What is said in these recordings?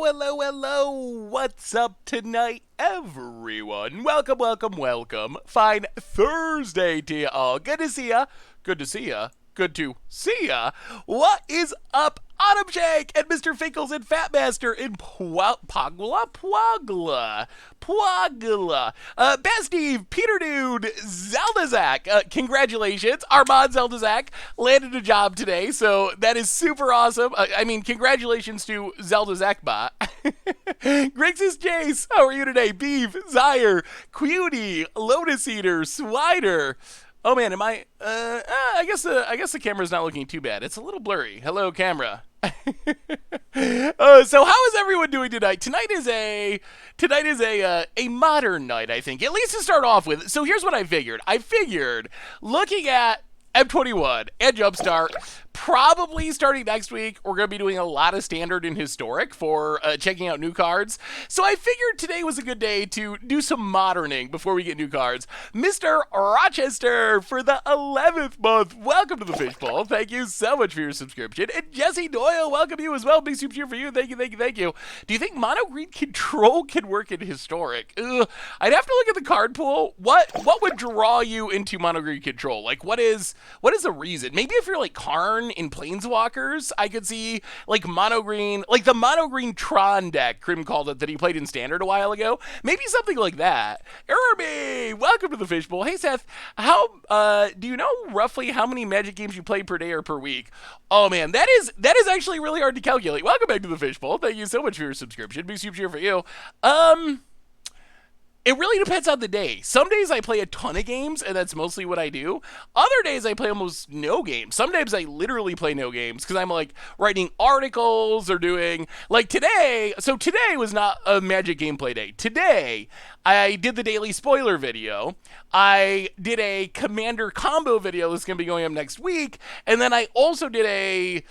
Hello. What's up tonight, everyone? Welcome. Fine Thursday to you all. Good to see ya. What is up, Autumn Shake and Mr. Finkles and Fatmaster in Pwagla? Best Steve, Peter Dude, Zelda Zach. Congratulations. Armand Zelda Zach landed a job today, so that is super awesome. Congratulations to Zelda Zach Bot. Grixis Jace, how are you today? Beef, Zyre, Cutie, Lotus Eater, Swider. Oh man, am I? I guess the camera's not looking too bad. It's a little blurry. Hello, camera. So how is everyone doing tonight? Tonight is a modern night, I think. At least to start off with. So here's what I figured. Looking at M21 and Jumpstart, probably starting next week, we're going to be doing a lot of standard and historic for checking out new cards. So I figured today was a good day to do some moderning before we get new cards. Mr. Rochester for the 11th month. Welcome to the Fishbowl. Thank you so much for your subscription. And Jesse Doyle, welcome you as well. Big super cheer for you. Thank you. Do you think mono green control can work in historic? I'd have to look at the card pool. What would draw you into mono green control? Like what is the reason? Maybe if you're like Karn in Planeswalkers, I could see like mono green, like the mono green Tron deck, Krim called it, that he played in Standard a while ago. Maybe something like that. Irby, welcome to the Fishbowl. Hey Seth, how do you know roughly how many Magic games you play per day or per week? Oh man, that is actually really hard to calculate. Welcome back to the Fishbowl. Thank you so much for your subscription. Big super cheer for you. It really depends on the day. Some days I play a ton of games, and that's mostly what I do. Other days I play almost no games. Sometimes I literally play no games because I'm like writing articles or doing like today. So today was not a Magic gameplay day. Today I did the daily spoiler video. I did a Commander combo video that's going to be going up next week, and then I also did a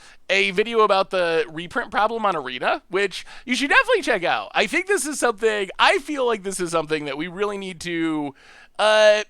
video about the reprint problem on Arena, which you should definitely check out. I feel like this is something that we really need to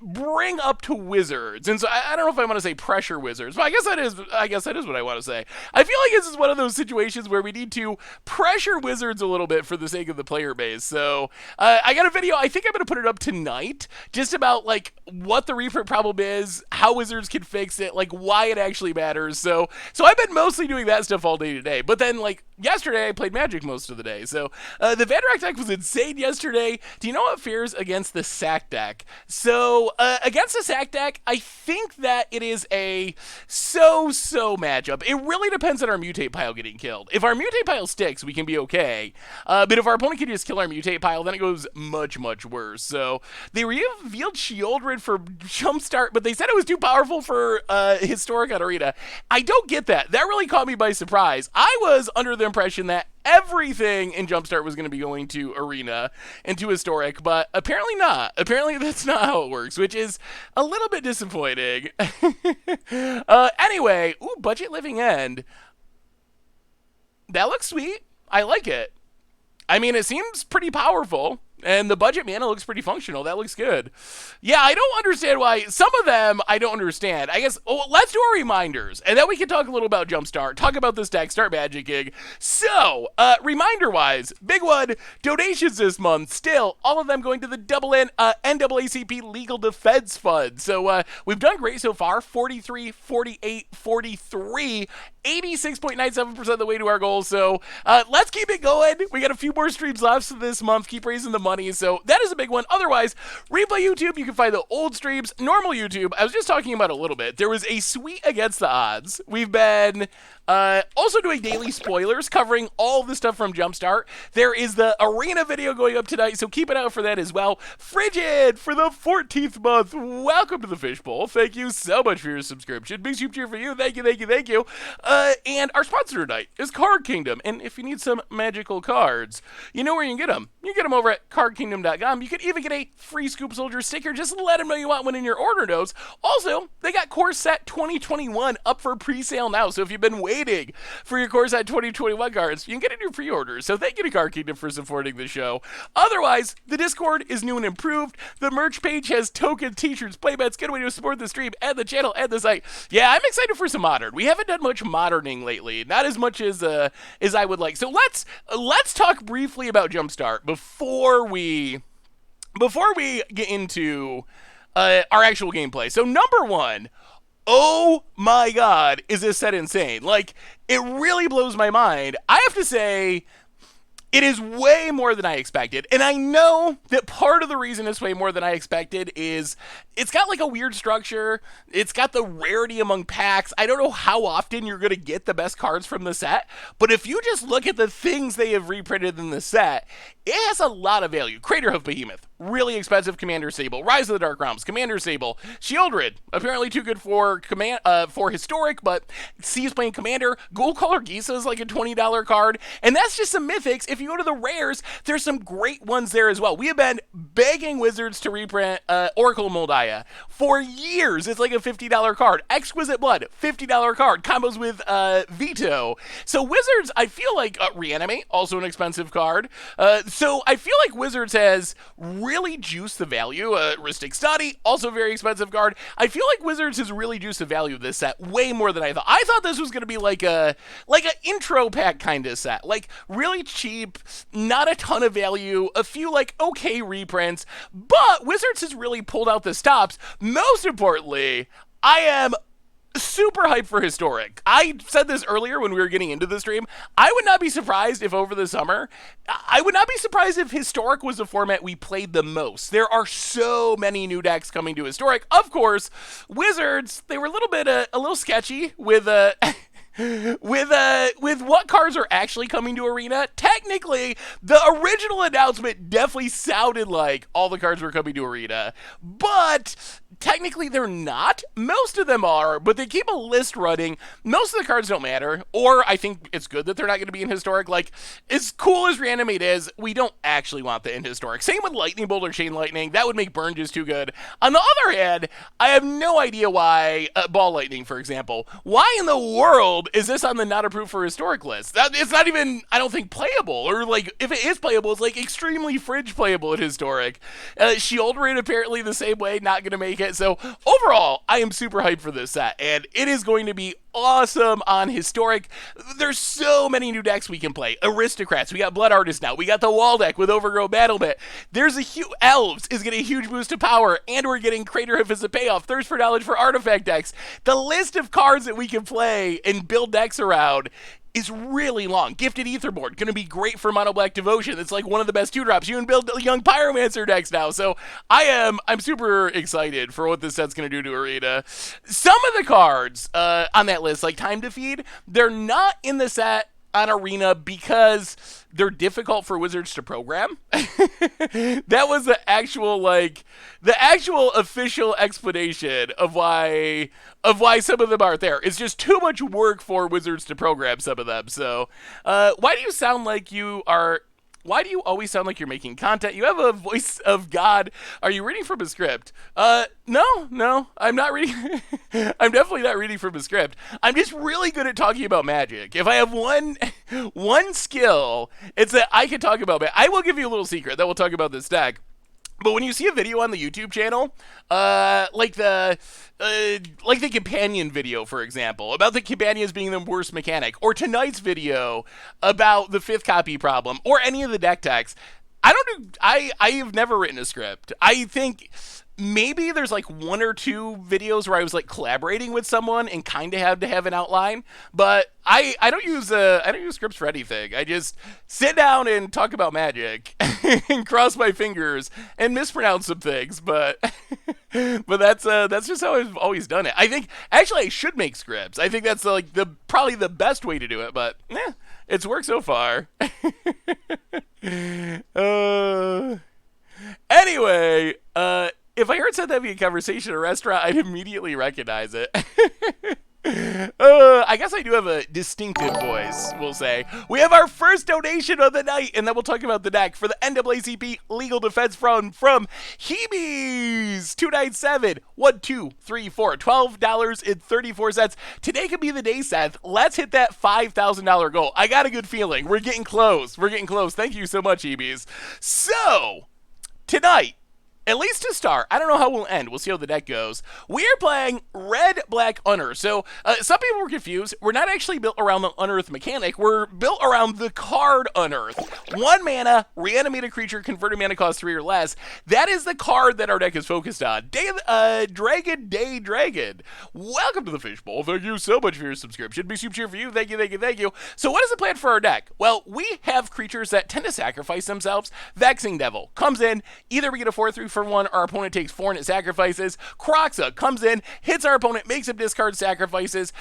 bring up to Wizards. And so I don't know if I want to say pressure Wizards, but I guess that is what I want to say. I feel like this is one of those situations where we need to pressure Wizards a little bit for the sake of the player base. So I got a video, I think I'm going to put it up tonight, just about like what the reprint problem is, how Wizards can fix it, like why it actually matters. So I've been mostly doing that stuff all day today. But then like yesterday I played Magic most of the day. So the Vanderack deck was insane yesterday. Do you know what fares against the Sack deck? So, against the Sack deck, I think that it is a so-so matchup. It really depends on our Mutate pile getting killed. If our Mutate pile sticks, we can be okay. But if our opponent can just kill our Mutate pile, then it goes much, much worse. So, they revealed Shieldred for Jumpstart, but they said it was too powerful for Historic on Arena. I don't get that. That really caught me by surprise. I was under the impression that everything in Jumpstart was going to be going to Arena and to Historic, but apparently not. Apparently that's not how it works, which is a little bit disappointing. Anyway, Budget Living End. That looks sweet. I like it. I mean, it seems pretty powerful. And the budget mana looks pretty functional. That looks good. Yeah, I don't understand why. Some of them I don't understand. I guess, let's do our reminders. And then we can talk a little about Jumpstart. Talk about this deck. Start Magic Gig. So, reminder-wise, big one. Donations this month. Still, all of them going to the NAACP Legal Defense Fund. So, we've done great so far. 43, 48, 43. 86.97% of the way to our goal. So, let's keep it going. We got a few more streams left this month. Keep raising the money. So that is a big one. Otherwise, replay YouTube, you can find the old streams. Normal YouTube, I was just talking about a little bit. There was a suite against the odds. We've been also doing daily spoilers, covering all the stuff from Jumpstart. There is the Arena video going up tonight, so keep an eye out for that as well. Frigid for the 14th month. Welcome to the Fishbowl. Thank you so much for your subscription. Big super cheer for you. Thank you. And our sponsor tonight is Card Kingdom. And if you need some magical cards, you know where you can get them. You can get them over at cardkingdom.com. You can even get a free Scoop Soldier sticker. Just let them know you want one in your order notes. Also, they got Core Set 2021 up for pre-sale now. So if you've been waiting for your Core Set 2021 cards, you can get it in your pre-orders. So thank you to Card Kingdom for supporting the show. Otherwise, the Discord is new and improved. The merch page has tokens, t-shirts, playbets, good way to support the stream and the channel and the site. Yeah, I'm excited for some Modern. We haven't done much Moderning lately. Not as much as I would like. So let's talk briefly about Jumpstart before we get into our actual gameplay. So number one, oh my god, is this set insane? Like, it really blows my mind. I have to say, it is way more than I expected. And I know that part of the reason it's way more than I expected is it's got like a weird structure. It's got the rarity among packs. I don't know how often you're going to get the best cards from the set, but if you just look at the things they have reprinted in the set, it has a lot of value. Crater Hoof Behemoth, really expensive Commander Sable. Rise of the Dark Realms, Commander Sable. Shieldred, apparently too good for Historic, but Seas playing Commander. Gold Color Gisa is like a $20 card, and that's just some mythics. If you go to the rares, there's some great ones there as well. We have been begging Wizards to reprint Oracle Moldiah for years. It's like a $50 card. Exquisite Blood, $50 card. Combos with Veto. So Wizards, I feel like Reanimate, also an expensive card. So I feel like Wizards has really juiced the value. Rhystic Study, also a very expensive card. I feel like Wizards has really juiced the value of this set way more than I thought. I thought this was going to be like a intro pack kind of set. Like, really cheap, not a ton of value, a few like okay reprints, but Wizards has really pulled out the stops. Most importantly, I am super hyped for Historic. I said this earlier when we were getting into the stream. I would not be surprised if over the summer, I would not be surprised if Historic was the format we played the most. There are so many new decks coming to Historic. Of course, Wizards, they were a little sketchy with with what cards are actually coming to Arena. Technically, the original announcement definitely sounded like all the cards were coming to Arena, but technically they're not. Most of them are, but they keep a list running. Most of the cards don't matter, or I think it's good that they're not going to be in Historic. Like, as cool as Reanimate is, we don't actually want that in Historic. Same with Lightning Bolt or Chain Lightning. That would make Burn just too good. On the other hand, I have no idea why Ball Lightning, for example, why in the world is this on the not approved for Historic list? It's not even, I don't think, playable, or like, if it is playable, it's like extremely fridge playable at Historic. Shieldred apparently the same way, not going to make it. So overall, I am super hyped for this set, and it is going to be awesome on Historic. There's so many new decks we can play. Aristocrats, we got Blood Artist now. We got the Wall deck with Overgrown Battlement. There's Elves is getting a huge boost to power, and we're getting Crater Hoof as a payoff. Thirst for Knowledge for artifact decks. The list of cards that we can play and build decks around is really long. Gifted Etherboard, going to be great for Mono Black Devotion. It's like one of the best 2-drops. You can build Young Pyromancer decks now. So I'm super excited for what this set's going to do to Arena. Some of the cards on that list, like Time to Feed, they're not in the set on Arena because they're difficult for Wizards to program. That was the actual official explanation of why some of them aren't there. It's just too much work for Wizards to program some of them. So, why do you sound like you are? Why do you always sound like you're making content? You have a voice of God. Are you reading from a script? No, I'm not reading. I'm definitely not reading from a script. I'm just really good at talking about Magic. If I have one skill, it's that I can talk about Magic. I will give you a little secret that we'll talk about this deck. But when you see a video on the YouTube channel, like the companion video, for example, about the companions being the worst mechanic, or tonight's video about the 5th copy problem, or any of the deck techs, I have never written a script. I think maybe there's like 1 or 2 videos where I was like collaborating with someone and kind of had to have an outline, but I don't use scripts for anything. I just sit down and talk about Magic and cross my fingers and mispronounce some things, but that's just how I've always done it. I think actually I should make scripts. I think that's like probably the best way to do it, but it's worked so far. Anyway, if I heard Seth having a conversation at a restaurant, I'd immediately recognize it. I guess I do have a distinctive voice, we'll say. We have our first donation of the night, and then we'll talk about the deck for the NAACP Legal Defense Fund from Hebes 297 1234 $12.34. Today could be the day, Seth. Let's hit that $5,000 goal. I got a good feeling. We're getting close. We're getting close. Thank you so much, Hebes. So, tonight, at least to start, I don't know how we'll end. We'll see how the deck goes. We are playing Red, Black, Unearth. So some people were confused. We're not actually built around the Unearth mechanic. We're built around the card Unearth. 1 mana, reanimate a creature, converted mana cost 3 or less. That is the card that our deck is focused on. Dragon Day Dragon. Welcome to the Fishbowl. Thank you so much for your subscription. Big super cheer for you. Thank you, thank you, thank you. So what is the plan for our deck? Well, we have creatures that tend to sacrifice themselves. Vexing Devil comes in. Either we get a 4/3 for 1, our opponent takes 4 and it sacrifices. Kroxa comes in, hits our opponent, makes him discard, sacrifices.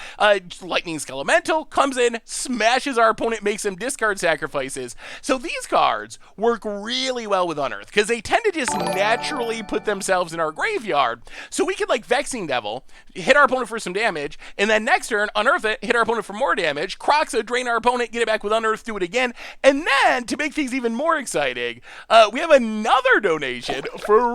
Lightning Skelemental comes in, smashes our opponent, makes him discard, sacrifices. So these cards work really well with Unearth because they tend to just naturally put themselves in our graveyard. So we could like Vexing Devil, hit our opponent for some damage, and then next turn, Unearth it, hit our opponent for more damage, Kroxa, drain our opponent, get it back with Unearth, do it again. And then, to make things even more exciting, we have another donation from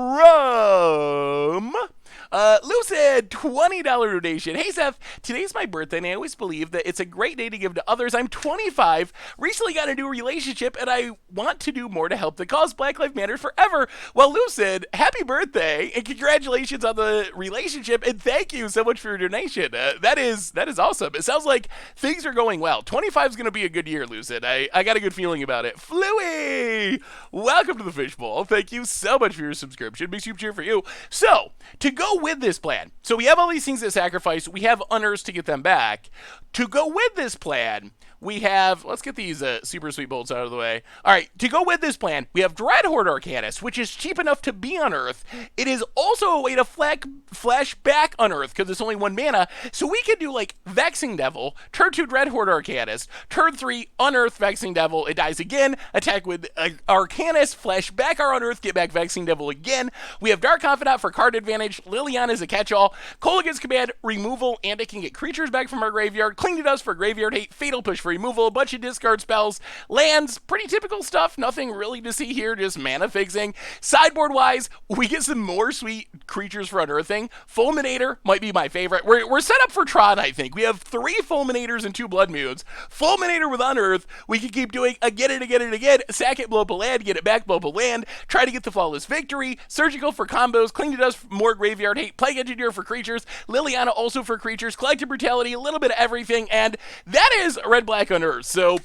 Lucid, $20 donation. Hey Seth, today's my birthday and I always believe that it's a great day to give to others. I'm 25, recently got a new relationship and I want to do more to help the cause. Black Lives Matter forever. Well, Lucid, happy birthday and congratulations on the relationship and thank you so much for your donation. That is awesome. It sounds like things are going well. 25 is going to be a good year, Lucid. I got a good feeling about it. Fluey, welcome to the Fishbowl. Thank you so much for your subscription. Big super cheer for you. So, to go with this plan, so we have all these things that sacrifice, we have Unearths to get them back. To go with this plan, we have, let's get these super sweet bolts out of the way. All right, to go with this plan, we have Dreadhorde Arcanist, which is cheap enough to be Unearth. It is also a way to flash back Unearth because it's only 1 mana. So we can do like Vexing Devil, turn 2 Dreadhorde Arcanist, turn 3 Unearth Vexing Devil, it dies again, attack with Arcanist, flash back our Unearth, get back Vexing Devil again. We have Dark Confidant for card advantage, Liliana is a catch-all, Kolaghan's Command, removal, and it can get creatures back from our graveyard, Cling to Dust for graveyard hate, Fatal Push for removal, a bunch of discard spells, lands, pretty typical stuff, nothing really to see here, just mana fixing. Sideboard wise, we get some more sweet creatures for unearthing. Fulminator might be my favorite. We're set up for Tron, I think. We have 3 Fulminators and 2 Blood Moons. Fulminator with Unearth, we can keep doing again and again and again. Sack it, blow up a land, get it back, blow up a land, try to get the Flawless Victory, Surgical for combos, Cling to Dust for more graveyard hate, Plague Engineer for creatures, Liliana also for creatures, Collective Brutality, a little bit of everything, and that is Red, Black, Unearth. So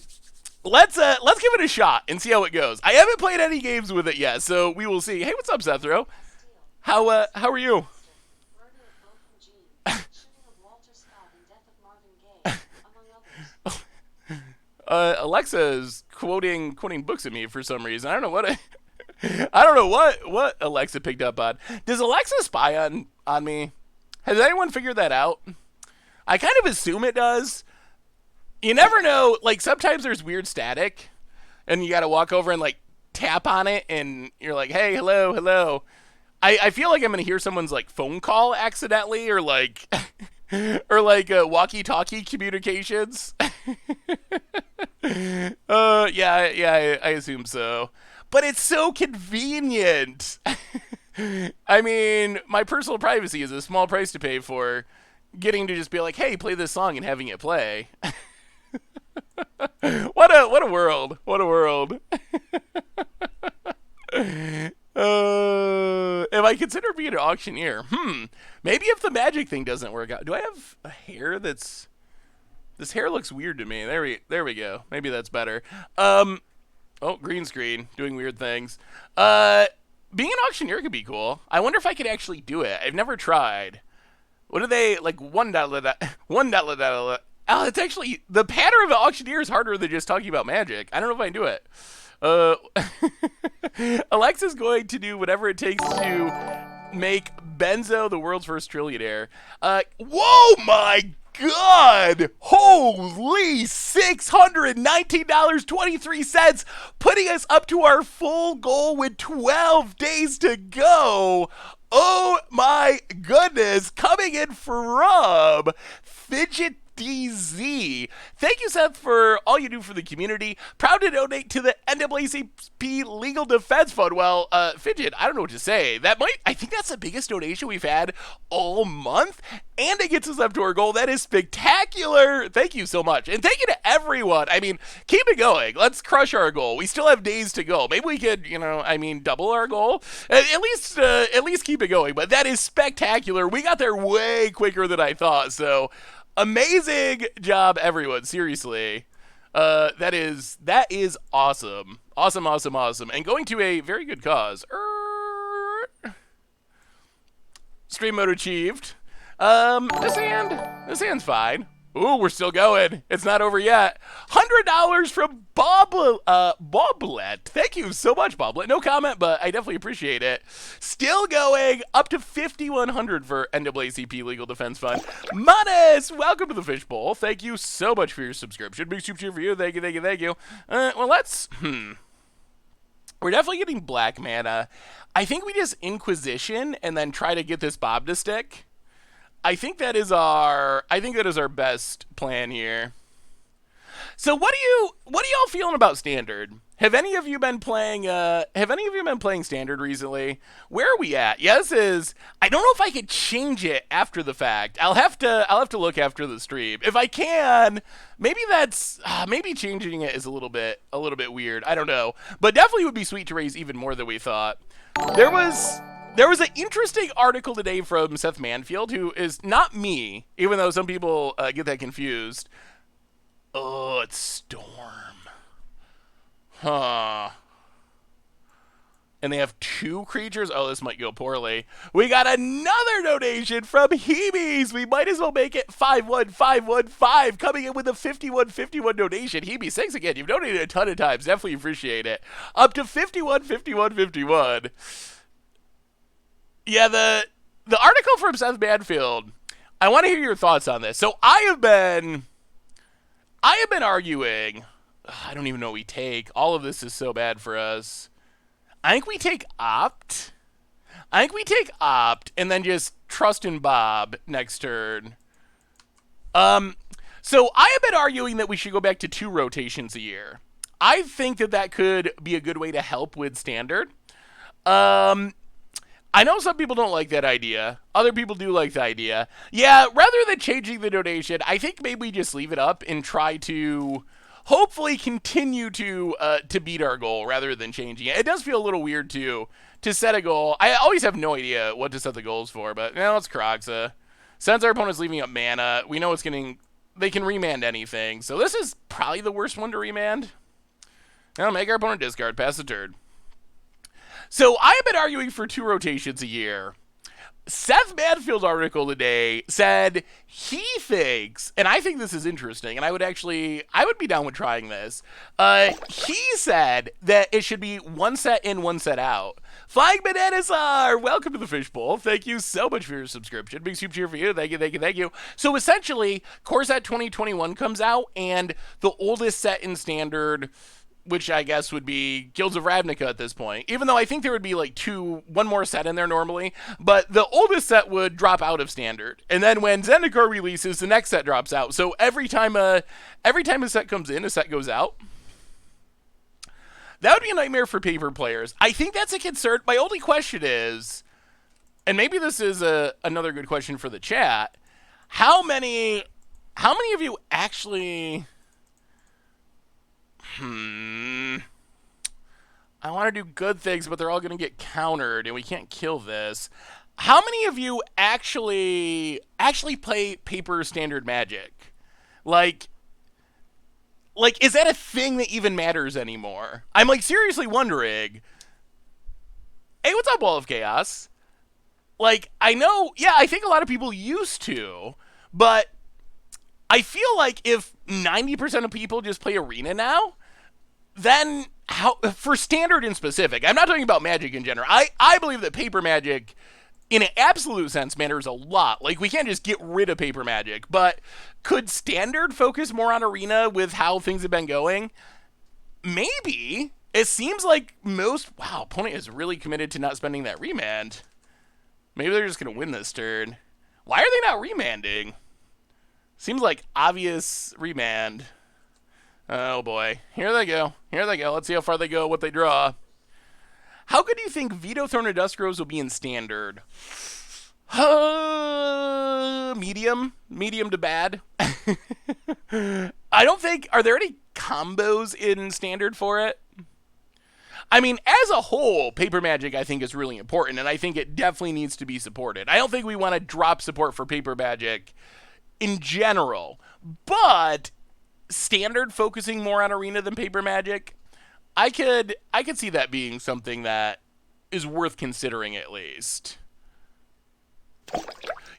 let's give it a shot and see how it goes. I haven't played any games with it yet, so we will see. Hey, what's up, Sethro? How are you? Alexa is quoting books at me for some reason. I don't know what I don't know what Alexa picked up on. Does Alexa spy on me? Has anyone figured that out? I kind of assume it does. You never know, like sometimes there's weird static and you gotta walk over and like tap on it and you're like, hey, hello. I feel like I'm gonna hear someone's like phone call accidentally or like walkie-talkie communications. Yeah, I assume so. But it's so convenient. I mean, my personal privacy is a small price to pay for getting to just be like, hey, play this song and having it play. What a world. What a world. If I consider being an auctioneer, maybe if the magic thing doesn't work out. Do I have a hair that's... This hair looks weird to me. There we go. Maybe that's better. Oh, green screen. Doing weird things. Being an auctioneer could be cool. I wonder if I could actually do it. I've never tried. What are they, like, $1? Oh, it's actually, the pattern of an auctioneer is harder than just talking about magic. I don't know if I can do it. Alexa's going to do whatever it takes to make Benzo the world's first trillionaire. Whoa, my God! Holy $619.23, putting us up to our full goal with 12 days to go. Oh my goodness, coming in from Fidget DZ. Thank you, Seth, for all you do for the community. Proud to donate to the NAACP Legal Defense Fund. Well, Fidget, I don't know what to say. I think that's the biggest donation we've had all month, and it gets us up to our goal. That is spectacular. Thank you so much. And thank you to everyone. I mean, keep it going. Let's crush our goal. We still have days to go. Maybe we could, double our goal. At least keep it going. But that is spectacular. We got there way quicker than I thought. So, amazing job, everyone. Seriously. That is awesome. Awesome. And going to a very good cause. Stream mode achieved. This hand's fine. Ooh, we're still going. It's not over yet. $100 from Boblet. Thank you so much, Boblet. No comment, but I definitely appreciate it. Still going. Up to $5,100 for NAACP Legal Defense Fund. Manis, welcome to the Fishbowl. Thank you so much for your subscription. Big super cheer for you. Thank you. Well, let's... We're definitely getting black mana. I think we just Inquisition and then try to get this Bob to stick. I think that is our best plan here. So what are y'all feeling about Standard? Have any of you been playing Standard recently? Where are we at? Yes, I don't know if I could change it after the fact. I'll have to look after the stream. If I can, maybe maybe changing it is a little bit weird. I don't know. But definitely would be sweet to raise even more than we thought. There was an interesting article today from Seth Manfield, who is not me, even though some people get that confused. Oh, it's Storm. Huh. And they have 2 creatures? Oh, this might go poorly. We got another donation from Hebes. We might as well make it 51515, coming in with a 5151 donation. Hebes, thanks again. You've donated a ton of times. Definitely appreciate it. Up to 515151. Yeah, the article from Seth Manfield, I want to hear your thoughts on this. So I have been arguing, I don't even know what we take. All of this is so bad for us. I think we take Opt. And then just trust in Bob next turn. So I have been arguing that we should go back to 2 rotations a year. I think that could be a good way to help with Standard. I know some people don't like that idea. Other people do like the idea. Yeah, rather than changing the donation, I think maybe we just leave it up and try to hopefully continue to beat our goal rather than changing it. It does feel a little weird to set a goal. I always have no idea what to set the goals for, but now it's Kroxa. Since our opponent's leaving up mana, we know they can remand anything. So this is probably the worst one to remand. Now make our opponent discard, pass the turn. So I have been arguing for 2 rotations a year. Seth Manfield's article today said he thinks, and I think this is interesting, and I would be down with trying this. He said that it should be 1 set in, 1 set out. Flying Bananas are welcome to the Fishbowl. Thank you so much for your subscription. Big super cheer for you. Thank you. So essentially, Core Set 2021 comes out, and the oldest set in Standard, which I guess would be Guilds of Ravnica at this point, even though I think there would be like one more set in there normally, but the oldest set would drop out of Standard. And then when Zendikar releases, the next set drops out. So every time a set comes in, a set goes out. That would be a nightmare for paper players. I think that's a concern. My only question is, and maybe this is another good question for the chat, how many of you actually... I want to do good things, but they're all going to get countered, and we can't kill this. How many of you actually play paper Standard Magic? Like, is that a thing that even matters anymore? I'm, seriously wondering. Hey, what's up, Wall of Chaos? I know, yeah, I think a lot of people used to, but I feel like if 90% of people just play Arena now, then for Standard in specific, I'm not talking about Magic in general. I believe that paper Magic, in an absolute sense, matters a lot. We can't just get rid of paper Magic, but could Standard focus more on Arena with how things have been going? Maybe. It seems like opponent is really committed to not spending that remand. Maybe they're just going to win this turn. Why are they not remanding? Seems like obvious remand. Oh boy. Here they go. Here they go. Let's see how far they go, what they draw. How good do you think Veto Throne of Duskrows will be in Standard? Medium. Medium to bad. I don't think... Are there any combos in Standard for it? I mean, as a whole, Paper Magic, I think, is really important, and I think it definitely needs to be supported. I don't think we want to drop support for Paper Magic in general, but Standard focusing more on Arena than Paper Magic, I could see that being something that is worth considering at least.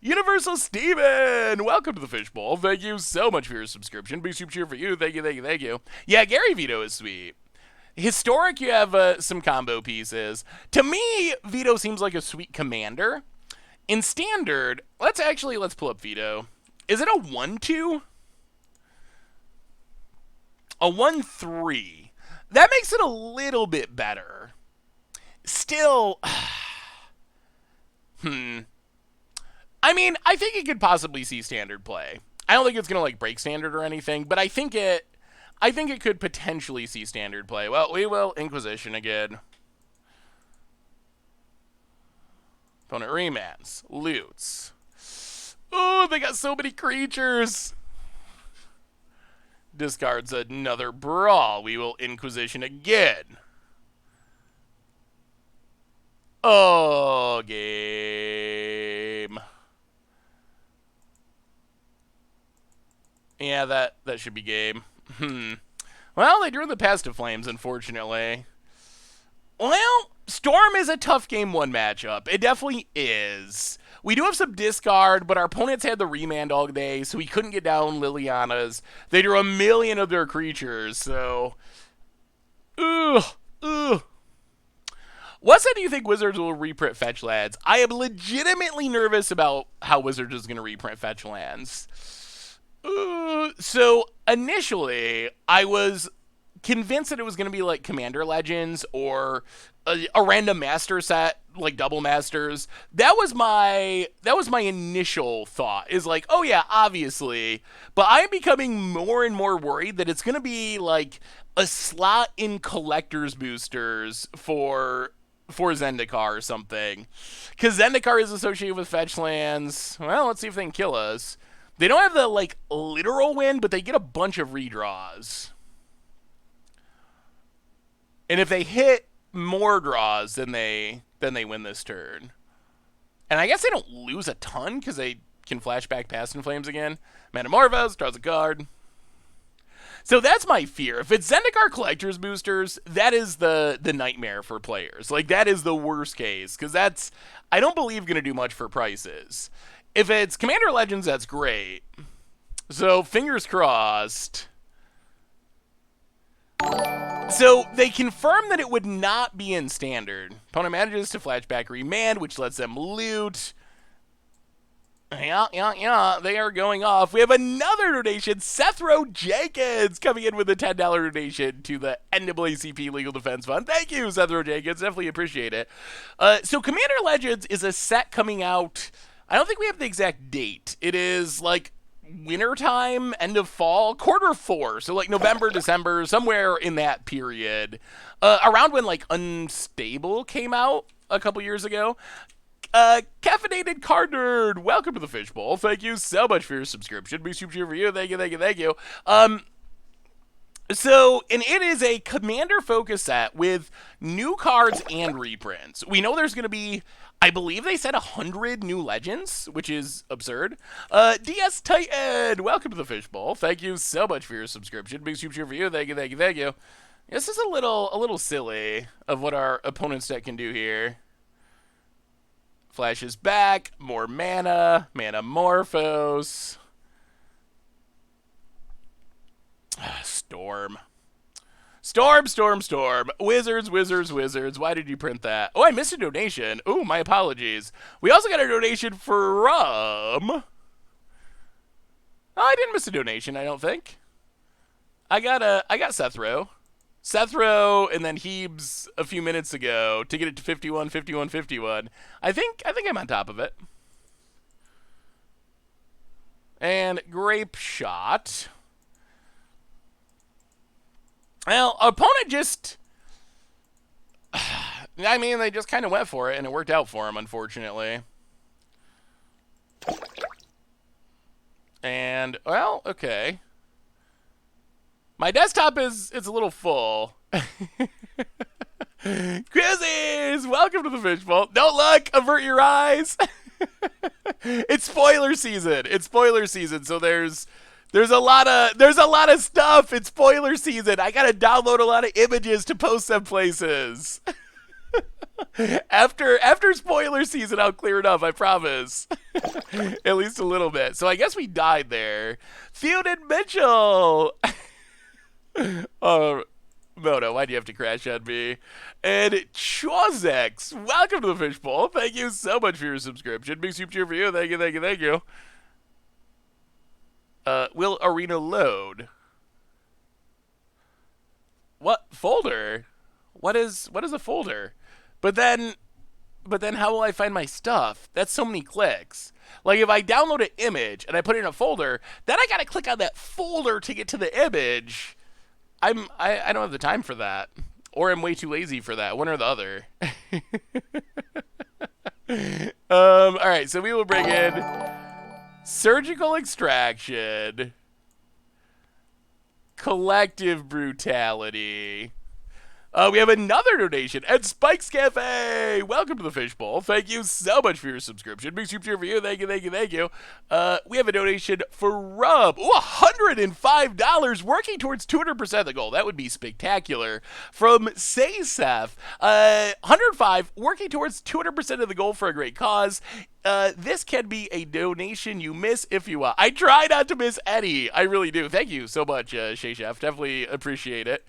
Universal Steven! Welcome to the Fishbowl. Thank you so much for your subscription. Big super cheer for you. Thank you, thank you, thank you. Yeah, Gary Vito is sweet. Historic, you have some combo pieces. To me, Vito seems like a sweet commander. In Standard, let's pull up Vito. Is it a 1-2? A 1-3. That makes it a little bit better. Still, I mean, I think it could possibly see Standard play. I don't think it's going to, like, break Standard or anything, but I think it could potentially see Standard play. Well, we will Inquisition again. Opponent remands. Loots. Oh, they got so many creatures. Discards another Brawl. We will Inquisition again. Oh, game. Yeah, that should be game. Well, they drew the Pass to Flames, unfortunately. Well, Storm is a tough game one matchup. It definitely is. We do have some discard, but our opponents had the remand all day, so we couldn't get down Liliana's. They drew a million of their creatures, so... Ugh. What set do you think Wizards will reprint Fetch Lands? I am legitimately nervous about how Wizards is going to reprint Fetch Lands. So, initially, I was convinced that it was going to be like Commander Legends or a random master set, like double masters. That was my initial thought, is like, oh yeah, obviously. But I am becoming more and more worried that it's going to be like a slot in collector's boosters for Zendikar or something. Because Zendikar is associated with Fetch Lands. Well, let's see if they can kill us. They don't have the, like, literal win, but they get a bunch of redraws. And if they hit more draws, then they win this turn. And I guess they don't lose a ton, because they can flashback Past in Flames again. Metamorphose, draws a card. So that's my fear. If it's Zendikar Collector's Boosters, that is the nightmare for players. Like, that is the worst case, because that's, I don't believe, going to do much for prices. If it's Commander Legends, that's great. So, fingers crossed. So, they confirmed that it would not be in Standard. Opponent manages to flashback remand, which lets them loot. Yeah, they are going off. We have another donation. Sethro Jenkins coming in with a $10 donation to the NAACP Legal Defense Fund. Thank you, Sethro Jenkins. Definitely appreciate it. So, Commander Legends is a set coming out... I don't think we have the exact date. It is like wintertime, end of fall, Q4. So like November, December, somewhere in that period. Around when like Unstable came out a couple years ago. Caffeinated Card Nerd, welcome to the Fishbowl. Thank you so much for your subscription. Be super cheer for you. Thank you. So, and it is a commander-focused set with new cards and reprints. We know there's going to be, I believe they said 100 new legends, which is absurd. DS Titan, welcome to the Fishbowl. Thank you so much for your subscription. Big super cheer for you. Thank you. This is a little silly of what our opponent's deck can do here. Flashes back, more mana, Manamorphose. Storm. Wizards. Why did you print that? Oh, I missed a donation. Oh, my apologies. We also got a donation from... Oh, I didn't miss a donation, I don't think. I got Sethro. Sethro and then Hebes a few minutes ago to get it to 51, 51, 51. I think I'm on top of it. And Grape Shot. Well, opponent just... I mean, they just kind of went for it, and it worked out for him, unfortunately. And, well, okay. My desktop is a little full. Quizzes! Welcome to the fishbowl. Don't look! Avert your eyes! It's spoiler season. It's spoiler season, so there's a lot of stuff. It's spoiler season. I gotta download a lot of images to post them places. After spoiler season, I'll clear it up, I promise. At least a little bit. So I guess we died there. Theoden Mitchell! Oh, Moto, why do you have to crash on me? And Chozex, welcome to the fishbowl. Thank you so much for your subscription. Big super cheer for you. Thank you, thank you, thank you. Will Arena load? What folder? What is a folder? But then how will I find my stuff? That's so many clicks. Like if I download an image and I put it in a folder, then I gotta click on that folder to get to the image. I don't have the time for that. Or I'm way too lazy for that. One or the other. Alright, so we will bring in Surgical Extraction. Collective Brutality. We have another donation at Spike's Cafe. Welcome to the fishbowl. Thank you so much for your subscription. Big super cheer for you. Thank you, thank you, thank you. We have a donation for Rub. Ooh, $105 working towards 200% the goal. That would be spectacular. From Saysef, 105 working towards 200% of the goal for a great cause. This can be a donation you miss if you want. I try not to miss any. I really do. Thank you so much, Shay Chef. Definitely appreciate it.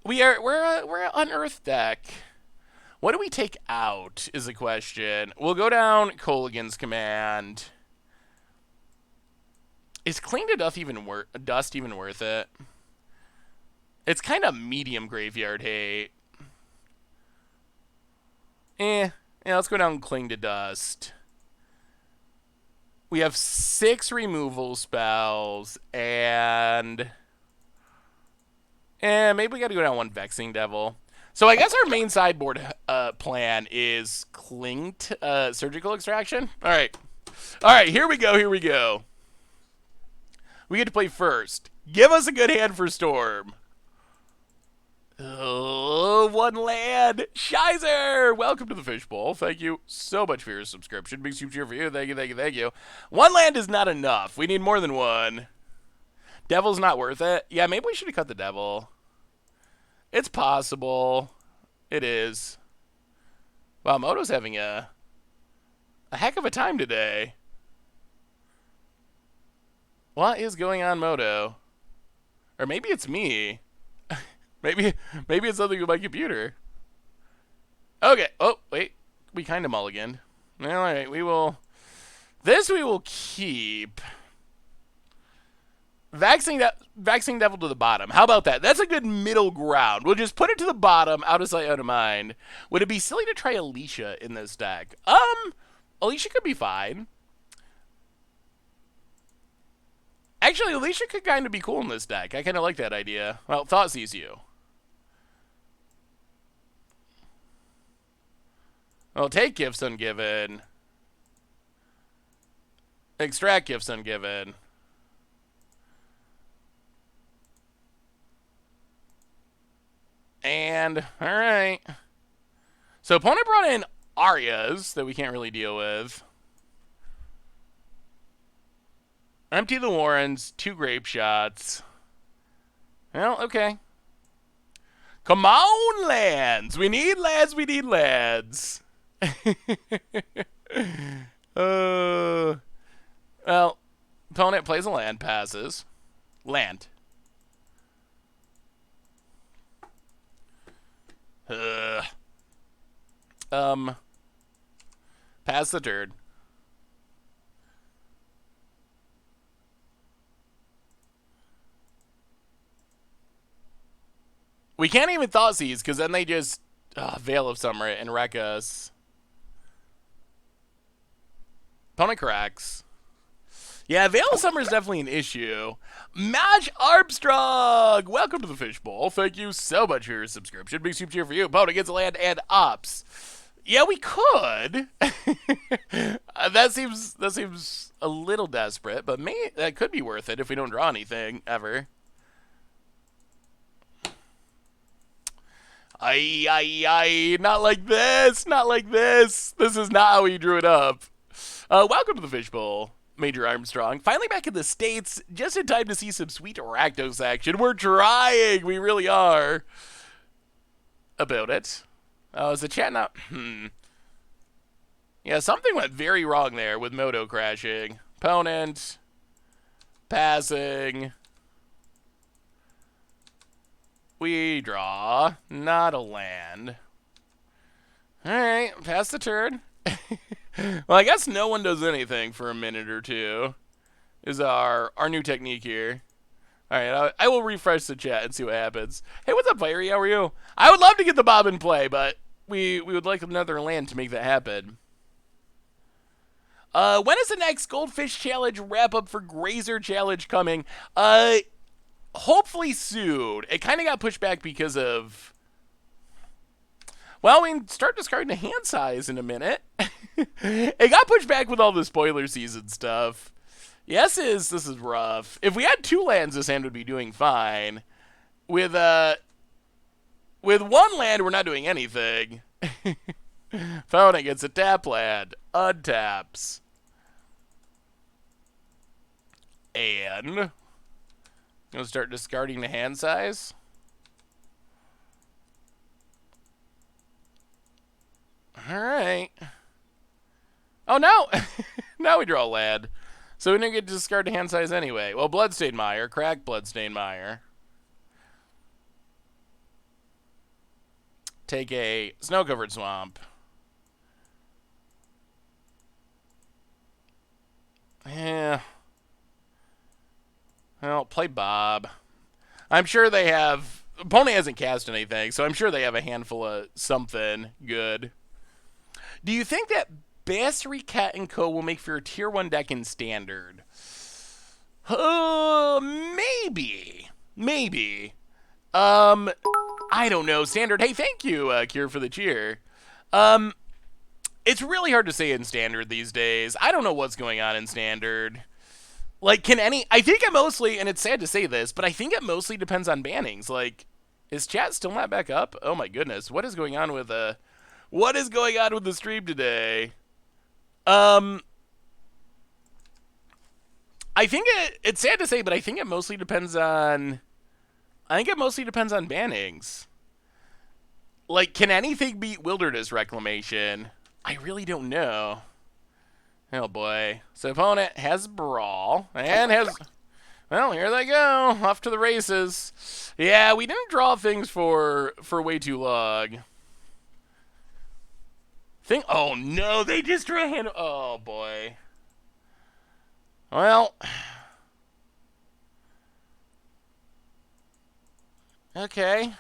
We're an Unearth deck. What do we take out is the question. We'll go down Colligan's Command. Is Cling to Dust even worth it? It's kind of medium graveyard hate. Yeah, let's go down Cling to Dust. We have 6 removal spells and... maybe we gotta go down 1 Vexing Devil. So I guess our main sideboard plan is Surgical Extraction. Alright, here we go. We get to play first. Give us a good hand for Storm. Oh, 1 land. Shizer! Welcome to the fishbowl. Thank you so much for your subscription. Big super cheer for you. Thank you, thank you, thank you. 1 land is not enough. We need more than 1. Devil's not worth it. Yeah, maybe we should have cut the Devil. It's possible. It is. Wow, Moto's having a heck of a time today. What is going on, Moto? Or maybe it's me. maybe it's something with my computer. Okay. Oh, wait. We kind of mulliganed. All right, we will... This we will keep... Vexing Devil to the bottom. How about that? That's a good middle ground. We'll just put it to the bottom, out of sight, out of mind. Would it be silly to try Alicia in this deck? Alicia could be fine. Actually, Alicia could kind of be cool in this deck. I kind of like that idea. Well, Thought sees you. Well, take Gifts Ungiven. Extract Gifts Ungiven. And, alright. So opponent brought in Arias that we can't really deal with. Empty the Warrens, 2 Grape Shots. Well, okay. Come on, lands! We need lands, we need lands. Well, opponent plays a land, passes. Land. Pass the turn. We can't even Thoughtseize, because then they just Veil of Summer and wreck us. Opponent corrects. Yeah, Veil of Summer is definitely an issue. Match Armstrong! Welcome to the Fishbowl. Thank you so much for your subscription. Big super cheer for you. Opponent gets a land and ops. Yeah, we could. That seems a little desperate, but that could be worth it if we don't draw anything ever. Ay, not like this, not like this. This is not how he drew it up. Welcome to the Fishbowl, Major Armstrong. Finally back in the States, just in time to see some sweet Rakdos action. We're trying, we really are. About it. Oh, is the chat not? Yeah, something went very wrong there with Moto crashing. Opponent. Passing. We draw. Not a land. Alright, pass the turn. Well, I guess no one does anything for a minute or two. Is our new technique here. Alright, I will refresh the chat and see what happens. Hey, what's up, Fiery? How are you? I would love to get the Bob in play, but we would like another land to make that happen. When is the next Goldfish Challenge wrap-up for Grazer Challenge coming? Hopefully soon. It kind of got pushed back because of... Well, we can start discarding the hand size in a minute. It got pushed back with all the spoiler season stuff. Yes, this is rough. If we had 2 lands, this hand would be doing fine. With one land, we're not doing anything. Opponent gets a tap land. Untaps. And... Gonna start discarding the hand size. Alright. Oh, no! Now we draw a land. So we didn't get to discard the hand size anyway. Well, Bloodstained Mire. Crack Bloodstained Mire. Take a Snow-Covered Swamp. Yeah. Well, play Bob. I'm sure they have... Opponent hasn't cast anything, so I'm sure they have a handful of something good. Do you think that Bassery Cat & Co. will make for a Tier 1 deck in Standard? Maybe. Maybe. I don't know. Standard. Hey, thank you, Cure, for the cheer. It's really hard to say in Standard these days. I don't know what's going on in Standard. Like, I think it mostly, and it's sad to say this, but I think it mostly depends on bannings. Like, is chat still not back up? Oh my goodness. What is going on with the stream today? I think it's sad to say, but I think it mostly depends on bannings. Like, can anything beat Wilderness Reclamation? I really don't know. Oh boy. So opponent has Brawl and has... Well, here they go. Off to the races. Yeah, we didn't draw things for way too long. Oh no, they just drew a hand... Oh boy. Well... Okay.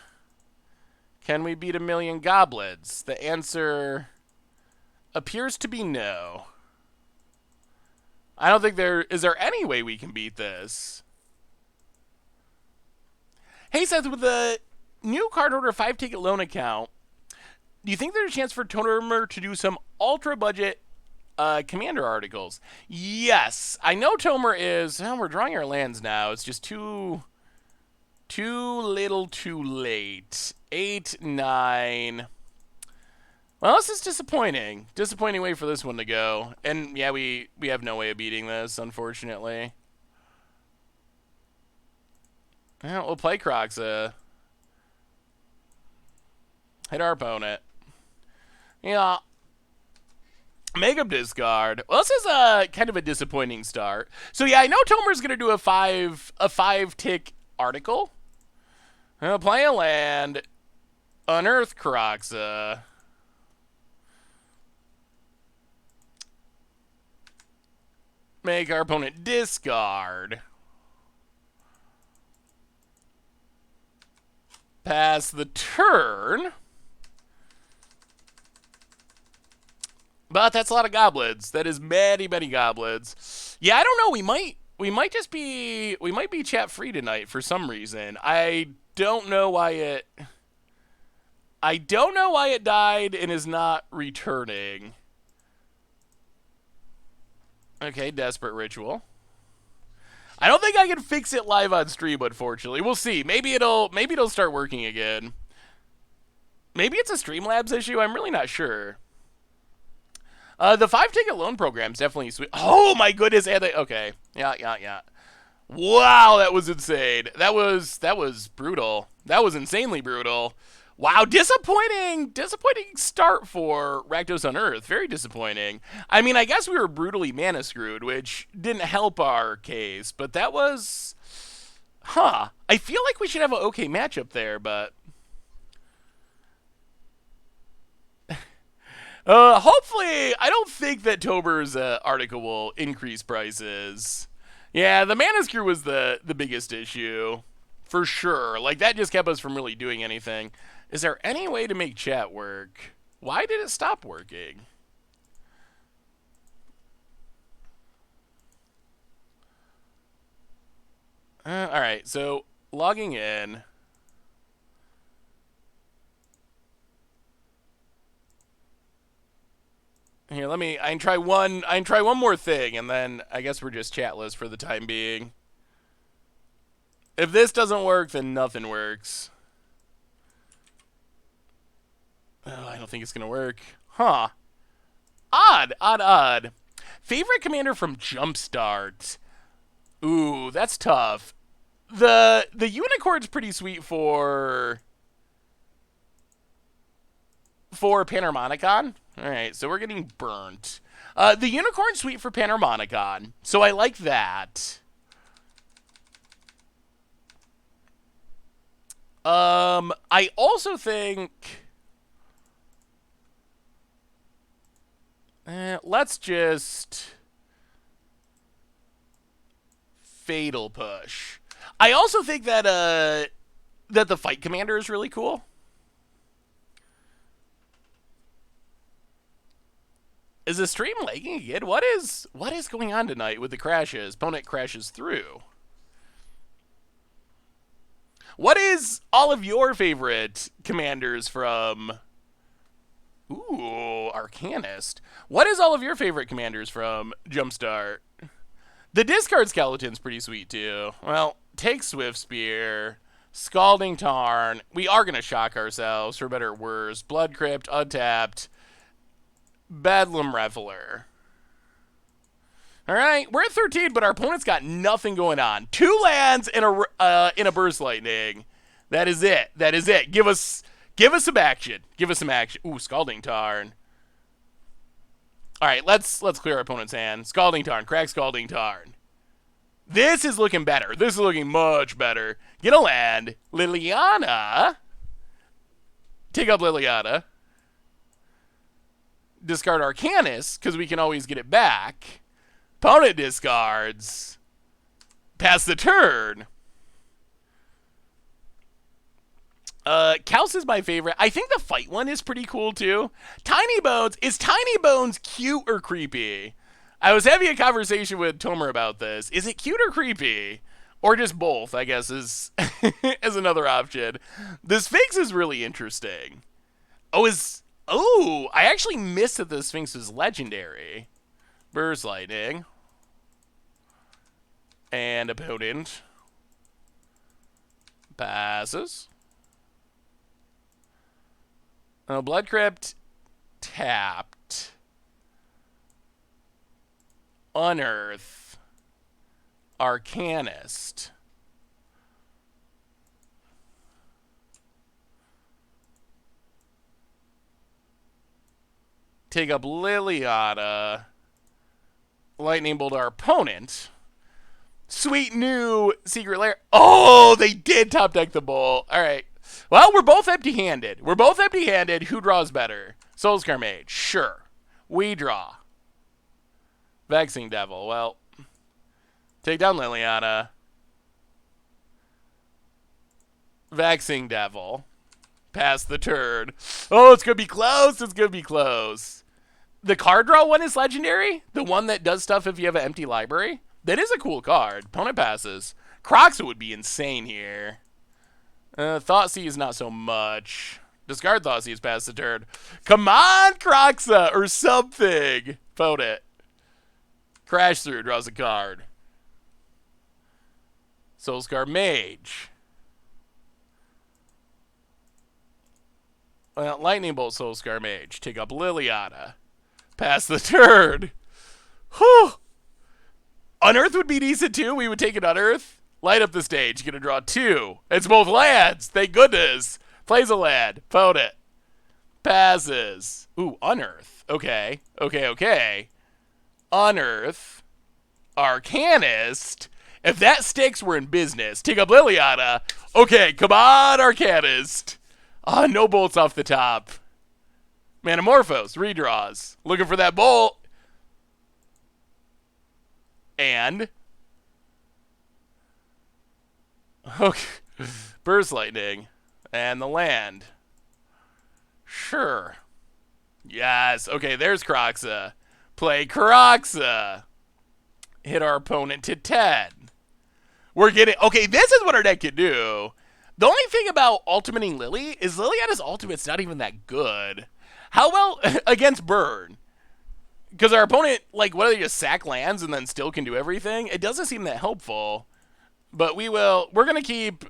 Can we beat 1,000,000 goblins? The answer appears to be no. I don't think is there any way we can beat this? Hey Seth, with the new card order 5-ticket loan account, do you think there's a chance for Tomer to do some ultra budget commander articles? Yes, I know Tomer is. Well, we're drawing our lands now. It's just too little, too late. 8, 9. Well, this is disappointing. Disappointing way for this one to go. And yeah, we have no way of beating this, unfortunately. Well, we'll play Croxa. Hit our opponent. Yeah. Make him discard. Well, this is kind of a disappointing start. So yeah, I know Tomer's gonna do a 5-tick article. I'll play a land. Unearth Croxa. Make our opponent discard. Pass the turn. But that's a lot of goblins. That is many, many goblins. Yeah, I don't know. We might just be chat free tonight for some reason. I don't know why it died and is not returning. Okay, Desperate Ritual. I don't think I can fix it live on stream, unfortunately. We'll see. Maybe it'll start working again. Maybe it's a Streamlabs issue. I'm really not sure. The 5-ticket loan program's definitely sweet. Oh my goodness! And okay, yeah. Wow, that was insane. That was brutal. That was insanely brutal. Wow, disappointing start for Rakdos Unearth. Very disappointing. I mean, I guess we were brutally mana screwed, which didn't help our case, but that was... Huh. I feel like we should have an okay matchup there, but... Hopefully, I don't think that Tober's article will increase prices. Yeah, the mana screw was the biggest issue. For sure. Like, that just kept us from really doing anything. Is there any way to make chat work? Why did it stop working? Alright, so logging in. Here, I can try one more thing, and then I guess we're just chatless for the time being. If this doesn't work, then nothing works. Oh, I don't think it's gonna work. Huh. Odd. Favorite commander from Jumpstart. Ooh, that's tough. The Unicorn's pretty sweet for Panharmonicon. Alright, so we're getting burnt. The Unicorn's sweet for Panharmonicon, so I like that. I also think... let's just... Fatal Push. I also think that, that the Fight Commander is really cool. Is the stream lagging again? What is going on tonight with the crashes? Opponent crashes through. What is all of your favorite commanders from... Ooh, Arcanist. What is all of your favorite commanders from Jumpstart? The discard skeleton's pretty sweet, too. Well, take Swift Spear, Scalding Tarn. We are going to shock ourselves, for better or worse. Blood Crypt, untapped. Bedlam Reveler. Alright, we're at 13, but our opponent's got nothing going on. 2 lands in a Burst Lightning. That is it. That is it. Give us some action. Give us some action. Ooh, Scalding Tarn. Alright, let's clear our opponent's hand. Scalding Tarn. Crack Scalding Tarn. This is looking better. This is looking much better. Get a land. Liliana. Take up Liliana. Discard Arcanist, because we can always get it back. Opponent discards. Pass the turn. Kaus is my favorite. I think the fight one is pretty cool, too. Tiny Bones. Is Tiny Bones cute or creepy? I was having a conversation with Tomer about this. Is it cute or creepy? Or just both, I guess, is another option. The Sphinx is really interesting. Oh, I actually missed that the Sphinx is legendary. Burst Lightning. And opponent passes. Oh, Blood Crypt tapped. Unearth. Arcanist. Take up Liliana. Lightning Bolt our opponent. Sweet new Secret Lair. Oh, they did top deck the Bolt. All right. Well, we're both empty-handed. Who draws better? Soulscar Mage. Sure. We draw. Vexing Devil. Well, take down Liliana. Vexing Devil. Pass the turn. Oh, it's going to be close. It's going to be close. The card draw one is legendary? The one that does stuff if you have an empty library? That is a cool card. Opponent passes. Croxa would be insane here. Thoughtseize is not so much. Discard Thoughtseize, pass the turn. Come on, Croxa, or something. Vote it. Crash through, draws a card. Soulscar Mage. Well, Lightning Bolt, Soulscar Mage. Take up Liliana. Pass the turn. Whew. Unearth would be decent too. We would take an Unearth. Light up the stage. You're going to draw 2. It's both lands. Thank goodness. Plays a land. Vote it. Passes. Ooh, Unearth. Okay. Okay. Unearth. Arcanist. If that sticks, we're in business. Take up Liliana. Okay, come on, Arcanist. No bolts off the top. Manamorphose. Redraws. Looking for that bolt. And... okay. Burst Lightning. And the land. Sure. Yes. Okay, there's Croxa. Play Croxa. Hit our opponent to 10. We're getting... okay, this is what our deck can do. The only thing about ultimating Lily is Liliana's ultimate's not even that good. How well against Burn? Because our opponent, like, what do they just sack lands and then still can do everything? It doesn't seem that helpful. But we're gonna keep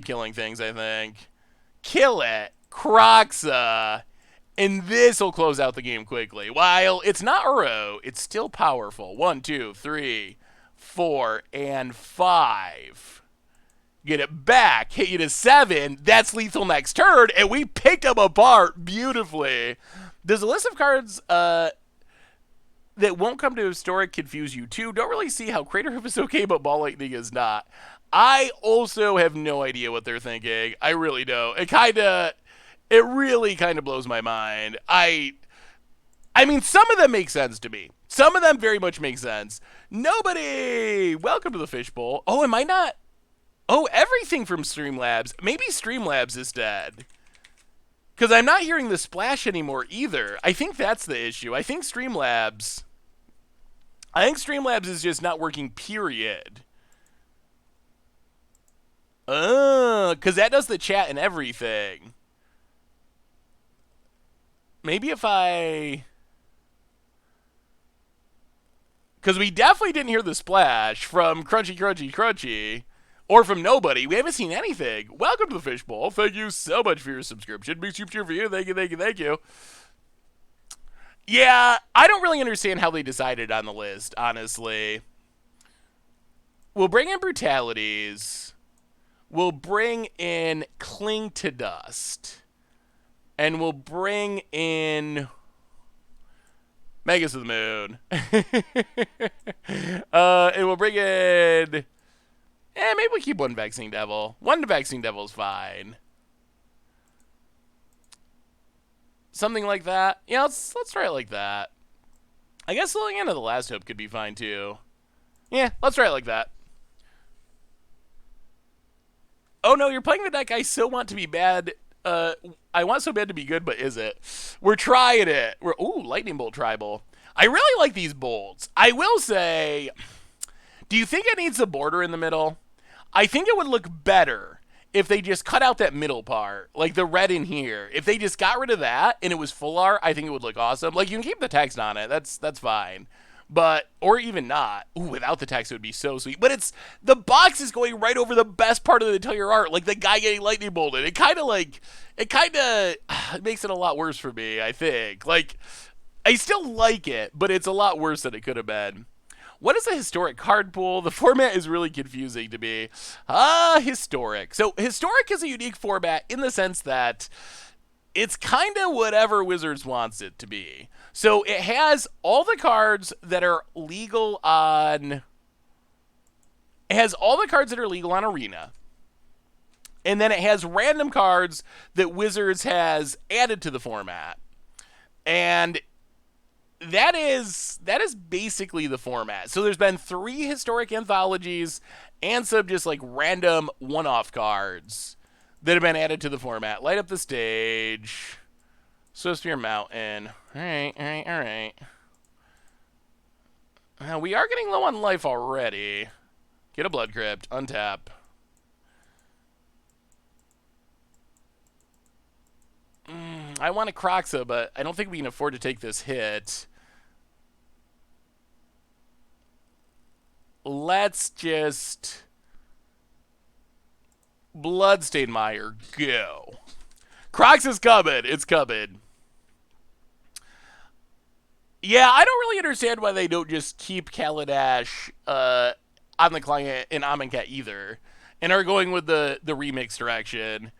killing things, I think. Kill it. Croxa. And this will close out the game quickly. While it's not Uro, it's still powerful. 1, 2, 3, 4, and 5. Get it back. Hit you to 7. That's lethal next turn. And we picked them apart beautifully. Does a list of cards that won't come to Historic confuse you too? Don't really see how Crater Hoof is okay, but Ball Lightning is not. I also have no idea what they're thinking. I really don't. It really kind of blows my mind. I mean, some of them make sense to me. Some of them very much make sense. Nobody! Welcome to the Fishbowl. Oh, am I not? Oh, everything from Streamlabs. Maybe Streamlabs is dead. Because I'm not hearing the splash anymore either. I think that's the issue. I think Streamlabs is just not working, period. Because that does the chat and everything. Maybe if I... because we definitely didn't hear the splash from Crunchy. Or from nobody. We haven't seen anything. Welcome to the Fishbowl. Thank you so much for your subscription. Big super cheer for you. Thank you. Yeah, I don't really understand how they decided on the list, honestly. We'll bring in Brutalities. We'll bring in Cling to Dust. And we'll bring in Magus of the Moon. And we'll bring in... maybe we keep one Vexing Devil. One Vexing Devil is fine. Something like that. Yeah, let's try it like that. I guess Liliana the Last Hope could be fine too. Yeah, let's try it like that. Oh no, you're playing the deck I so want to be bad. I want so bad to be good, but is it? We're trying it. Ooh, Lightning Bolt Tribal. I really like these bolts. I will say, do you think it needs a border in the middle? I think it would look better if they just cut out that middle part, like the red in here. If they just got rid of that and it was full art, I think it would look awesome. Like, you can keep the text on it. That's fine. But, or even not. Ooh, without the text, it would be so sweet. But it's, the box is going right over the best part of the entire art, like the guy getting lightning bolted. It kind of makes it a lot worse for me, I think. Like, I still like it, but it's a lot worse than it could have been. What is a historic card pool? The format is really confusing to me. Historic. So, historic is a unique format in the sense that it's kind of whatever Wizards wants it to be. So it has all the cards that are legal on... it has all the cards that are legal on Arena. And then it has random cards that Wizards has added to the format. And that is basically the format. So there's been 3 historic anthologies and some just like random one-off cards that have been added to the format. Light up the stage. Swiftspear Mountain. Alright, alright, alright. We are getting low on life already. Get a Blood Crypt. Untap. I want a Kroxa, but I don't think we can afford to take this hit. Let's just... Bloodstained Mire, go. Kroxa's coming. It's coming. Yeah, I don't really understand why they don't just keep Kaladesh on the client in Amonkhet either, and are going with the remix direction.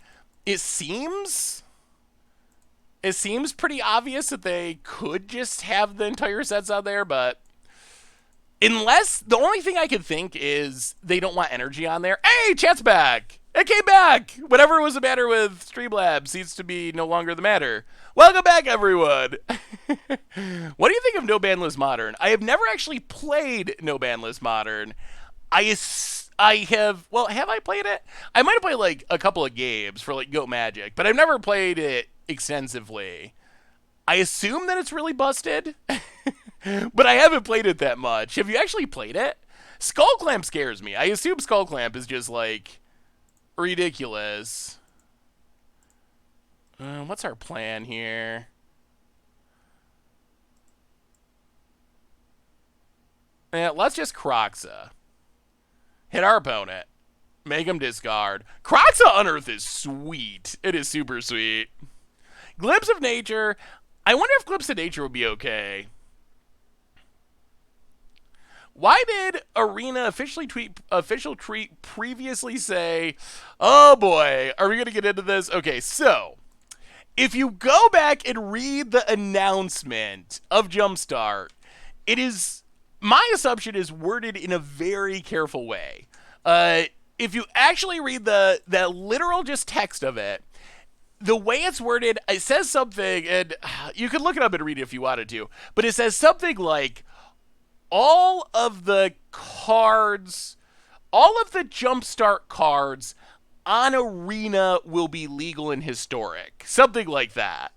It seems pretty obvious that they could just have the entire sets out there, but unless the only thing I could think is they don't want energy on there. Hey, chat's back. It came back. Whatever was the matter with Streamlabs seems to be no longer the matter. Welcome back, everyone. What do you think of No Ban List Modern? I have never actually played No Ban List Modern. I have, well, have I played it? I might have played like a couple of games for like Go Magic, but I've never played it extensively. I assume that it's really busted, but I haven't played it that much. Have you actually played it? Skull Clamp scares me. I assume Skull Clamp is just like ridiculous. What's our plan here? Let's just Kroxa. Hit our opponent. Make him discard. Rakdos Unearth is sweet. It is super sweet. Glimpse of Nature. I wonder if Glimpse of Nature would be okay. Why did Arena official tweet previously say, oh boy, are we going to get into this? Okay, so if you go back and read the announcement of Jumpstart, it is, my assumption is worded in a very careful way. If you actually read the literal just text of it, the way it's worded, it says something, and you could look it up and read it if you wanted to, but it says something like, all of the cards, all of the Jumpstart cards on Arena will be legal and historic. Something like that.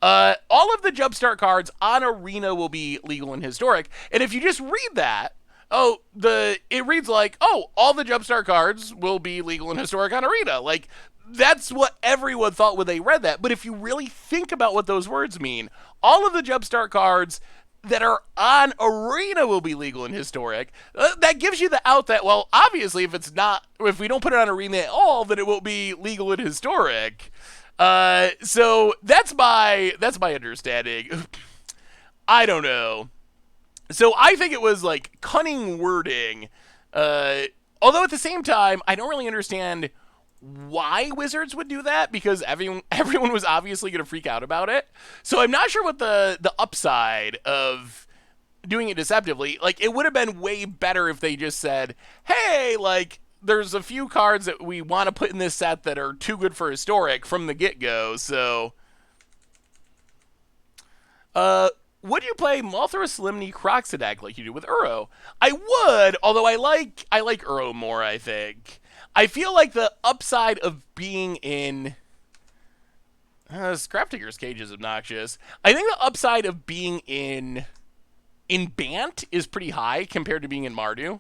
All of the Jumpstart cards on Arena will be legal and historic. And if you just read that, it reads like, oh, all the Jumpstart cards will be legal and historic on Arena. Like, that's what everyone thought when they read that. But if you really think about what those words mean, all of the Jumpstart cards that are on Arena will be legal and historic. That gives you the out that, well, obviously, if we don't put it on Arena at all, then it will be legal and historic. So that's my understanding. I don't know. So I think it was like cunning wording. Although at the same time, I don't really understand why Wizards would do that, because everyone was obviously going to freak out about it. So I'm not sure what the upside of doing it deceptively. Like, it would have been way better if they just said, hey, like, there's a few cards that we want to put in this set that are too good for historic from the get-go. So would you play Malthus Limni Kroxa deck like you do with Uro? I would, although I like Uro more, I think. I feel like the upside of being in... Scrap Digger's Cage is obnoxious. I think the upside of being in Bant is pretty high compared to being in Mardu.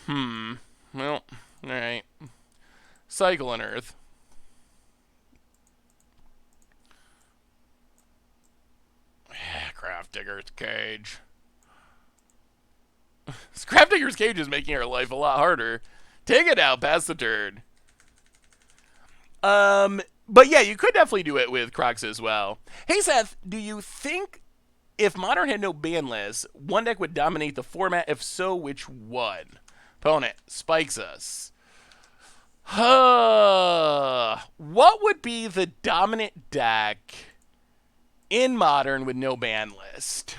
Well, alright. Cycle Unearth. Scrap Digger's Cage. Scrap Digger's Cage is making our life a lot harder. Take it out, pass the turn. But yeah, you could definitely do it with Kroxa as well. Hey Seth, do you think if Modern had no ban list, one deck would dominate the format? If so, which one? Opponent spikes us. What would be the dominant deck in Modern with no ban list?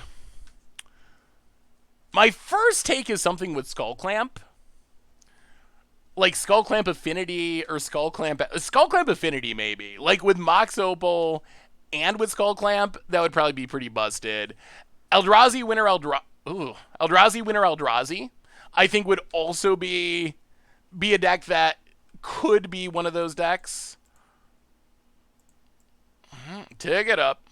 My first take is something with Skull Clamp. Like Skull Clamp Affinity or Skull Clamp Affinity maybe. Like with Mox Opal and with Skull Clamp, that would probably be pretty busted. Eldrazi Winter Eldrazi, I think would also be a deck that could be one of those decks. Take it up.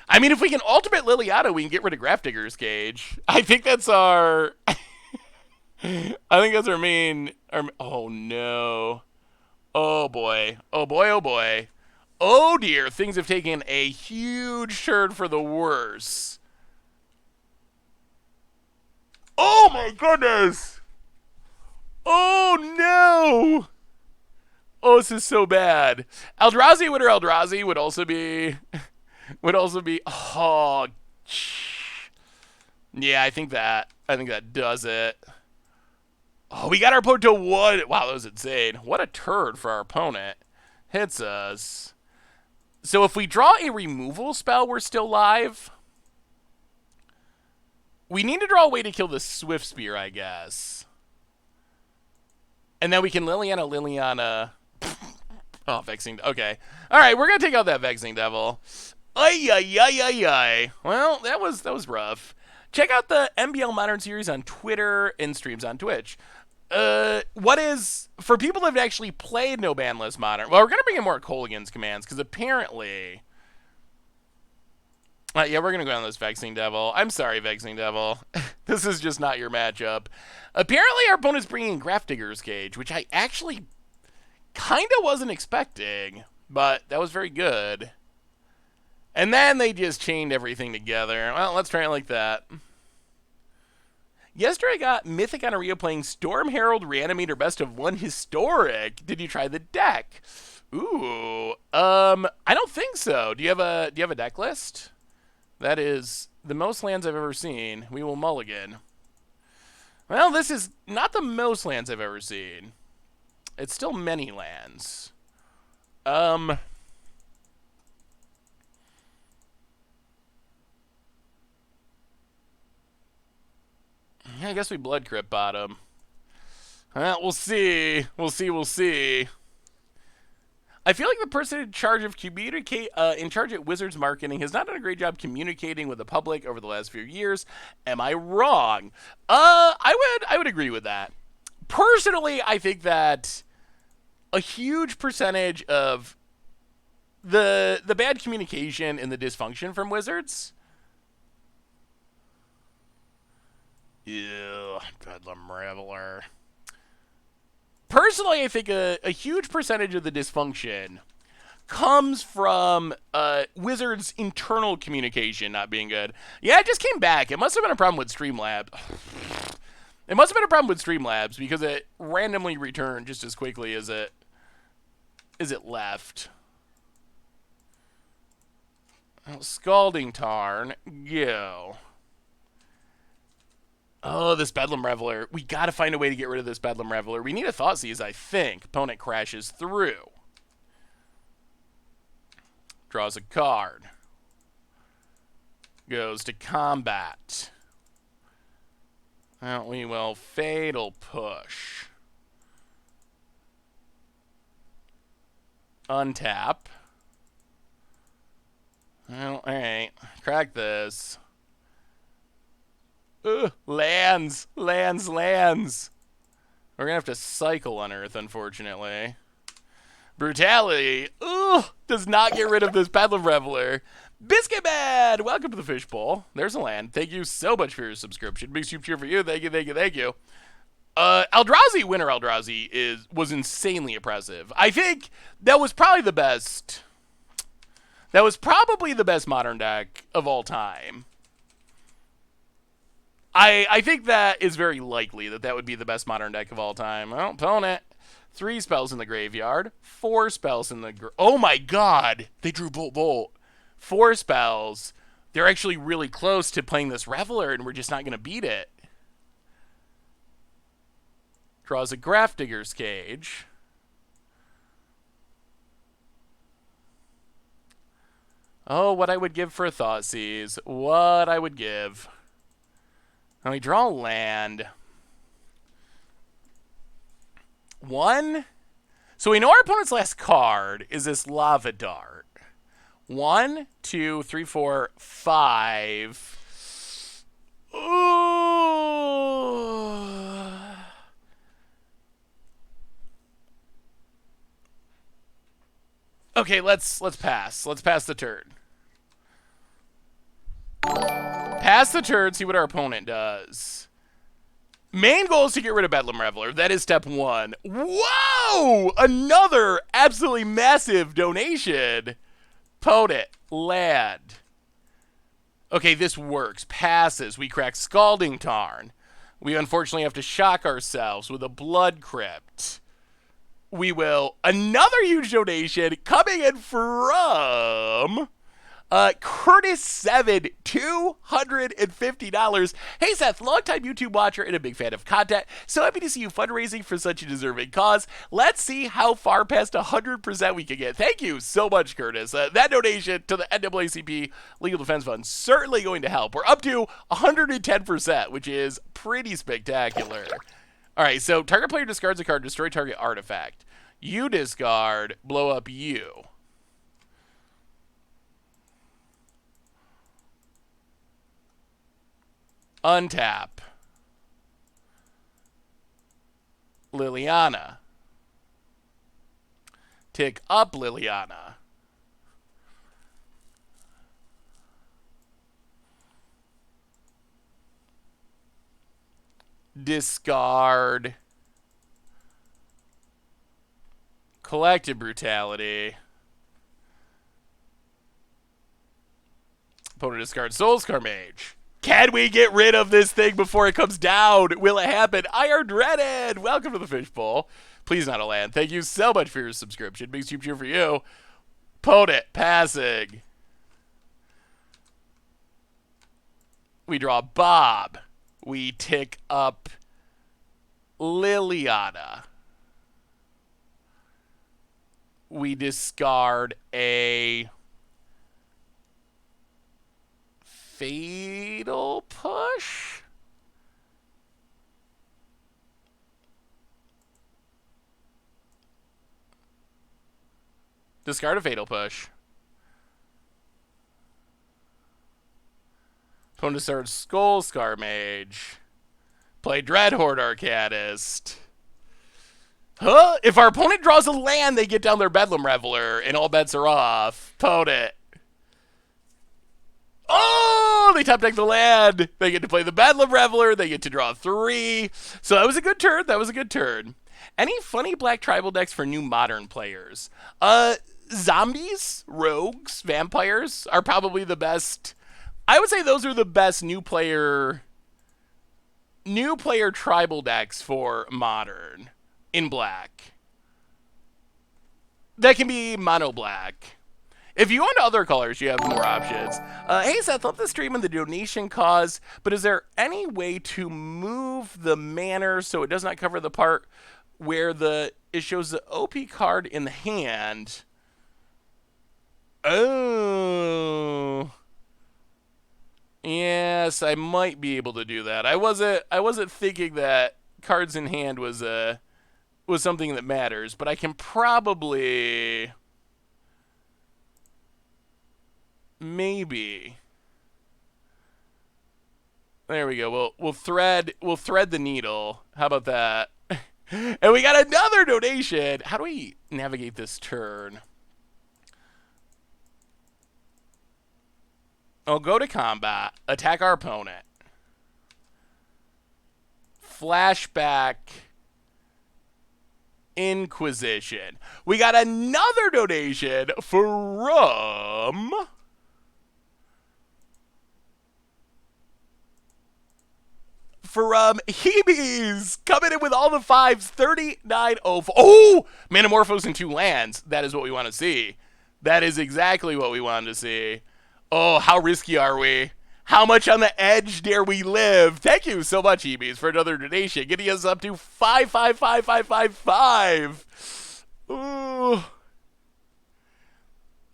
I mean, if we can ultimate Liliana, we can get rid of Grafdigger's Cage. I think that's our... I think that's our main... oh, no. Oh, boy. Oh, boy, oh, boy. Oh, dear. Things have taken a huge turn for the worse. Oh, my goodness. Oh, no. Oh, this is so bad. Eldrazi winner Eldrazi would also be... oh, yeah, I think that does it. Oh, we got our opponent to 1. Wow, that was insane. What a turd for our opponent. Hits us. So if we draw a removal spell, we're still live. We need to draw a way to kill the Swift Spear, I guess. And then we can Liliana. Oh, Vexing. Okay. All right, we're going to take out that Vexing Devil. Ay, ay, ay, ay, ay. Well, that was rough. Check out the MBL Modern series on Twitter and streams on Twitch. What is, for people that have actually played No Bandless Modern, well, we're going to bring in more Kolaghan's commands, because apparently, yeah, we're going to go on this Vexing Devil. I'm sorry, Vexing Devil. This is just not your matchup. Apparently, our opponent's bringing in Grafdigger's Cage, which I actually kind of wasn't expecting, but that was very good. And then they just chained everything together. Well, let's try it like that. Yesterday I got Mythic Honoria playing Storm Herald Reanimator Best of 1 Historic. Did you try the deck? Ooh. I don't think so. Do you have a deck list? That is the most lands I've ever seen. We will mulligan. Well, this is not the most lands I've ever seen. It's still many lands. I guess we Blood Crypt bottom. Well, we'll see. We'll see. I feel like the person in charge of Wizards marketing has not done a great job communicating with the public over the last few years. Am I wrong? I would agree with that. Personally, I think that a huge percentage of the bad communication and the dysfunction from Wizards. Ew, Bedlam Reveler. Personally, I think a huge percentage of the dysfunction comes from Wizards' internal communication not being good. Yeah, it just came back. It must have been a problem with Streamlabs. It must have been a problem with Streamlabs because it randomly returned just as quickly as it left. Oh, Scalding Tarn, go. Oh, this Bedlam Reveler. We got to find a way to get rid of this Bedlam Reveler. We need a Thoughtseize, I think. Opponent crashes through. Draws a card. Goes to combat. Well, we will Fatal Push. Untap. Well, alright. Crack this. Lands. We're gonna have to cycle Unearth, unfortunately. Brutality. Does not get rid of this Bedlam Reveler. Biscuit Man! Welcome to the Fishbowl. There's a land. Thank you so much for your subscription. Big super cheer for you. Thank you. Eldrazi winner Eldrazi was insanely impressive. I think that was probably the best. That was probably the best modern deck of all time. I think that is very likely that would be the best modern deck of all time. Well, opponent, 3 spells in the graveyard, 4 spells in the... oh my god! They drew Bolt. 4 spells. They're actually really close to playing this Reveler, and we're just not going to beat it. Draws a Grafdigger's Cage. Oh, what I would give for a Thoughtseize. What I would give. Now we draw land. 1. So we know our opponent's last card is this Lava Dart. 1, 2, 3, 4, 5. Ooh. Okay, let's pass. Let's pass the turn. Pass the turn, see what our opponent does. Main goal is to get rid of Bedlam Reveler. That is step one. Whoa! Another absolutely massive donation. Opponent, lad. Okay, this works. Passes. We crack Scalding Tarn. We unfortunately have to shock ourselves with a Blood Crypt. We will. Another huge donation coming in from Curtis 7, $250. Hey Seth, longtime YouTube watcher and a big fan of content. So happy to see you fundraising for such a deserving cause. Let's see how far past 100% we can get. Thank you so much, Curtis. That donation to the NAACP Legal Defense Fund certainly going to help. We're up to 110%, which is pretty spectacular. All right, so target player discards a card, destroy target artifact. You discard, blow up you. Untap. Liliana. Tick up Liliana. Discard. Collective Brutality. Opponent discards Soulscar Mage. Can we get rid of this thing before it comes down? Will it happen? Iron Dreaded! Welcome to the Fishbowl. Please not a land. Thank you so much for your subscription. Big soup cheer for you. Opponent passing. We draw Bob. We tick up Liliana. We discard a Fatal Push? Discard a Fatal Push. Opponent discards Skullscar Mage. Play Dreadhorde Arcanist. Huh? If our opponent draws a land, they get down their Bedlam Reveler, and all bets are off. Opponent. Oh, they top deck the land. They get to play the Bedlam Reveler. They get to draw 3. So that was a good turn. That was a good turn. Any funny black tribal decks for new Modern players? Zombies, rogues, vampires are probably the best. I would say those are the best new player tribal decks for Modern in black. That can be mono black. If you go into other colors, you have more options. Hey Seth, love the stream and the donation cause, but is there any way to move the manner so it does not cover the part where it shows the OP card in the hand? Oh. Yes, I might be able to do that. I wasn't thinking that cards in hand was something that matters, but I can probably maybe. There we go. We'll thread the needle. How about that? And we got another donation. How do we navigate this turn? I'll go to combat, attack our opponent. Flashback. Inquisition. We got another donation from Hebes, coming in with all the 5s, 3904. Oh, Manamorphose in 2 lands. That is what we want to see. That is exactly what we wanted to see. Oh, how risky are we? How much on the edge dare we live? Thank you so much, Hebes, for another donation, getting us up to 5555555. Ooh.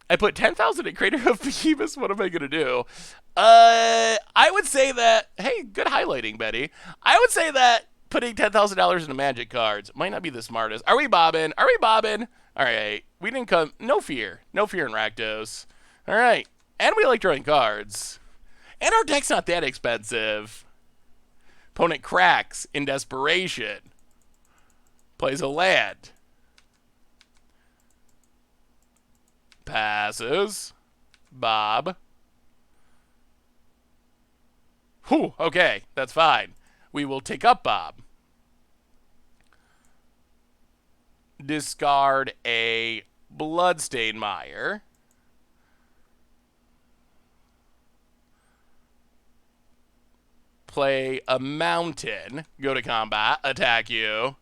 I put 10,000 in Crater of Behemoth. What am I going to do? I would say that, hey, good highlighting, Betty. I would say that putting $10,000 into Magic cards might not be the smartest. Are we bobbing? Are we bobbing? All right. We didn't come. No fear. No fear in Rakdos. All right. And we like drawing cards. And our deck's not that expensive. Opponent cracks in desperation. Plays a land. Passes. Bob. Whew, okay, that's fine. We will take up Bob. Discard a Bloodstained Mire. Play a Mountain. Go to combat. Attack you.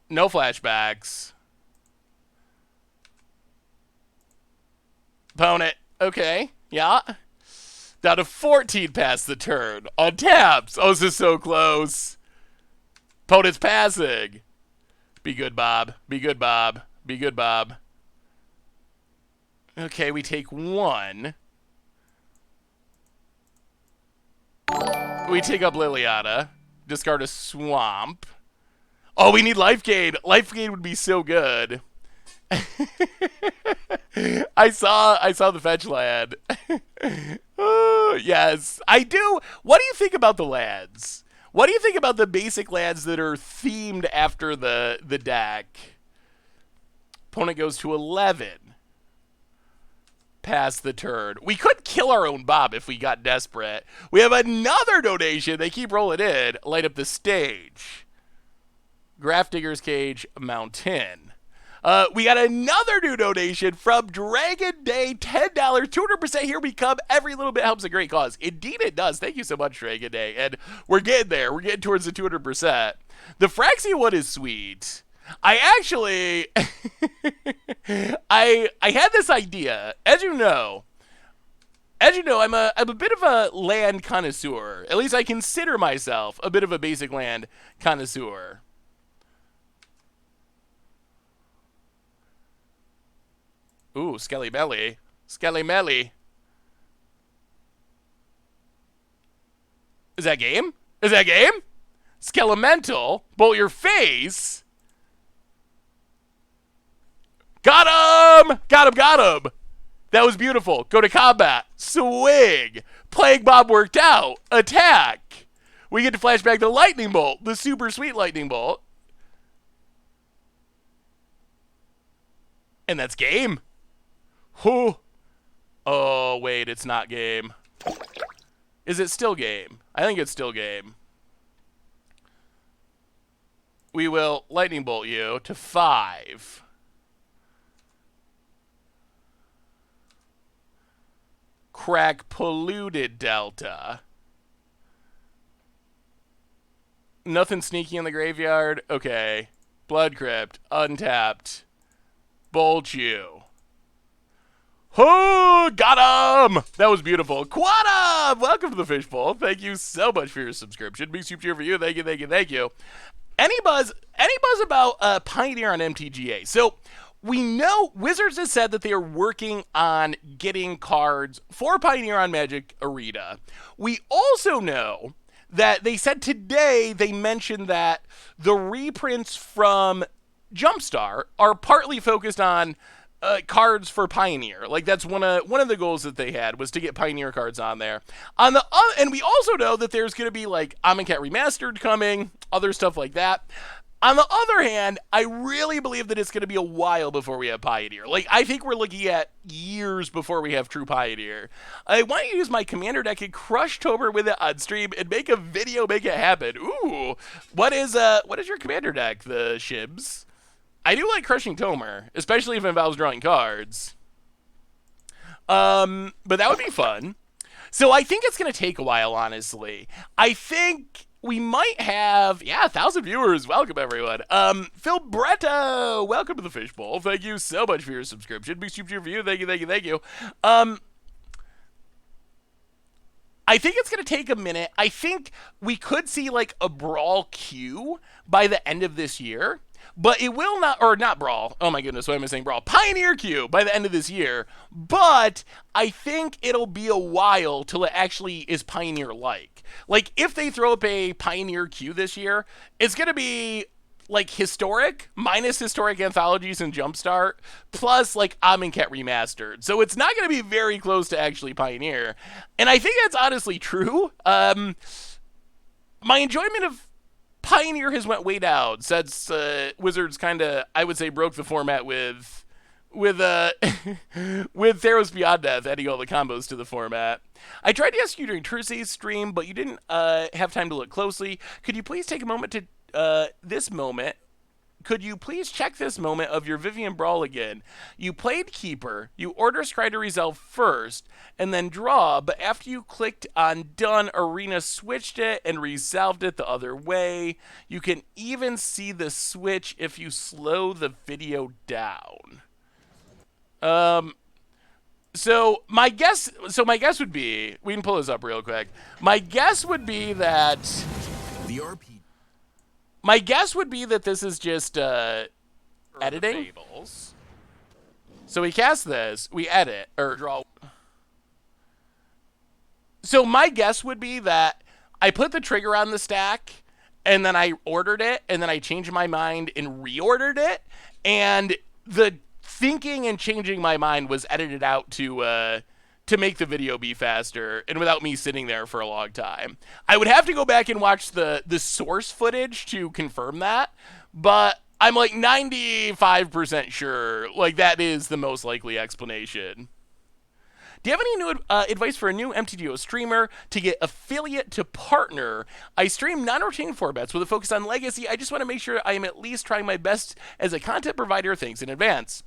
No flashbacks. Opponent. Okay. Yeah. Down to 14 past the turn. On taps. Oh, this is so close. Opponent's passing. Be good, Bob. Be good, Bob. Be good, Bob. Okay, we take 1. We take up Liliana. Discard a Swamp. Oh, we need Life Gain. Life Gain would be so good. I saw the fetch land. Oh, yes, I do. What do you think about the lands? What do you think about the basic lands that are themed after the deck? Opponent goes to 11. Pass the turn. We could kill our own Bob if we got desperate. We have another donation. They keep rolling in. Light up the stage. Grafdigger's Cage Mountain. We got another new donation from Dragon Day, $10, 200%. Here we come. Every little bit helps a great cause. Indeed it does. Thank you so much, Dragon Day. And we're getting there. We're getting towards the 200%. The Phyrexia one is sweet. I actually, I had this idea. As you know, I'm a bit of a land connoisseur. At least I consider myself a bit of a basic land connoisseur. Ooh, Skelly Melly. Skelly Melly. Is that game? Is that game? Skelemental. Bolt your face. Got him! Got him, got him. That was beautiful. Go to combat. Swing. Plague Bob worked out. Attack. We get to flashback the Lightning Bolt. The super sweet Lightning Bolt. And that's game. Whew. Oh, wait, it's not game. Is it still game? I think it's still game. We will Lightning Bolt you to 5. Crack Polluted Delta. Nothing sneaky in the graveyard. Okay. Blood Crypt. Untapped. Bolt you. Oh, got him! That was beautiful. Quantum! Welcome to the Fishbowl. Thank you so much for your subscription. Big super cheer for you. Thank you, thank you, thank you. Any buzz about Pioneer on MTGA? So we know Wizards has said that they are working on getting cards for Pioneer on Magic Arena. We also know that they said today, they mentioned that the reprints from Jumpstart are partly focused on cards for Pioneer. Like that's one of the goals that they had was to get Pioneer cards on there. On the and we also know that there's going to be like Amonkhet Remastered coming, other stuff like that. On the other hand, I really believe that it's going to be a while before we have Pioneer. Like, I think we're looking at years before we have true Pioneer. I want to use my Commander deck and crush Tober with it on stream and make a video, make it happen. Ooh, what is your Commander deck, the Shibs? I do like crushing Tomer, especially if it involves drawing cards. But that would be fun. So I think it's going to take a while, honestly. I think we might have, 1,000 viewers. Welcome, everyone. Phil Bretto, welcome to the Fishbowl. Thank you so much for your subscription. Big super for you. Thank you, thank you, thank you. I think it's going to take a minute. I think we could see like a Brawl queue by the end of this year. But it will not, or not Brawl. Oh my goodness, why am I saying Brawl? Pioneer queue by the end of this year. But I think it'll be a while till it actually is Pioneer-like. Like, if they throw up a Pioneer queue this year, it's going to be, like, historic, minus historic anthologies and Jumpstart, plus, like, Amonkhet Remastered. So it's not going to be very close to actually Pioneer. And I think that's honestly true. My enjoyment of Pioneer has went way down since Wizards kind of, I would say, broke the format with with Theros Beyond Death, adding all the combos to the format. I tried to ask you during Thursday's stream, but you didn't have time to look closely. Could you please take a moment to this moment? Could you please check this moment of your Vivian Brawl again? You played Keeper, you order Scry to Resolve first, and then draw, but after you clicked on Done, Arena switched it and resolved it the other way. You can even see the switch if you slow the video down. So my guess would be, we can pull this up real quick. My guess would be that The RP. My guess would be that this is just editing. Fables. So we cast this, we edit, or draw. So my guess would be that I put the trigger on the stack, and then I ordered it, and then I changed my mind and reordered it, and the thinking and changing my mind was edited out to make the video be faster and without me sitting there for a long time. I would have to go back and watch the source footage to confirm that, but I'm like 95% sure like that is the most likely explanation. Do you have any new advice for a new MTGO streamer to get affiliate to partner? I stream non-rotating formats with a focus on legacy. I just want to make sure I am at least trying my best as a content provider. Thanks in advance.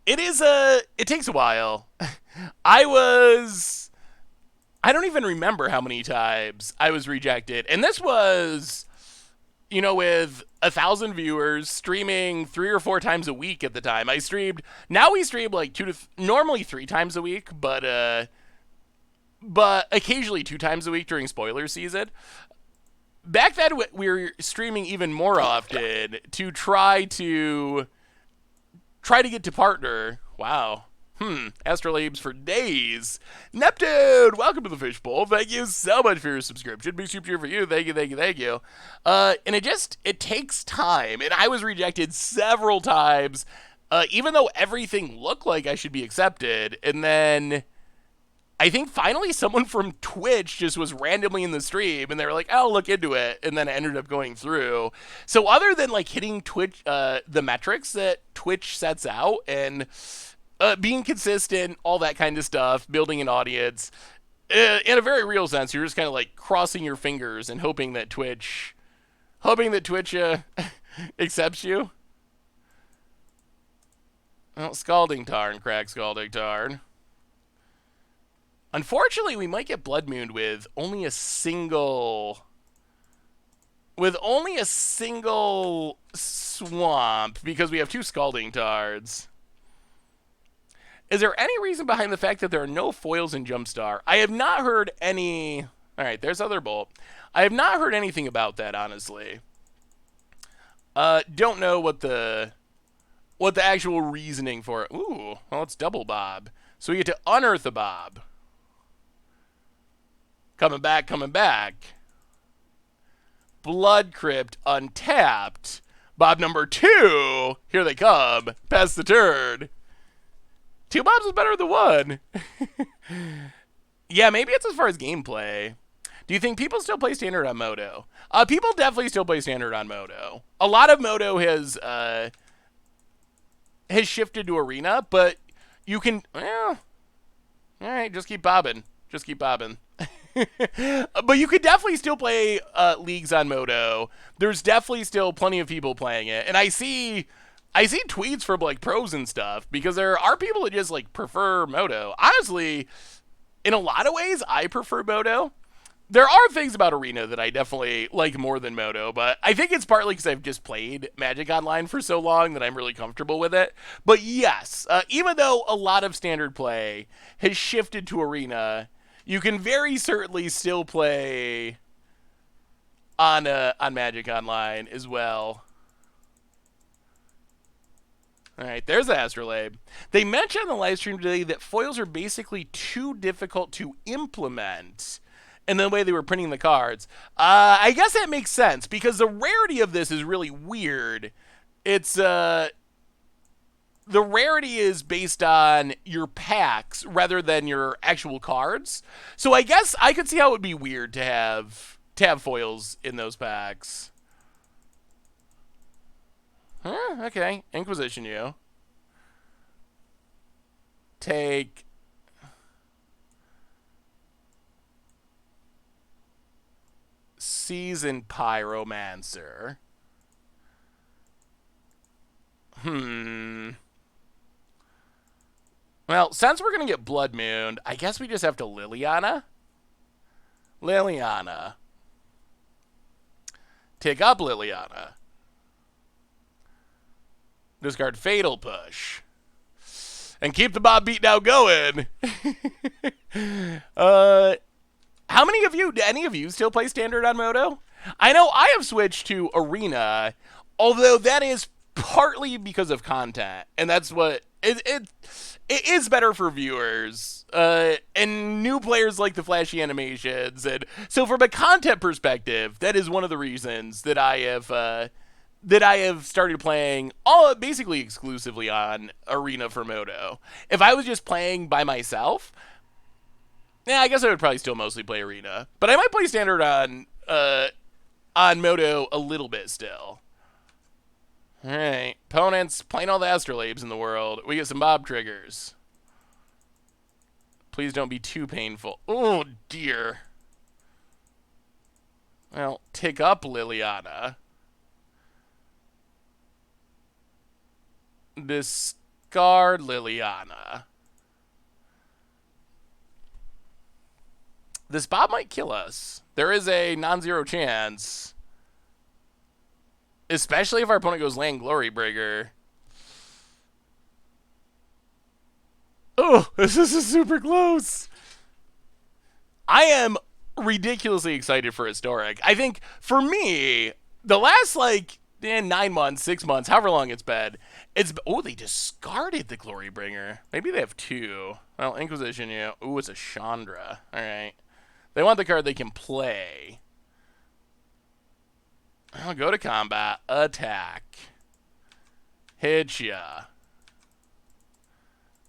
It takes a while. I don't even remember how many times I was rejected. And this was, with 1,000 viewers streaming 3 or 4 times a week at the time. Now we stream like normally 3 times a week, but occasionally 2 times a week during spoiler season. Back then we were streaming even more often to try to get to partner. Wow. Astrolabes for days. Neptune, welcome to the Fishbowl. Thank you so much for your subscription. Big super cheer for you. Thank you. And it takes time. And I was rejected several times, even though everything looked like I should be accepted. And then I think finally someone from Twitch just was randomly in the stream and they were like, "I'll look into it," and then it ended up going through. So other than like hitting Twitch, the metrics that Twitch sets out and being consistent, all that kind of stuff, building an audience, in a very real sense, you're just kind of like crossing your fingers and hoping that Twitch accepts you. Well, Scalding Tarn, crack Scalding Tarn. Unfortunately, we might get Blood Moon with only a single swamp because we have 2 Scalding Tards. Is there any reason behind the fact that there are no foils in Jumpstart? I have not heard any. All right, there's Other Bolt. I have not heard anything about that, honestly. Don't know what the actual reasoning for it. Ooh, well, it's double Bob. So we get to unearth a Bob. Coming back. Blood Crypt untapped. Bob number 2. Here they come. Pass the turn. 2 Bobs is better than 1. Yeah, maybe it's as far as gameplay. Do you think people still play Standard on Moto? People definitely still play Standard on Moto. A lot of Moto has shifted to Arena, but you can... Well, all right, just keep bobbing. But you could definitely still play leagues on Moto. There's definitely still plenty of people playing it, and I see tweets from like pros and stuff because there are people that just like prefer Moto. Honestly, in a lot of ways, I prefer Moto. There are things about Arena that I definitely like more than Moto, but I think it's partly because I've just played Magic Online for so long that I'm really comfortable with it. But yes, even though a lot of Standard play has shifted to Arena, you can very certainly still play on Magic Online as well. All right, there's Astrolabe. They mentioned on the live stream today that foils are basically too difficult to implement in the way they were printing the cards. I guess that makes sense because the rarity of this is really weird. It's the rarity is based on your packs rather than your actual cards. So I guess I could see how it would be weird to have to have foils in those packs. Huh, okay. Inquisition you. Take Seasoned Pyromancer. Well, since we're going to get Blood Moon, I guess we just have to Liliana. Liliana. Take up Liliana. Discard Fatal Push. And keep the Bob Beatdown going. How many of you, do any of you still play Standard on Moto? I know I have switched to Arena, although that is partly because of content. And that's what, it is better for viewers. And new players like the flashy animations. And so from a content perspective, that is one of the reasons that I have started playing basically exclusively on Arena for Moto. If I was just playing by myself, yeah, I guess I would probably still mostly play Arena. But I might play Standard on Moto a little bit still. Alright, opponents playing all the Astrolabes in the world. We get some Bob triggers. Please don't be too painful. Oh, dear. Well, take up Liliana. Discard Liliana. This Bob might kill us. There is a non-zero chance. Especially if our opponent goes Land Glorybringer. Oh, this is super close. I am ridiculously excited for Historic. I think, for me, the last, 9 months, 6 months, however long it's been, oh, they discarded the Glorybringer. Maybe they have two. Well, Inquisition, yeah. Ooh, it's a Chandra. All right. They want the card they can play. I'll go to combat. Attack. Hit ya.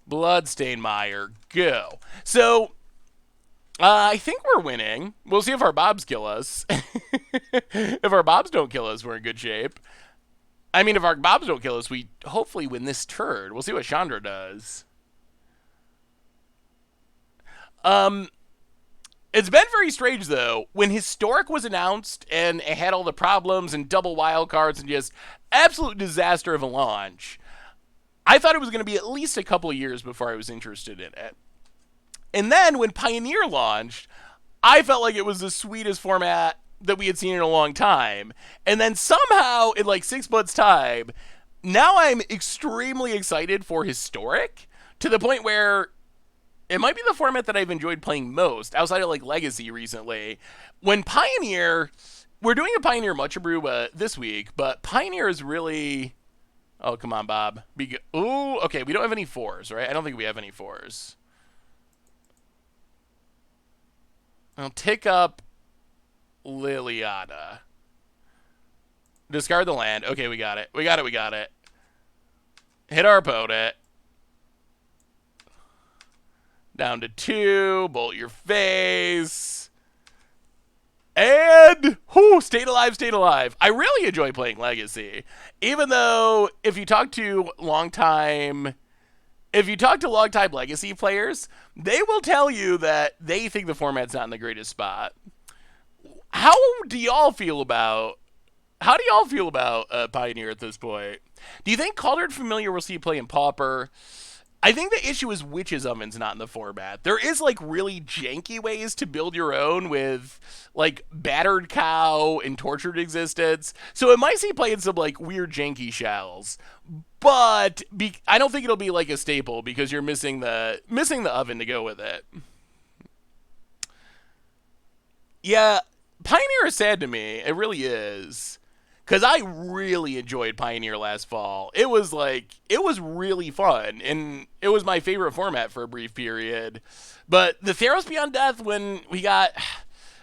Bloodstain Mire. Go. So, I think we're winning. We'll see if our Bobs kill us. If our Bobs don't kill us, we're in good shape. I mean, if our Bobs don't kill us, we hopefully win this turn. We'll see what Chandra does. It's been very strange, though. When Historic was announced and it had all the problems and double wildcards and just absolute disaster of a launch, I thought it was going to be at least a couple of years before I was interested in it. And then when Pioneer launched, I felt like it was the sweetest format that we had seen in a long time. And then somehow, in 6 months' time, now I'm extremely excited for Historic, to the point where it might be the format that I've enjoyed playing most, outside of Legacy recently. When Pioneer, we're doing a Pioneer Mucha Brew this week, but Pioneer is really, oh, come on, Bob. Ooh, okay, we don't have any 4s, right? I don't think we have any 4s. I'll take up Liliana. Discard the land. Okay, we got it. We got it. Hit our opponent. Down to 2. Bolt your face. And, stayed alive. I really enjoy playing Legacy. Even though, if you talk to longtime Legacy players, they will tell you that they think the format's not in the greatest spot. How do y'all feel about Pioneer at this point? Do you think Cauldron Familiar will see you play in Pauper? I think the issue is Witch's Oven's not in the format. There is really janky ways to build your own with Battered Cow and Tortured Existence. So it might see you playing some weird janky shells. But I don't think it'll be a staple because you're missing the oven to go with it. Yeah, Pioneer is sad to me. It really is. Because I really enjoyed Pioneer last fall. It was really fun, and it was my favorite format for a brief period. But the Theros Beyond Death, when we got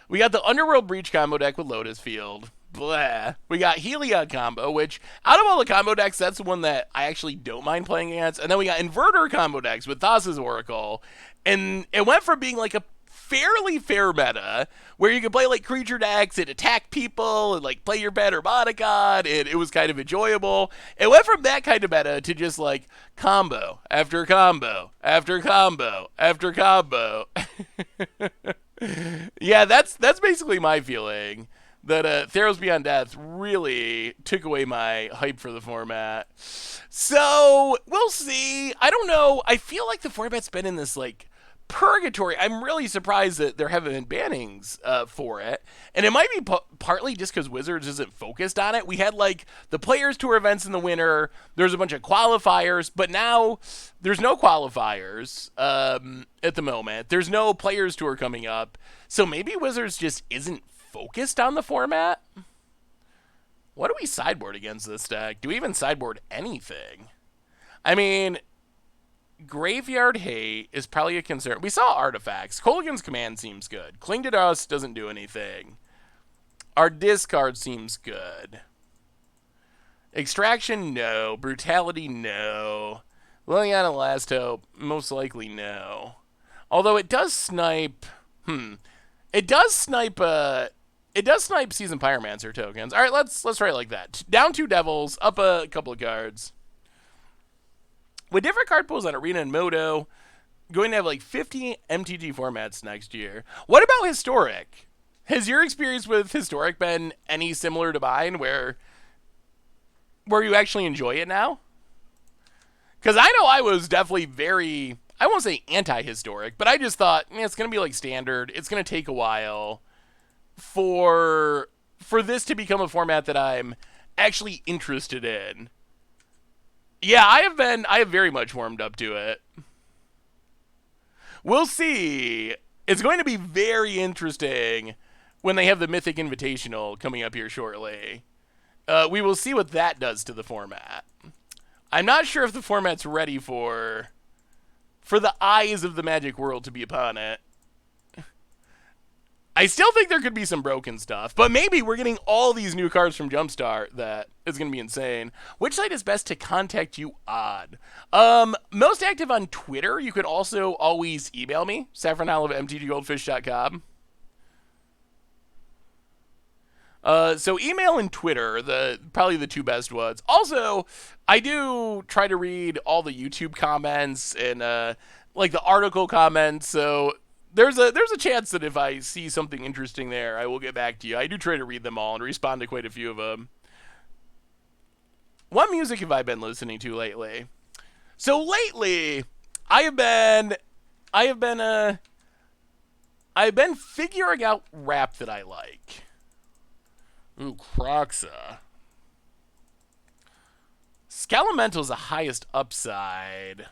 the Underworld Breach combo deck with Lotus Field, blah. We got Heliod combo, which, out of all the combo decks, that's the one that I actually don't mind playing against. And then we got Inverter combo decks with Thassa's Oracle. And it went from being a fairly fair meta where you could play like creature decks and attack people and like play your better Monocon, and it was kind of enjoyable. It went from that kind of meta to just like combo after combo after combo after combo. Yeah, that's basically my feeling. That Theros Beyond Death really took away my hype for the format. So, we'll see. I don't know. I feel like the format's been in this, like, purgatory. I'm really surprised that there haven't been bannings for it. And it might be partly just because Wizards isn't focused on it. We had, like, the Players Tour events in the winter. There's a bunch of qualifiers. But now, there's no qualifiers at the moment. There's no Players Tour coming up. So maybe Wizards just isn't focused on the format. What do we sideboard against this deck? Do we even sideboard anything? I mean, Graveyard Hate is probably a concern. We saw Artifacts. Kolaghan's Command seems good. Cling to Dust doesn't do anything. Our discard seems good. Extraction, no. Brutality, no. Liliana Last Hope, most likely no. Although it does snipe... It does snipe Seasoned Pyromancer tokens. All right, let's try it like that. Down 2 Devils, up a couple of cards. With different card pools on Arena and Moto, going to have like 50 MTG formats next year. What about Historic? Has your experience with Historic been any similar to mine, where you actually enjoy it now? Because I know I was definitely very, I won't say anti-Historic, but I just thought, it's going to be like Standard. It's going to take a while for this to become a format that I'm actually interested in. Yeah, I have very much warmed up to it. We'll see. It's going to be very interesting when they have the Mythic Invitational coming up here shortly. We will see what that does to the format. I'm not sure if the format's ready for the eyes of the Magic world to be upon it. I still think there could be some broken stuff, but maybe we're getting all these new cards from Jumpstart that is going to be insane. Which site is best to contact you on? Most active on Twitter. You could also always email me, saffronolive@mtggoldfish.com. So email and Twitter, probably the two best ones. Also, I do try to read all the YouTube comments and like the article comments, so there's a chance that if I see something interesting there, I will get back to you. I do try to read them all and respond to quite a few of them. What music have I been listening to lately? So lately, I've been figuring out rap that I like. Ooh, Croxa. Skelemental's the highest upside.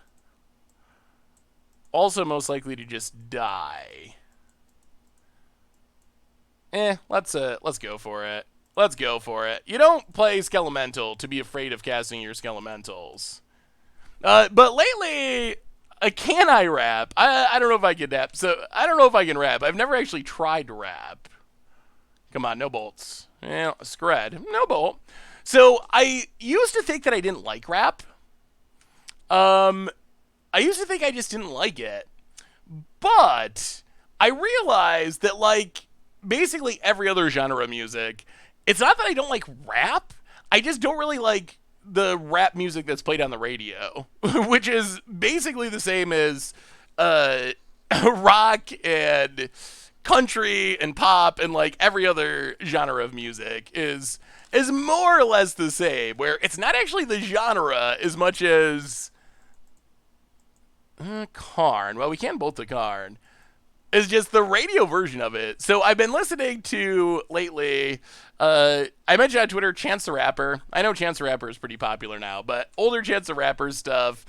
Also most likely to just die. Let's go for it. Let's go for it. You don't play Skelemental to be afraid of casting your Skelementals. But lately, can I rap? I don't know if I can rap. So I don't know if I can rap. I've never actually tried to rap. Come on, no bolts. Scred. No bolt. So I used to think that I didn't like rap. I used to think I just didn't like it. But I realized that, like, basically every other genre of music, it's not that I don't like rap. I just don't really like the rap music that's played on the radio, which is basically the same as rock and country and pop and like every other genre of music is more or less the same, where it's not actually the genre as much as Karn. Well, we can bolt the Karn. It's just the radio version of it. So I've been listening to lately, I mentioned on Twitter Chance the Rapper. I know Chance the Rapper is pretty popular now, but older Chance the Rapper stuff.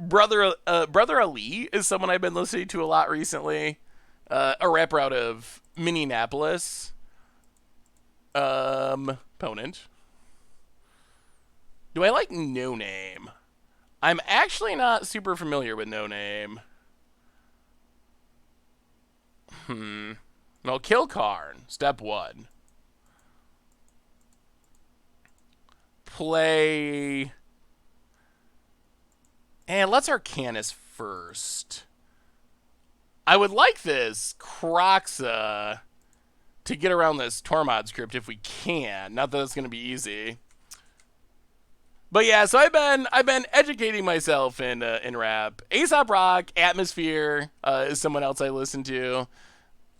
Brother Ali is someone I've been listening to a lot recently. A rapper out of Minneapolis. Ponent. Do I like No Name? I'm actually not super familiar with No Name. Well, kill Karn. Step 1. Play... And let's Arcanus first. I would like this Croxa to get around this Tormod script if we can. Not that it's going to be easy. But yeah, so I've been educating myself in rap. Aesop Rock, Atmosphere is someone else I listen to.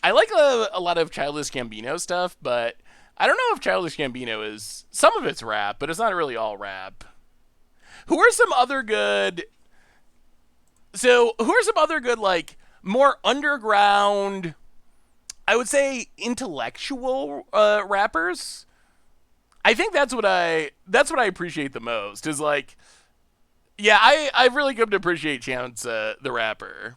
I like a lot of Childish Gambino stuff, but I don't know if Childish Gambino is... Some of it's rap, but it's not really all rap. Who are some other good... So, who are some other good, like, more underground, I would say intellectual rappers? I think that's what I appreciate the most, is like... Yeah, I've really come to appreciate Chance the Rapper.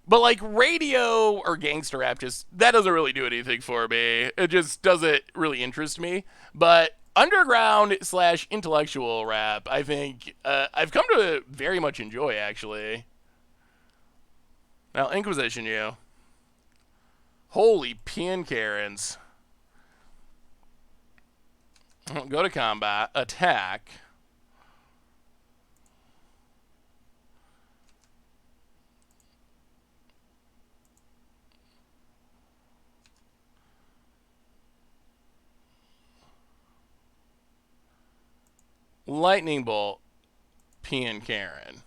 But like radio or gangster rap, just that doesn't really do anything for me. It just doesn't really interest me. But underground / intellectual rap, I think I've come to very much enjoy, actually. Now, Inquisition, you. Holy pin Karens. Go to combat. Attack. Lightning Bolt, P and Karen.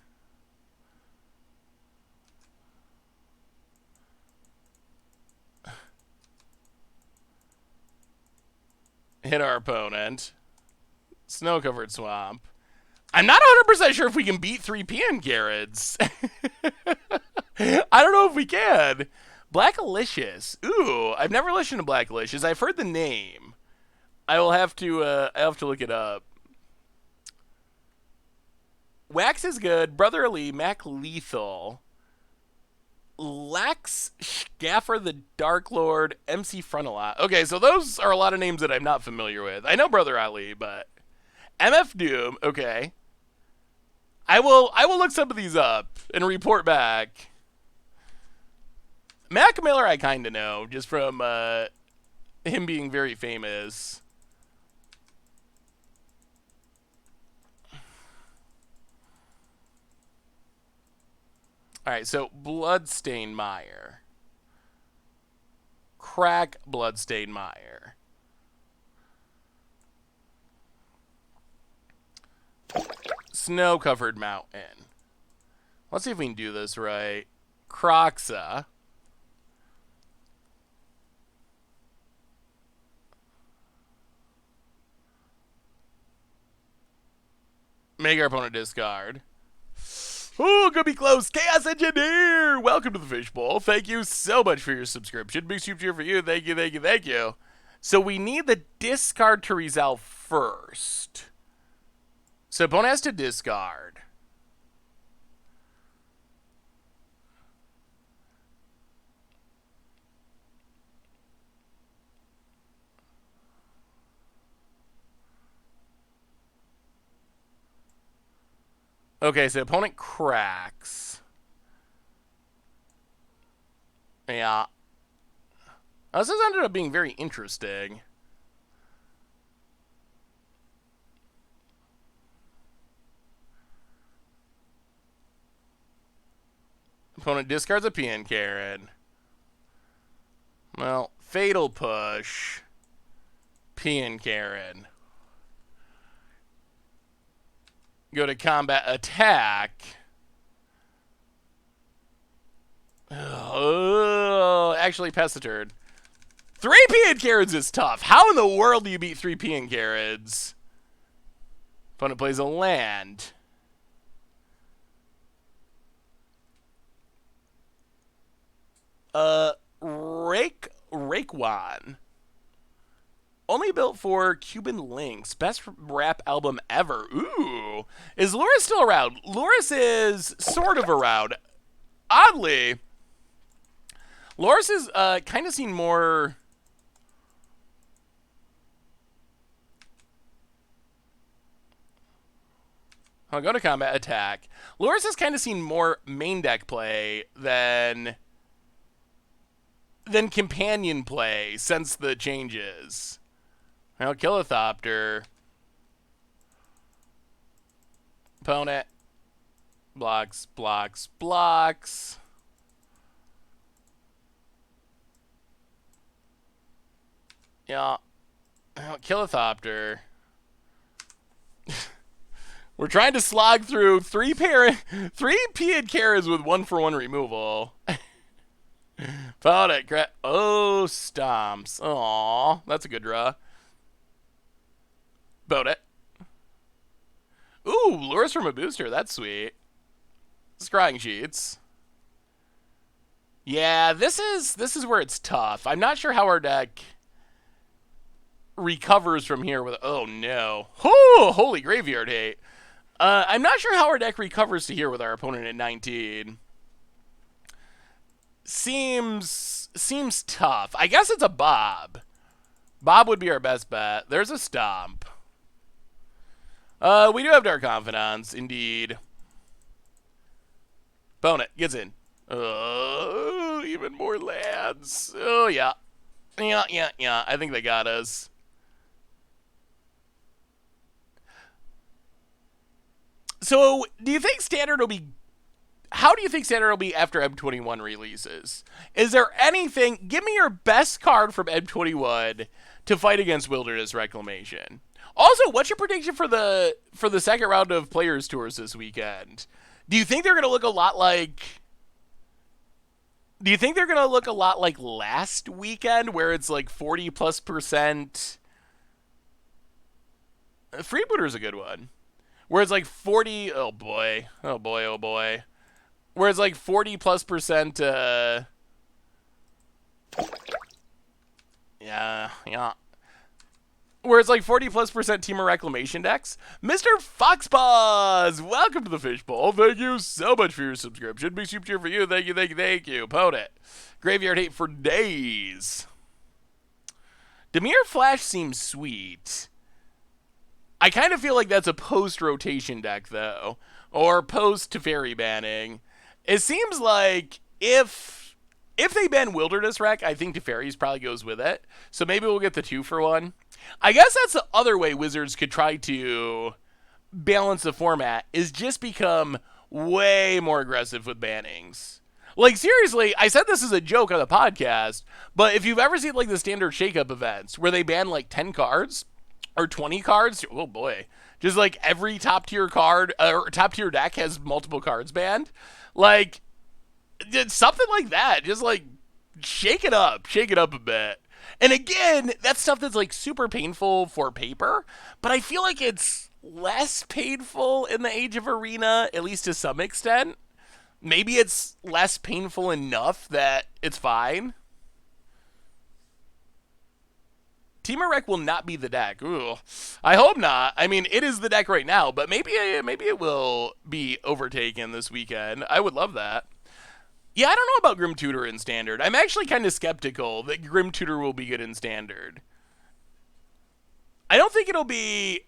Hit our opponent. Snow-covered swamp. I'm not 100% sure if we can beat 3 PN Carrots. I don't know if we can. Blackalicious. Ooh, I've never listened to Blackalicious. I've heard the name. I'll have to look it up. Wax is good. Brother Ali, Mac Lethal, Lax Scaffer the Dark Lord, MC Frontalot. Okay, so those are a lot of names that I'm not familiar with. I know Brother Ali, but MF Doom. Okay, I will look some of these up and report back. Mac Miller, I kind of know just from him being very famous. All right, so Bloodstain Meyer. Crack Bloodstain Meyer. Snow-covered mountain. Let's see if we can do this right. Croxa. Make our opponent discard. Ooh, gonna be close. Chaos Engineer! Welcome to the Fishbowl. Thank you so much for your subscription. Big soup cheer for you. Thank you, thank you, thank you. So we need the discard to resolve first. So opponent has to discard. Okay, so opponent cracks. Yeah. This has ended up being very interesting. Opponent discards a PN Karen. Well, Fatal Push. PN Karen. Go to combat attack. Oh, actually, pass the turn. 3 PN Carrots is tough. How in the world do you beat 3 PN Carrots? Opponent plays a land. Raekwon. Only built for Cuban Links. Best rap album ever. Ooh. Is Loris still around? Loris is sort of around. Oddly, Loris is kind of seen more... I'll go to combat attack. Loris has kind of seen more main deck play than companion play since the changes. Well, Killothopter. Opponent. Blocks, blocks, blocks. Yeah. Kilithopter. We're trying to slog through three Pied Karas with 1-for-1 removal. Found it. Oh, stomps. Aw, that's a good draw. Boat it. Ooh, lures from a booster. That's sweet. Scrying sheets. Yeah, this is where it's tough. I'm not sure how our deck recovers from here with. Oh no! Oh, holy graveyard hate. I'm not sure how our deck recovers to here with our opponent at 19. Seems tough. I guess it's a Bob. Bob would be our best bet. There's a Stomp. We do have Dark Confidants, indeed. Bonnet gets in. Oh, even more lands. Oh, yeah. Yeah. I think they got us. So, do you think Standard will be... How do you think Standard will be after M21 releases? Is there anything... Give me your best card from M21 to fight against Wilderness Reclamation. Also, what's your prediction for the second round of Players Tours this weekend? Do you think they're going to look a lot like... Do you think they're going to look a lot like last weekend, where it's like 40+%? Freebooter's a good one. Where it's like 40... Oh, boy. Oh, boy, oh, boy. Where it's like 40+%... Yeah. Where it's like 40+% Team of Reclamation decks. Mr. Foxpaws, welcome to the Fishbowl. Thank you so much for your subscription. Big soup cheer for you. Thank you. Poet. Graveyard hate for days. Demir Flash seems sweet. I kind of feel like that's a post-rotation deck, though. Or post-Teferi banning. It seems like if they ban Wilderness Rec, I think Teferi's probably goes with it. So maybe we'll get the 2-for-1. I guess that's the other way Wizards could try to balance the format, is just become way more aggressive with bannings. Like, seriously, I said this as a joke on the podcast, but if you've ever seen, like, the standard shakeup events where they ban, like, 10 cards or 20 cards, oh boy, just, like, every top-tier card or top-tier deck has multiple cards banned, like, something like that. Just, like, shake it up a bit. And again, that's stuff that's, like, super painful for paper, but I feel like it's less painful in the Age of Arena, at least to some extent. Maybe it's less painful enough that it's fine. Team of Rec will not be the deck. Ooh, I hope not. I mean, it is the deck right now, but maybe it will be overtaken this weekend. I would love that. Yeah, I don't know about Grim Tutor in Standard. I'm actually kind of skeptical that Grim Tutor will be good in Standard. I don't think it'll be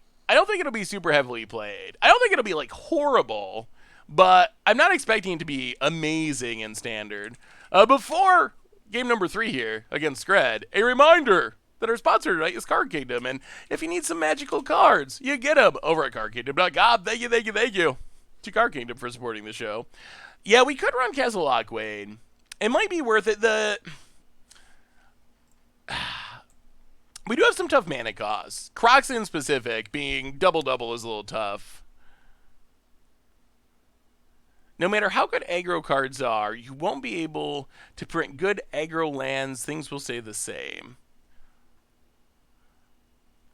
super heavily played. I don't think it'll be, like, horrible, but I'm not expecting it to be amazing in Standard. Before game number 3 here against Scred, a reminder that our sponsor tonight is Card Kingdom, and if you need some magical cards, you get them over at cardkingdom.com. Thank you to Card Kingdom for supporting the show. Yeah, we could run Castle Lockwain. It might be worth it. We do have some tough mana costs. Crocs in specific, being double-double is a little tough. No matter how good aggro cards are, you won't be able to print good aggro lands. Things will stay the same.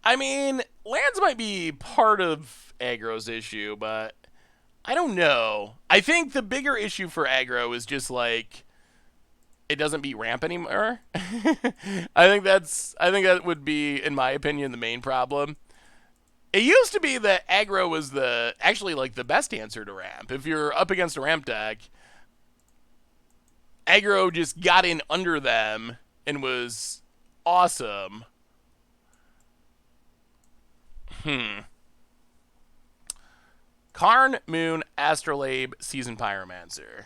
I mean, lands might be part of aggro's issue, but I don't know. I think the bigger issue for aggro is just, like, it doesn't beat ramp anymore. I think that would be, in my opinion, the main problem. It used to be that aggro was actually like the best answer to ramp. If you're up against a ramp deck, aggro just got in under them and was awesome. Karn, Moon, Astrolabe, Seasoned Pyromancer.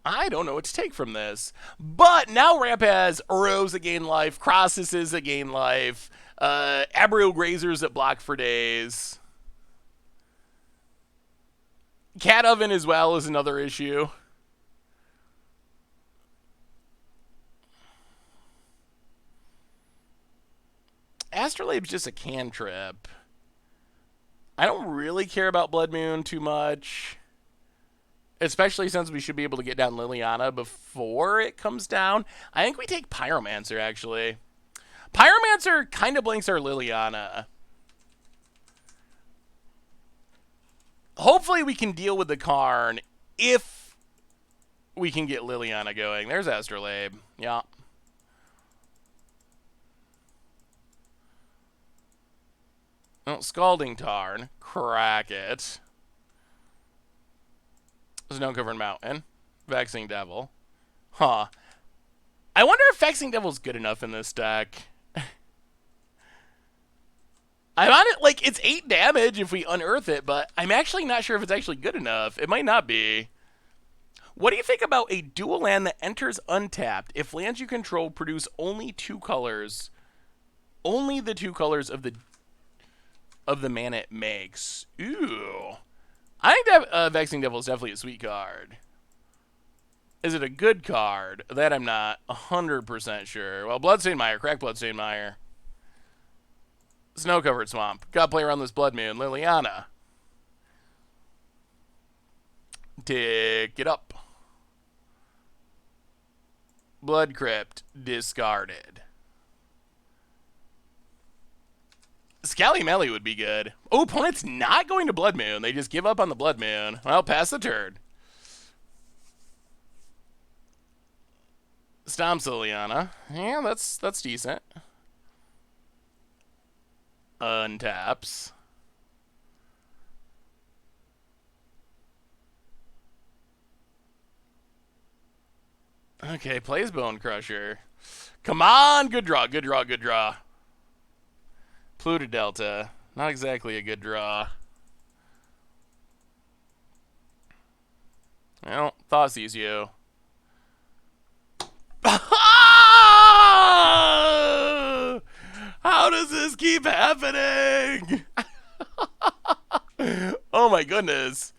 I don't know what to take from this. But now Ramp has Uros that gain life, Crossuses that gain life, Abrial Grazers that block for days. Cat Oven as well is another issue. Astrolabe's just a cantrip. I don't really care about Blood Moon too much. Especially since we should be able to get down Liliana before it comes down. I think we take Pyromancer, actually. Pyromancer kind of blanks our Liliana. Hopefully we can deal with the Karn if we can get Liliana going. There's Astrolabe. Yeah. Oh, Scalding Tarn. Crack it. Snow-covered mountain. Vexing Devil. Huh. I wonder if Vexing Devil's good enough in this deck. I'm on it, like, it's 8 damage if we unearth it, but I'm actually not sure if it's actually good enough. It might not be. What do you think about a dual land that enters untapped if lands you control produce only 2 colors? Only the 2 colors of the mana it makes. Ooh. I think that Vexing Devil is definitely a sweet card. Is it a good card? That I'm not 100% sure. Well, Bloodstained Mire. Crack Bloodstained Mire. Snow-covered Swamp. Gotta play around this Blood Moon. Liliana. Tick it up. Blood Crypt. Discarded. Scally would be good. Oh, opponent's not going to Blood Moon. They just give up on the Blood Moon. Well, pass the turn. Stomps Liliana. Yeah, that's decent. Untaps. Okay, plays Bone Crusher. Come on, good draw, good draw, good draw. Pluto Delta. Not exactly a good draw. Well, Thoughtsees you. How does this keep happening? Oh my goodness.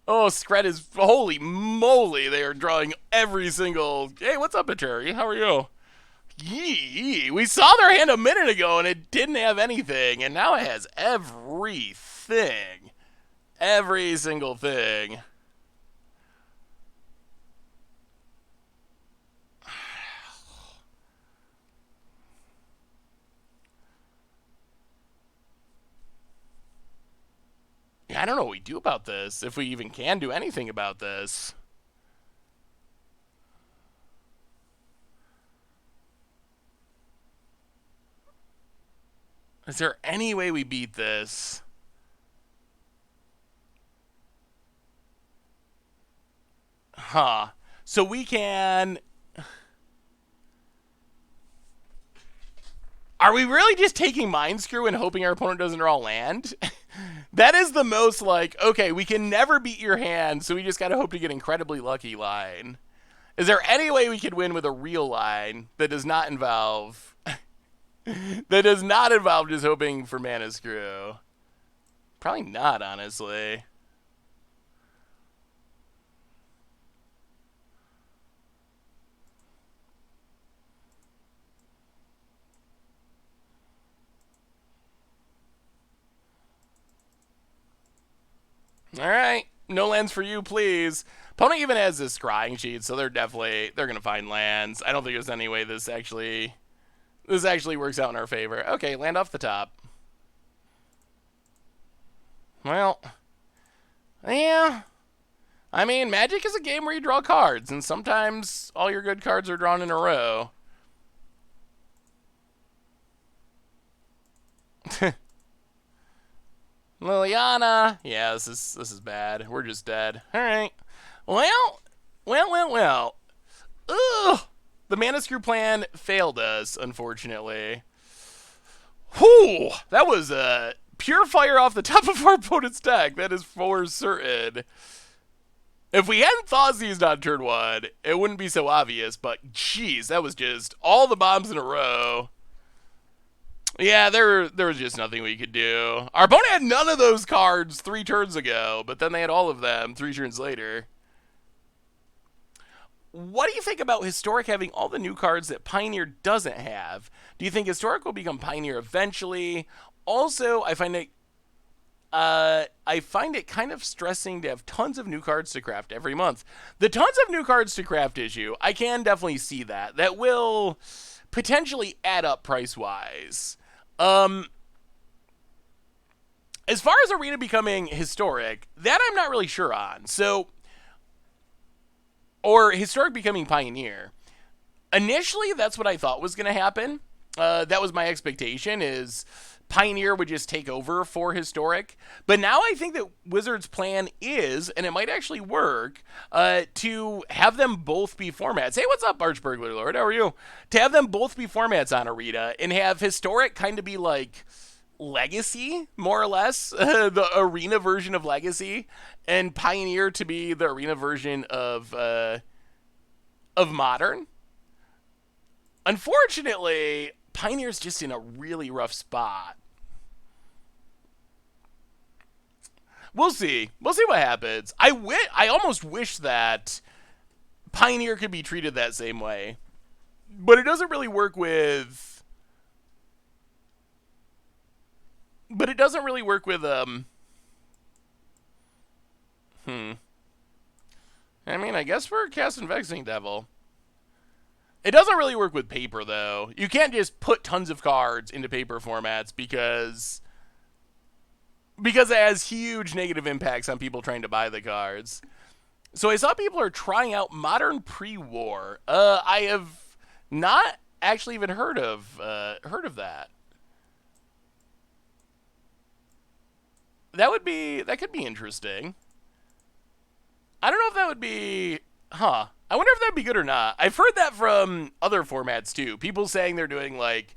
Oh, Scred is... Holy moly, they are drawing every single... Hey, what's up, Atari? How are you? Yee. We saw their hand a minute ago and it didn't have anything, and now it has everything. Every single thing. I don't know what we do about this, if we even can do anything about this. Is there any way we beat this? Huh. So we can... Are we really just taking Mind Screw and hoping our opponent doesn't draw land? That is the most, like, okay, we can never beat your hand, so we just gotta hope to get incredibly lucky line. Is there any way we could win with a real line that does not involve... that does not involve just hoping for Mana Screw? Probably not, honestly. Alright, no lands for you, please. Opponent even has this scrying sheet, so they're gonna find lands. I don't think there's any way this actually works out in our favor. Okay, land off the top. Well, yeah. I mean, Magic is a game where you draw cards, and sometimes all your good cards are drawn in a row. Liliana. Yeah, this is bad. We're just dead. Alright. Well. Ugh. The Mana Screw plan failed us, unfortunately. Whew! That was a... pure fire off the top of our opponent's deck. That is for certain. If we hadn't Thoughtseized on turn 1, it wouldn't be so obvious, but jeez, that was just all the bombs in a row. Yeah, there was just nothing we could do. Our opponent had none of those cards 3 turns ago, but then they had all of them 3 turns later. What do you think about Historic having all the new cards that Pioneer doesn't have? Do you think Historic will become Pioneer eventually? Also, I find it kind of stressing to have tons of new cards to craft every month. The tons of new cards to craft issue, I can definitely see that. That will potentially add up price-wise. As far as Arena becoming Historic, that I'm not really sure on. So, or Historic becoming Pioneer. Initially, that's what I thought was going to happen. That was my expectation, is Pioneer would just take over for Historic. But now I think that Wizards' plan is, and it might actually work, to have them both be formats. Hey, what's up, Archburglar Lord? How are you? To have them both be formats on Arena and have Historic kind of be like Legacy, more or less, the Arena version of Legacy, and Pioneer to be the Arena version of Modern. Unfortunately, Pioneer's just in a really rough spot. We'll see. We'll see what happens. I almost wish that Pioneer could be treated that same way. But it doesn't really work with... I mean, I guess we're casting Vexing Devil. It doesn't really work with paper, though. You can't just put tons of cards into paper formats because it has huge negative impacts on people trying to buy the cards. So I saw people are trying out Modern pre-war. I have not actually even heard of that. That could be interesting. I don't know if that would be, I wonder if that'd be good or not. I've heard that from other formats too. People saying they're doing like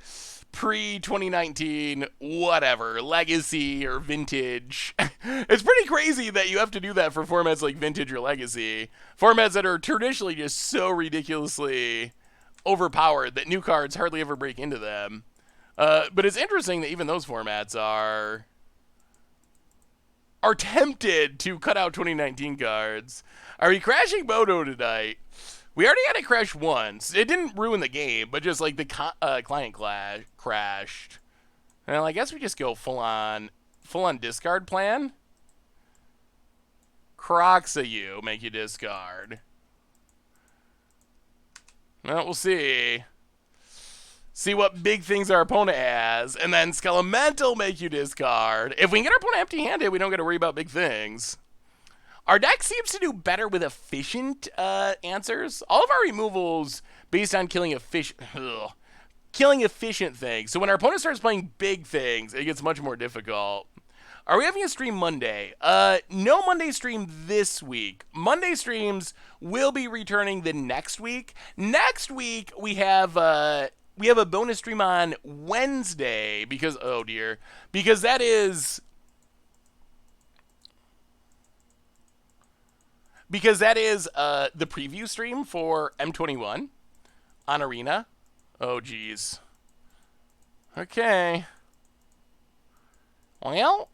pre-2019 whatever, Legacy or Vintage. It's pretty crazy that you have to do that for formats like Vintage or Legacy. Formats that are traditionally just so ridiculously overpowered that new cards hardly ever break into them. But it's interesting that even those formats are tempted to cut out 2019 cards. Are we crashing Moto tonight? We already had it crash once. It didn't ruin the game, but just like the client crashed. Well, I guess we just go full on discard plan. Croxa you make you discard. Well, we'll see. See what big things our opponent has, and then Skelemental make you discard. If we can get our opponent empty-handed, we don't got to worry about big things. Our deck seems to do better with efficient answers. All of our removals based on killing efficient things. So when our opponent starts playing big things, it gets much more difficult. Are we having a stream Monday? No Monday stream this week. Monday streams will be returning the next week. Next week we have a bonus stream on Wednesday because that is the preview stream for M21 on Arena. Oh geez. Okay. Well,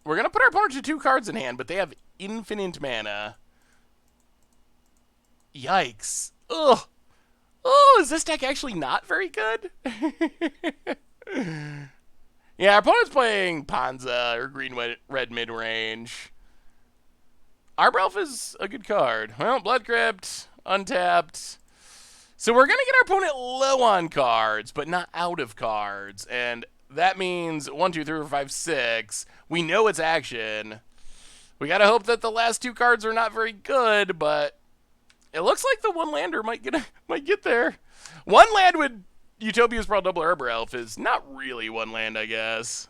we're gonna put our opponent to 2 cards in hand, but they have infinite mana. Yikes. Ugh. Oh, is this deck actually not very good? Yeah, our opponent's playing Panza or green-red mid-range. Arbor Elf is a good card. Well, Blood Crypt, untapped. So we're going to get our opponent low on cards, but not out of cards. And that means 1, 2, 3, 4, 5, 6. We know it's action. We got to hope that the last 2 cards are not very good, but it looks like the 1-lander might get there. 1 land with Utopia's Brawl double Arbor Elf is not really 1 land, I guess.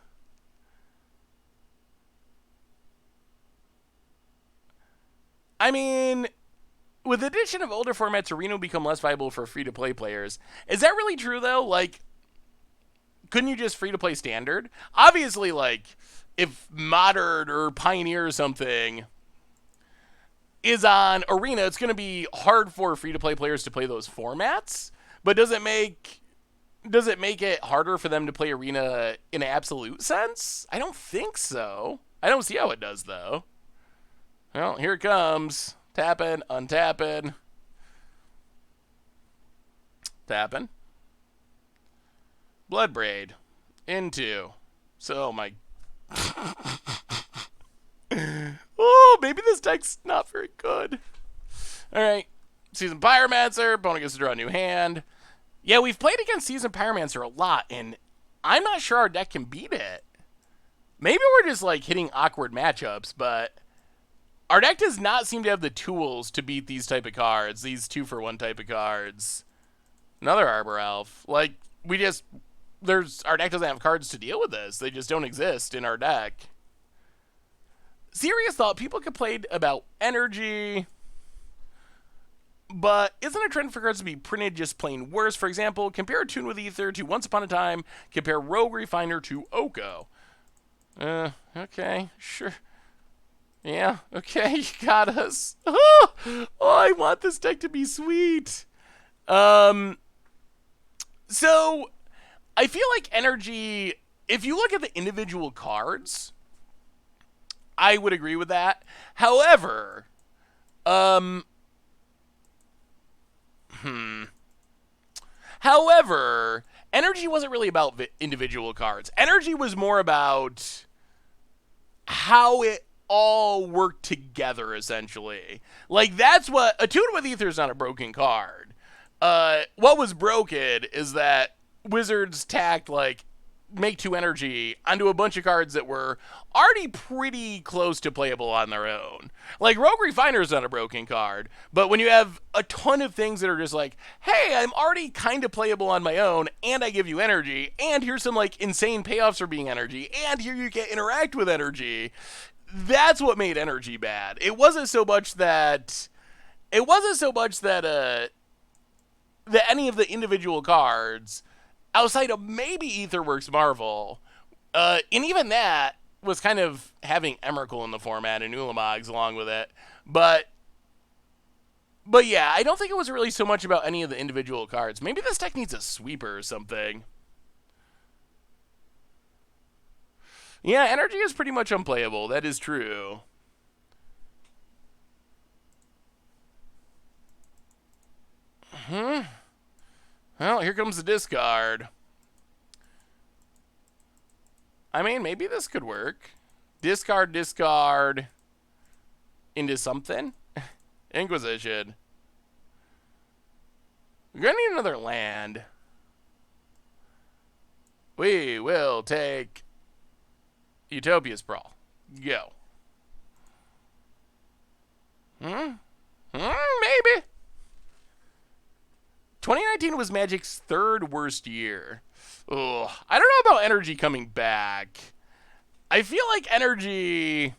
I mean, with the addition of older formats, Arena will become less viable for free-to-play players. Is that really true, though? Like, couldn't you just free-to-play Standard? Obviously, like, if Modern or Pioneer or something is on Arena. It's going to be hard for free-to-play players to play those formats, but does it make it harder for them to play Arena in an absolute sense? I don't think so. I don't see how it does, though. Well, here it comes. Tapping, untapping. Tapping. Bloodbraid. Into. So, my... Oh, maybe this deck's not very good. Alright. Seasoned Pyromancer. Opponent gets to draw a new hand. Yeah, we've played against Seasoned Pyromancer a lot, and I'm not sure our deck can beat it. Maybe we're just, like, hitting awkward matchups, but our deck does not seem to have the tools to beat these type of cards, these 2-for-1 type of cards. Another Arbor Elf. Like, our deck doesn't have cards to deal with this. They just don't exist in our deck. Serious thought, people complained about energy, but isn't a trend for cards to be printed just plain worse? For example, compare Tune with Ether to Once Upon a Time, compare Rogue Refiner to Oko. Okay, sure. Yeah, okay, you got us. Oh, I want this deck to be sweet. So, I feel like energy, if you look at the individual cards, I would agree with that. However, energy wasn't really about individual cards. Energy was more about how it all worked together, essentially. Like, that's what... Attune with Ether is not a broken card. What was broken is that Wizards tacked, like, make 2 energy onto a bunch of cards that were already pretty close to playable on their own. Like, Rogue Refiner is not a broken card, but when you have a ton of things that are just like, hey, I'm already kind of playable on my own, and I give you energy, and here's some, like, insane payoffs for being energy, and here you can interact with energy, that's what made energy bad. It wasn't so much that that any of the individual cards, outside of maybe Aetherworks Marvel, and even that was kind of having Emrakul in the format and Ulamogs along with it. But yeah, I don't think it was really so much about any of the individual cards. Maybe this deck needs a sweeper or something. Yeah, energy is pretty much unplayable. That is true. Well, here comes the discard. I mean, maybe this could work. Discard into something. Inquisition. We're gonna need another land. We will take Utopia Sprawl. Go. Maybe. 2019 was Magic's 3rd worst year. Ugh. I don't know about energy coming back. I feel like energy...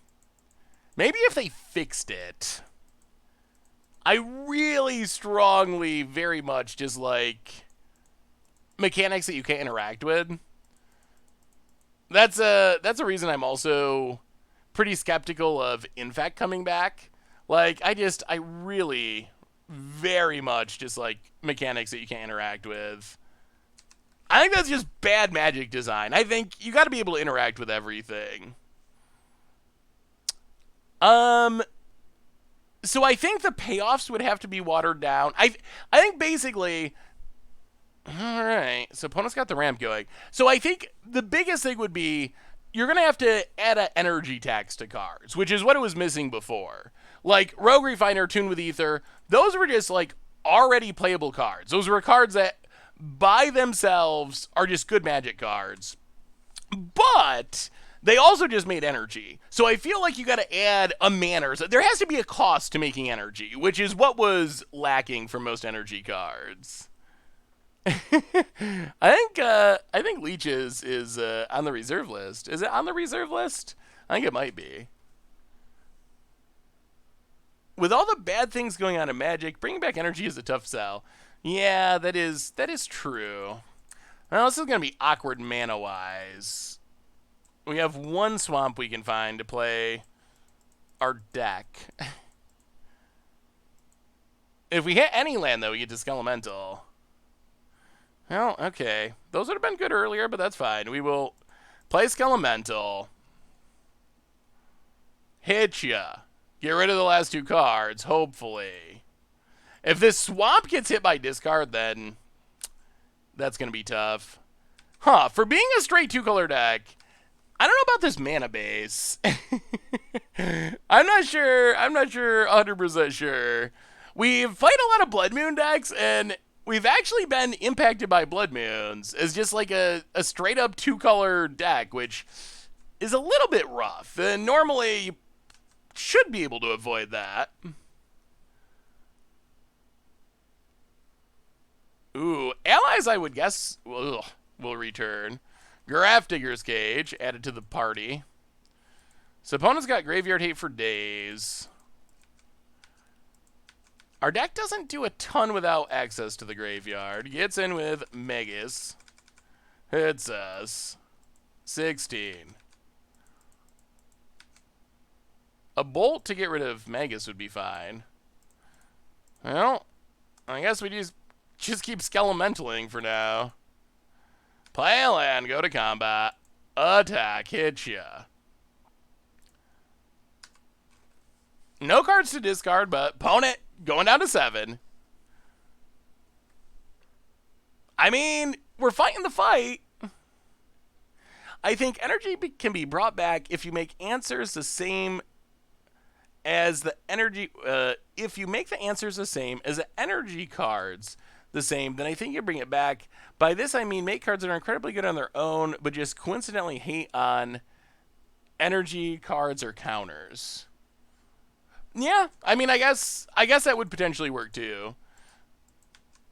Maybe if they fixed it. I really strongly, very much dislike mechanics that you can't interact with. That's a reason I'm also pretty skeptical of Infect coming back. Like, I really very much dislike mechanics that you can't interact with. I think that's just bad Magic design. I think you got to be able to interact with everything. So I think the payoffs would have to be watered down. I think basically... Alright, so opponent's got the ramp going. So I think the biggest thing would be you're going to have to add an energy tax to cards, which is what it was missing before. Like, Rogue Refiner, Tune with Ether, those were just, like, already playable cards. Those were cards that, by themselves, are just good Magic cards. But they also just made energy. So I feel like you got to add a mana. There has to be a cost to making energy, which is what was lacking for most energy cards. I think Leeches is on the reserve list. Is it on the reserve list? I think it might be. With all the bad things going on in Magic, bringing back energy is a tough sell. Yeah, that is true. Well, this is going to be awkward mana-wise. We have one swamp we can find to play our deck. If we hit any land, though, we get to Skelemental. Well, okay. Those would have been good earlier, but that's fine. We will play Skelemental. Hit ya. Get rid of the last 2 cards, hopefully. If this swamp gets hit by discard, then that's going to be tough. Huh, for being a straight 2-color deck, I don't know about this mana base. I'm not sure 100% sure. We've played a lot of Blood Moon decks, and we've actually been impacted by Blood Moons as just like a straight up 2-color deck, which is a little bit rough. And normally you should be able to avoid that. Ooh, allies I would guess will return. Grafdigger's Cage added to the party. So opponent's got Graveyard Hate for days. Our deck doesn't do a ton without access to the graveyard. Gets in with Magus. Hits us. 16. A Bolt to get rid of Magus would be fine. Well, I guess we just keep Skelementaling for now. Play a land, go to combat. Attack, hit ya. No cards to discard, but opponent going down to 7. I mean, we're fighting the fight. I think energy can be brought back if you make answers the same as the energy. If you make the answers the same as the energy cards the same, then I think you bring it back. By this, I mean make cards that are incredibly good on their own, but just coincidentally hate on energy cards or counters. Yeah, I mean, I guess that would potentially work too.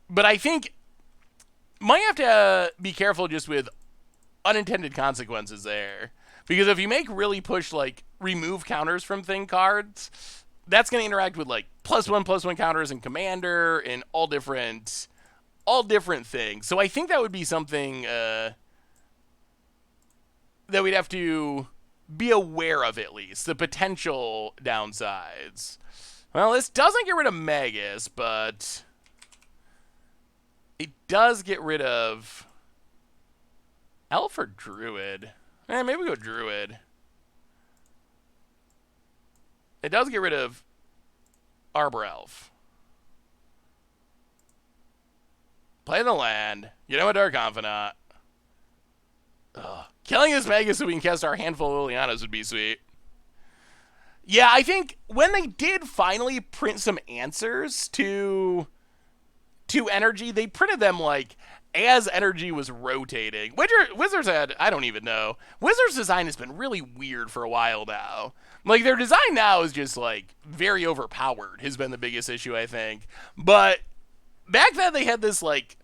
But I think might have to be careful just with unintended consequences there. Because if you make really push, like, remove counters from thing cards, that's going to interact with, like, +1/+1 counters and Commander and all different things. So I think that would be something that we'd have to be aware of, at least, the potential downsides. Well, this doesn't get rid of Magus, but it does get rid of Elf or Druid. Maybe we go Druid. It does get rid of Arbor Elf. Play the land. Get him a Dark Confidant. Ugh. Killing this Magus so we can cast our handful of Lilianas would be sweet. Yeah, I think when they did finally print some answers to energy, they printed them like as energy was rotating. Wizards had, I don't even know. Wizards' design has been really weird for a while now. Like, their design now is just, like, very overpowered, has been the biggest issue, I think. But back then they had this, like,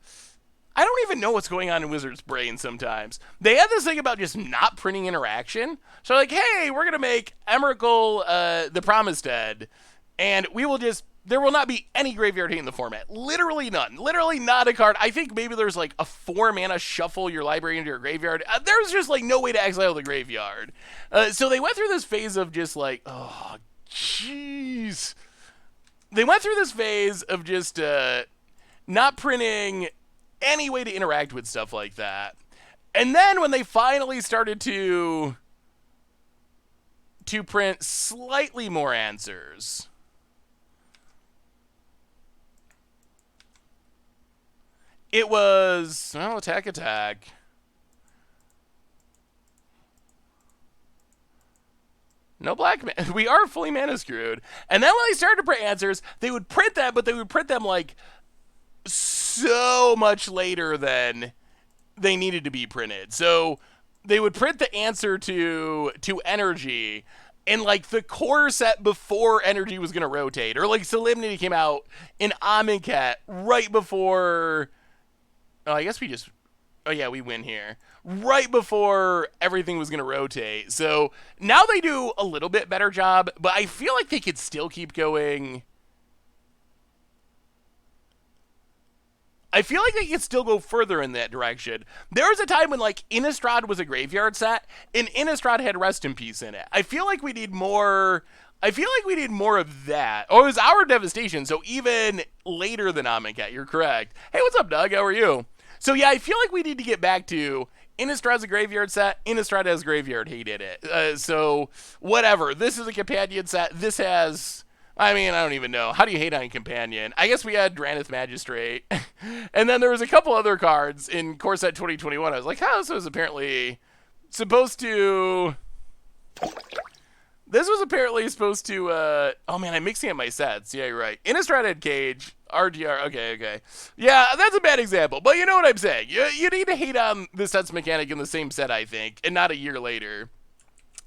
I don't even know what's going on in Wizards' brain sometimes. They had this thing about just not printing interaction. So, like, hey, we're going to make Emrakul the Promised Dead, and we will just, there will not be any graveyard hate in the format. Literally none. Literally not a card. I think maybe there's, like, a 4-mana shuffle your library into your graveyard. There's just, like, no way to exile the graveyard. So they went through this phase of just, like, oh, jeez. They went through this phase of just not printing any way to interact with stuff like that. And then when they finally started to print slightly more answers, it was, well, attack. No black man. We are fully mana screwed. And then when they started to print answers, they would print that, but they would print them like so much later than they needed to be printed. So they would print the answer to energy in like the core set before energy was going to rotate. Or like Solemnity came out in Amonkhet right before, oh, I guess we just, oh yeah, we win here. Right before everything was going to rotate. So now they do a little bit better job, but I feel like they could still keep going. I feel like they could still go further in that direction. There was a time when, like, Innistrad was a graveyard set, and Innistrad had Rest in Peace in it. I feel like we need more I feel like we need more of that. Oh, it was our devastation, so even later than Amonkhet. You're correct. Hey, what's up, Doug? How are you? So yeah, I feel like we need to get back to Innistrad has a graveyard set. Innistrad has graveyard. He did it. So whatever. This is a companion set. This has. I mean, I don't even know. How do you hate on companion? I guess we had Drannith Magistrate, and then there was a couple other cards in Core Set 2021. I was like, oh, this was apparently supposed to. This was apparently supposed to, oh man, I'm mixing up my sets. Yeah, you're right. Innistrad had Cage, RGR, okay. Yeah, that's a bad example, but you know what I'm saying. You need to hate on the set's mechanic in the same set, I think, and not a year later.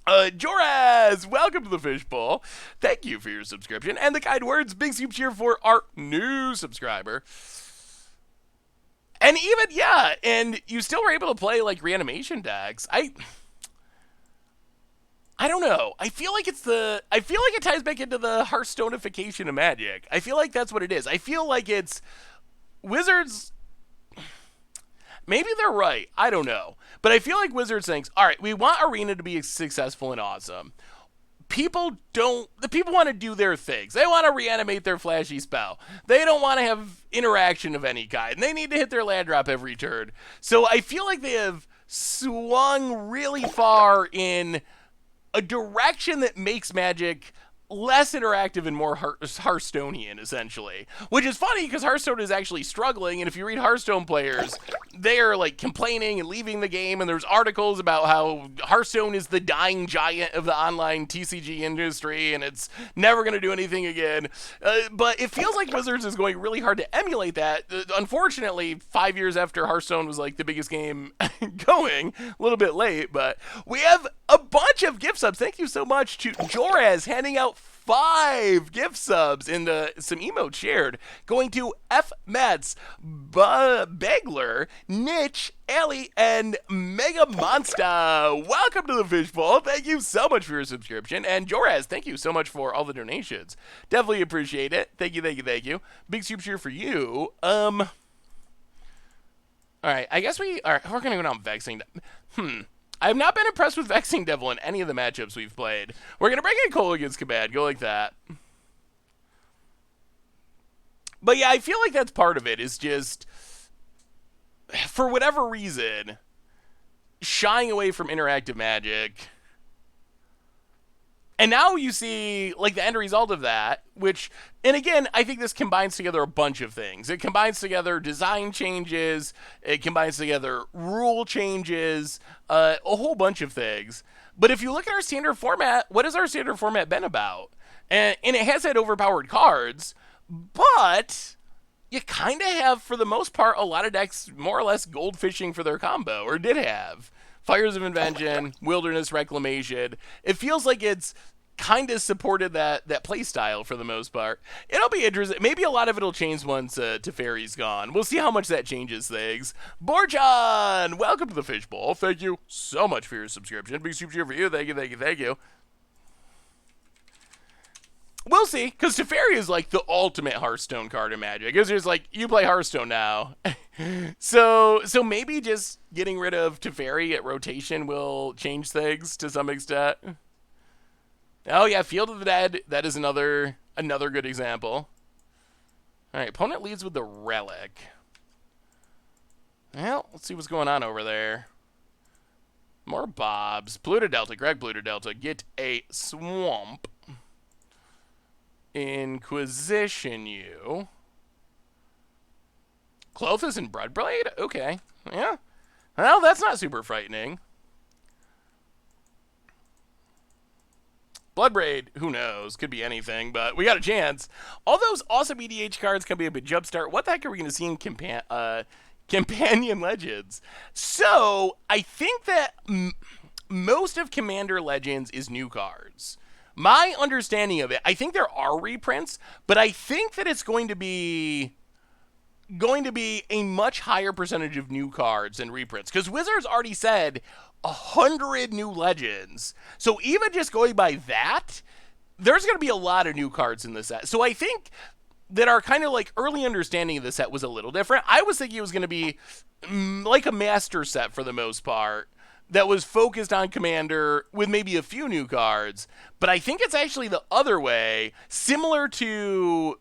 Joraz, welcome to the Fishbowl. Thank you for your subscription and the kind words. Big soup cheer for our new subscriber. And even, yeah, and you still were able to play, like, reanimation decks. I don't know. I feel like it ties back into the Hearthstonification of Magic. I feel like that's what it is. I feel like it's Wizards. Maybe they're right. I don't know. But I feel like Wizards thinks, all right, we want Arena to be successful and awesome. The people want to do their things. They want to reanimate their flashy spell. They don't want to have interaction of any kind. They need to hit their land drop every turn. So I feel like they have swung really far in a direction that makes Magic less interactive and more Hearthstonian, essentially. Which is funny, because Hearthstone is actually struggling, and if you read Hearthstone players, they are, like, complaining and leaving the game, and there's articles about how Hearthstone is the dying giant of the online TCG industry, and it's never going to do anything again. But it feels like Wizards is going really hard to emulate that. Unfortunately, 5 years after Hearthstone was, like, the biggest game going, a little bit late, but we have a bunch of gift subs. Thank you so much to Joraz, handing out 5 gift subs in some emotes shared, going to F. Metz, Begler, Nitch, Ellie, and Mega Monster. Welcome to the Fishbowl. Thank you so much for your subscription. And Joraz, thank you so much for all the donations. Definitely appreciate it. Thank you. Big super cheer for you. All right, I guess we're going to go down Vexing. I have not been impressed with Vexing Devil in any of the matchups we've played. We're going to bring in Cole against Kabad. Go like that. But yeah, I feel like that's part of it, is just, for whatever reason, shying away from interactive Magic. And now you see, like, the end result of that, which, and again, I think this combines together a bunch of things. It combines together design changes, it combines together rule changes, a whole bunch of things. But if you look at our standard format, what has our standard format been about? And it has had overpowered cards, but you kind of have, for the most part, a lot of decks more or less gold fishing for their combo, or did have. Fires of Invention, Wilderness Reclamation. It feels like it's kind of supported that play style for the most part. It'll be interesting. Maybe a lot of it'll change once Teferi's gone. We'll see how much that changes things. Borjan, welcome to the Fishbowl. Thank you so much for your subscription. Big super cheer for you. Thank you. We'll see, because Teferi is like the ultimate Hearthstone card in Magic. It's just like, you play Hearthstone now. So maybe just getting rid of Teferi at rotation will change things to some extent. Oh yeah, Field of the Dead. That is another good example. All right, opponent leads with the Relic. Well, let's see what's going on over there. More Bobs. Pluto Delta. Greg Pluto Delta. Get a Swamp. Inquisition you. Clothis and Bloodblade? Okay. Yeah. Well, that's not super frightening. Bloodbraid, who knows? Could be anything, but we got a chance. All those awesome EDH cards coming up in Jumpstart. What the heck are we going to see in Companion Legends? So, I think that most of Commander Legends is new cards. My understanding of it, I think there are reprints, but I think that it's going to be a much higher percentage of new cards than reprints, because Wizards already said 100 new Legends. So even just going by that, there's going to be a lot of new cards in the set. So I think that our kind of like early understanding of the set was a little different. I was thinking it was going to be like a master set for the most part. that was focused on Commander with maybe a few new cards. But I think it's actually the other way, similar to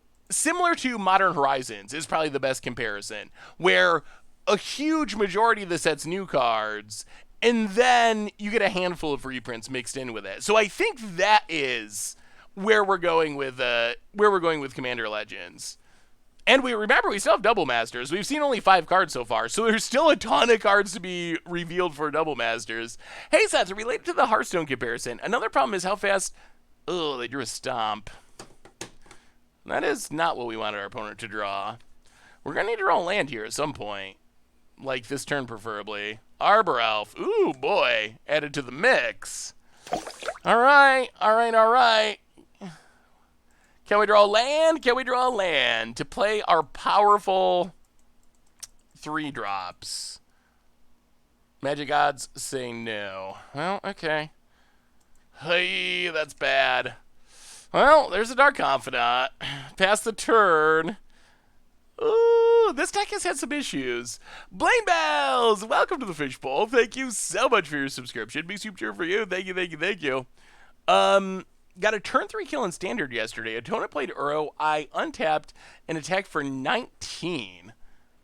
Modern Horizons is probably the best comparison, where a huge majority of the set's new cards, and then you get a handful of reprints mixed in with it. So I think that is where we're going with Commander Legends. And we still have Double Masters. We've seen only 5 cards so far, so there's still a ton of cards to be revealed for Double Masters. Hey, Seth, related to the Hearthstone comparison, another problem is how fast... Oh, they drew a Stomp. That is not what we wanted our opponent to draw. We're going to need to draw a land here at some point. Like this turn, preferably. Arbor Elf. Ooh, boy. Added to the mix. All right. Can we draw a land? Can we draw a land to play our powerful 3-drops? Magic Gods say no. Well, okay. Hey, that's bad. Well, there's a Dark Confidant. Pass the turn. Ooh, this deck has had some issues. Blame Bells! Welcome to the Fishbowl. Thank you so much for your subscription. Big soup cheer for you. Thank you. Got a turn 3 kill in Standard yesterday. Opponent played Uro. I untapped and attacked for 19.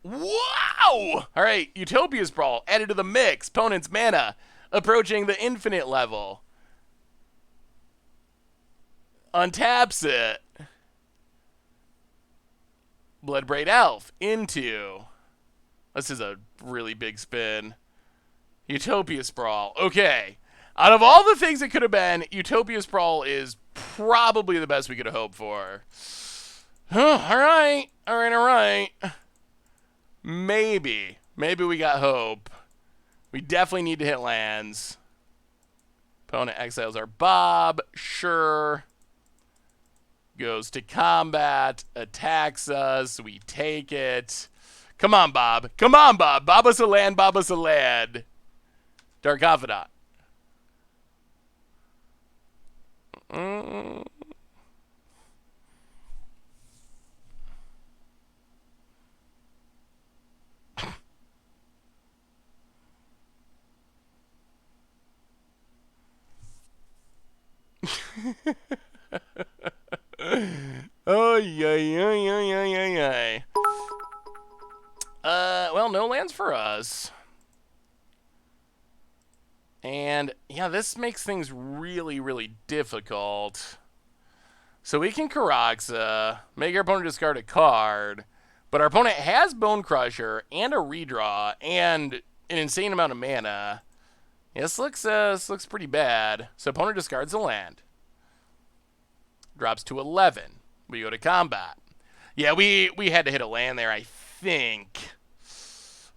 Wow! All right, Utopia Sprawl added to the mix. Opponent's mana approaching the infinite level. Untaps it. Bloodbraid Elf into. This is a really big spin. Utopia Sprawl. Okay. Out of all the things it could have been, Utopia Sprawl is probably the best we could have hoped for. All right. Maybe we got hope. We definitely need to hit lands. Opponent exiles our Bob. Sure. Goes to combat. Attacks us. We take it. Come on, Bob. Bob us a land. Dark Confidant. Oh, yay. Well, no lands for us. And, yeah, this makes things really, really difficult. So we can Karaxa, make our opponent discard a card, but our opponent has Bone Crusher and a redraw and an insane amount of mana. Yeah, this looks pretty bad. So opponent discards a land. Drops to 11. We go to combat. Yeah, we had to hit a land there, I think.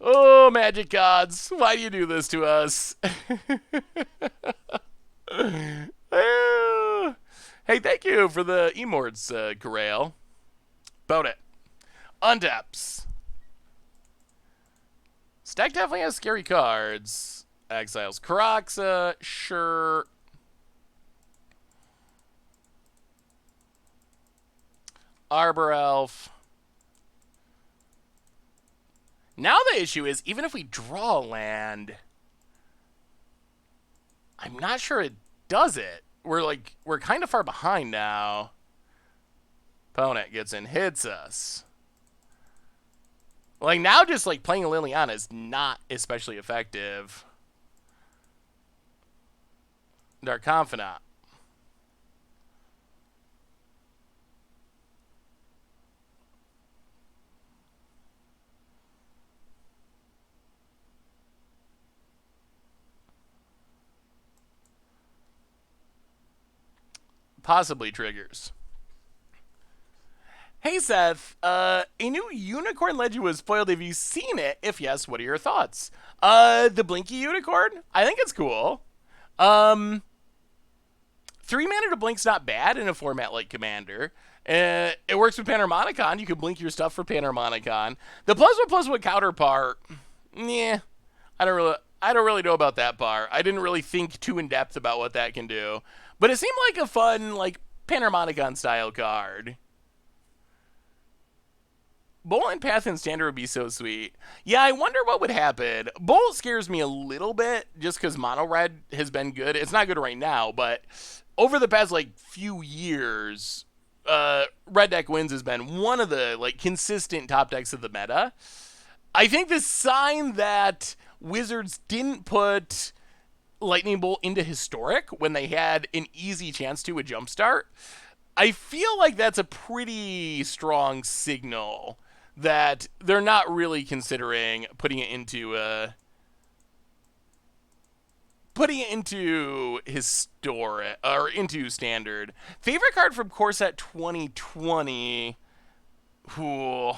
Oh, Magic Gods, why do you do this to us? Hey, thank you for the Emorts, Grail. Boat it. Untaps. Stack definitely has scary cards. Exiles Karaxa, sure. Arbor Elf. Now the issue is, even if we draw a land, I'm not sure it does it. We're kind of far behind now. Opponent gets in, hits us. Like, now just, like, playing a Liliana is not especially effective. Dark Confidant. Possibly triggers. Hey Seth, a new unicorn legend was spoiled. Have you seen it? If yes, what are your thoughts? The Blinky unicorn? I think it's cool. 3 mana to blink's not bad in a format like Commander. It works with Panharmonicon. You can blink your stuff for Panharmonicon. The +1/+1 counterpart, yeah, I don't really know about that part. I didn't really think too in depth about what that can do. But it seemed like a fun, like, Panharmonicon style card. Bolt and Path in Standard would be so sweet. Yeah, I wonder what would happen. Bolt scares me a little bit just because Mono Red has been good. It's not good right now, but over the past like few years, Red Deck Wins has been one of the like consistent top decks of the meta. I think the sign that Wizards didn't put Lightning Bolt into Historic when they had an easy chance to with Jumpstart, I feel like that's a pretty strong signal that they're not really considering putting it into historic or into standard. Favorite card from Core Set 2020. Ooh.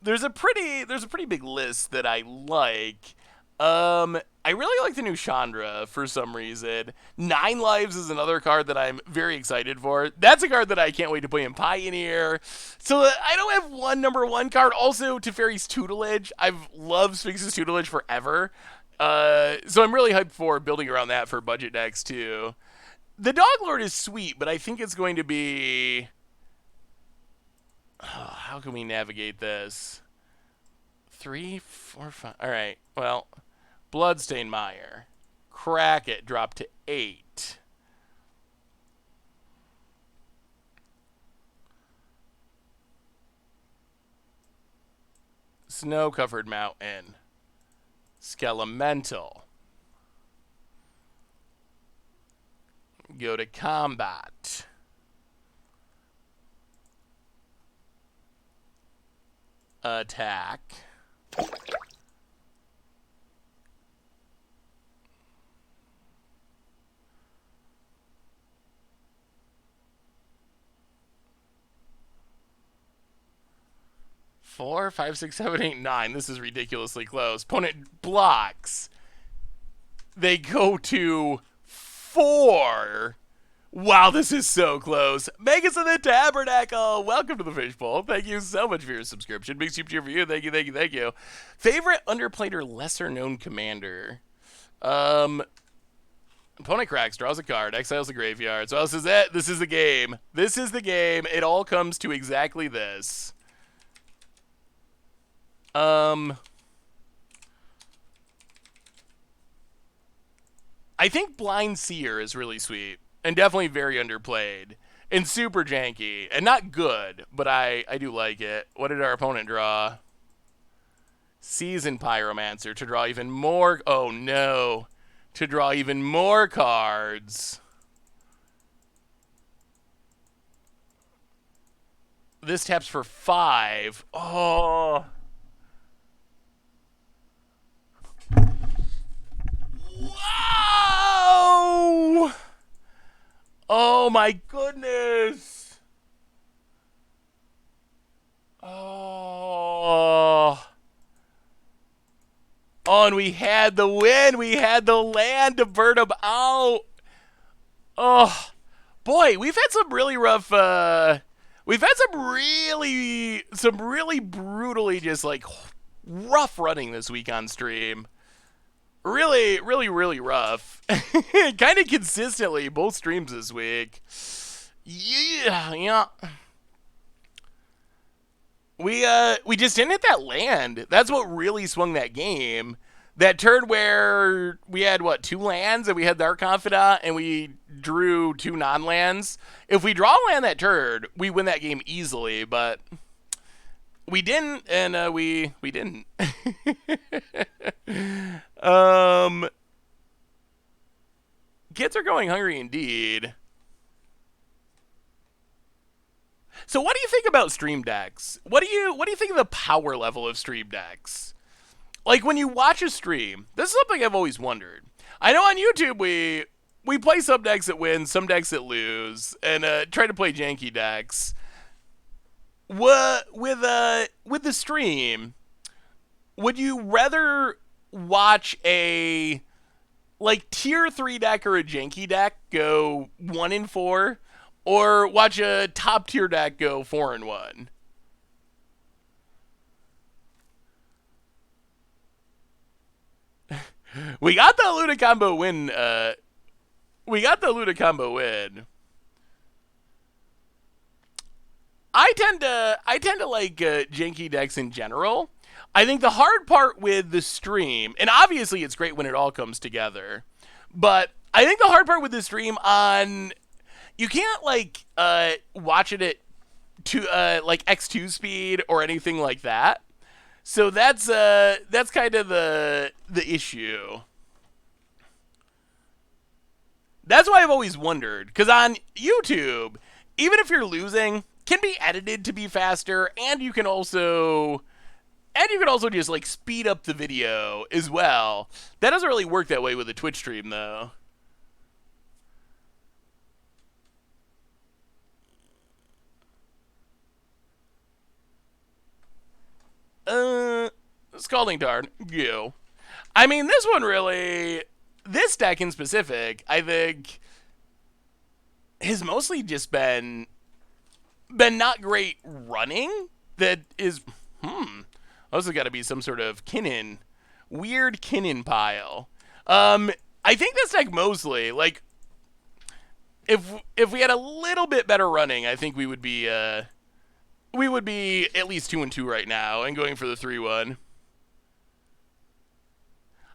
There's a pretty big list that I like. I really like the new Chandra for some reason. 9 Lives is another card that I'm very excited for. That's a card that I can't wait to play in Pioneer. So I don't have one number one card. Also, Teferi's Tutelage. I've loved Sphinx's Tutelage forever. So I'm really hyped for building around that for budget decks too. The Dog Lord is sweet, but I think it's going to be... how can we navigate this? 3, 4, 5. All right. Well, Bloodstained Mire. Crack it. Drop to 8. Snow-Covered Mountain. Skelemental. Go to combat. Attack. Four, 5, 6, 7, 8, 9. This is ridiculously close. Opponent blocks. They go to 4. Wow, this is so close. Magus of the Tabernacle. Welcome to the Fishbowl. Thank you so much for your subscription. Big super cheer for you. Thank you, thank you, thank you. Favorite underplayed or lesser known commander? Opponent cracks, draws a card, exiles the graveyard. So this is it. This is the game. This is the game. It all comes to exactly this. I think Blind Seer is really sweet and definitely very underplayed and super janky and not good, but I do like it. What did our opponent draw? Seasoned Pyromancer to draw even more. Oh no, to draw even more cards. This taps for 5. Oh. Whoa! Oh my goodness! Oh. Oh, and we had the win. We had the land to burn them out. Oh, boy, we've had some really rough. We've had some really brutally just like rough running this week on stream. Really, really, really rough. Kind of consistently, both streams this week. Yeah. We just didn't hit that land. That's what really swung that game. That turn where we had, 2 lands, and we had our Confidant, and we drew 2 non-lands. If we draw a land that turn, we win that game easily, but... we didn't, and we didn't. Kids are going hungry indeed. So what do you think about stream decks? What do you think of the power level of stream decks? Like when you watch a stream, this is something I've always wondered. I know on YouTube we play some decks that win, some decks that lose, and try to play janky decks. With the stream, would you rather watch a tier 3 deck or a janky deck go 1-4, or watch a top tier deck go 4-1? We got the Luna combo win. We got the Luna combo win. I tend to like janky decks in general. I think the hard part with the stream, and obviously it's great when it all comes together, but I think the hard part with the stream on you can't like watch it at to like X2 speed or anything like that. So that's kind of the issue. That's why I've always wondered, because on YouTube, even if you're losing, can be edited to be faster, and you can also just like speed up the video as well. That doesn't really work that way with a Twitch stream though. Scalding Tarn, you. I mean, this deck in specific, I think, has mostly just been not great running. That is, also got to be some sort of weird Kinnan pile. I think this deck mostly like if we had a little bit better running, I think we would be at least 2-2 right now and going for the 3-1.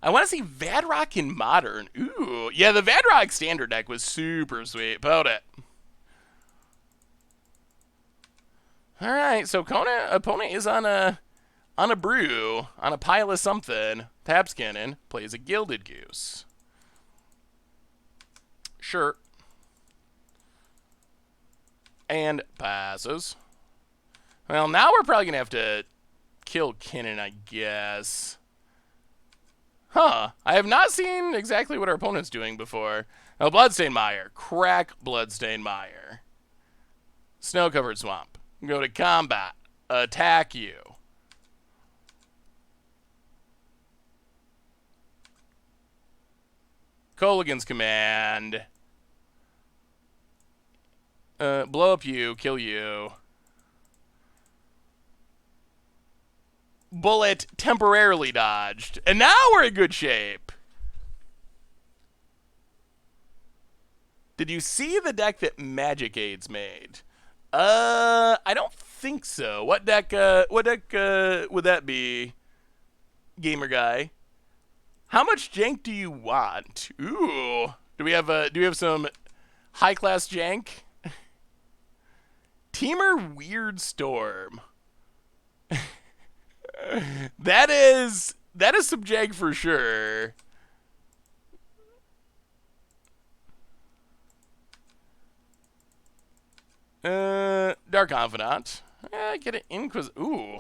I want to see Vadrock in Modern. Ooh, yeah, the Vadrock standard deck was super sweet. Pout it. All right, so opponent is on a brew, on a pile of something. Taps Cannon, plays a Gilded Goose. Sure. And passes. Well, now we're probably going to have to kill Kinnan, I guess. Huh. I have not seen exactly what our opponent's doing before. Oh, Bloodstained Mire. Crack Bloodstained Mire. Snow-covered swamp. Go to combat. Attack you. Colligan's command. Blow up you. Kill you. Bullet temporarily dodged. And now we're in good shape. Did you see the deck that Magic Aids made? I don't think so. What deck would that be, gamer guy? How much jank do you want? Ooh. Do we have some high class jank? Teamer Weird Storm. That is some jank for sure. Dark Confidant. Get an Inquis. Ooh.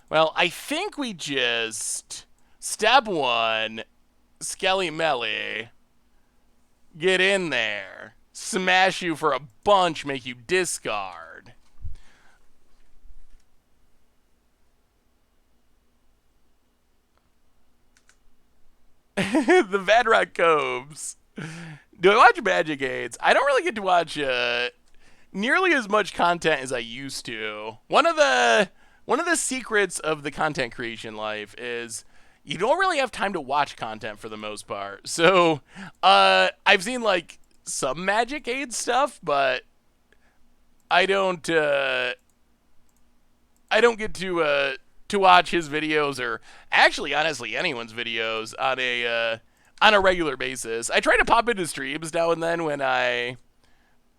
Well, I think we just step 1, Skelly Melly. Get in there. Smash you for a bunch, make you discard. The Vadrock Coves. Do I watch Magic Aids? I don't really get to watch nearly as much content as I used to. One of the secrets of the content creation life is you don't really have time to watch content for the most part. So I've seen like some Magic Aids stuff, but I don't get to watch his videos, or actually honestly anyone's videos on a regular basis. I try to pop into streams now and then when I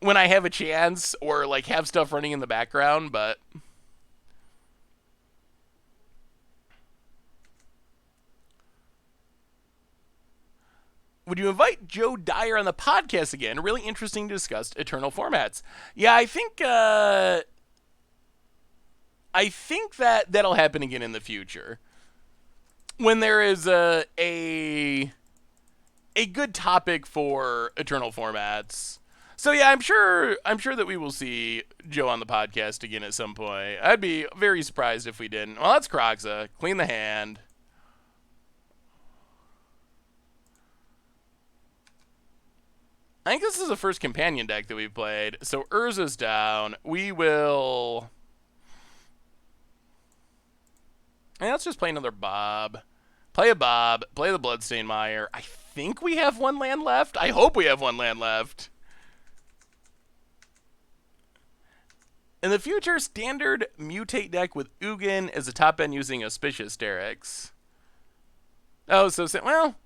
have a chance, or like have stuff running in the background, but would you invite Joe Dyer on the podcast again? Really interesting to discuss Eternal formats. Yeah, I think that'll happen again in the future when there is a good topic for Eternal formats. So yeah, I'm sure that we will see Joe on the podcast again at some point. I'd be very surprised if we didn't. Well, that's Kroxa. Clean the hand. I think this is the first companion deck that we've played. So Urza's down. We will... Yeah, let's just play another Bob. Play a Bob. Play the Bloodstained Mire. I think we have one land left. I hope we have one land left. In the future, standard mutate deck with Ugin as a top end using Auspicious Derek's. Oh, so well,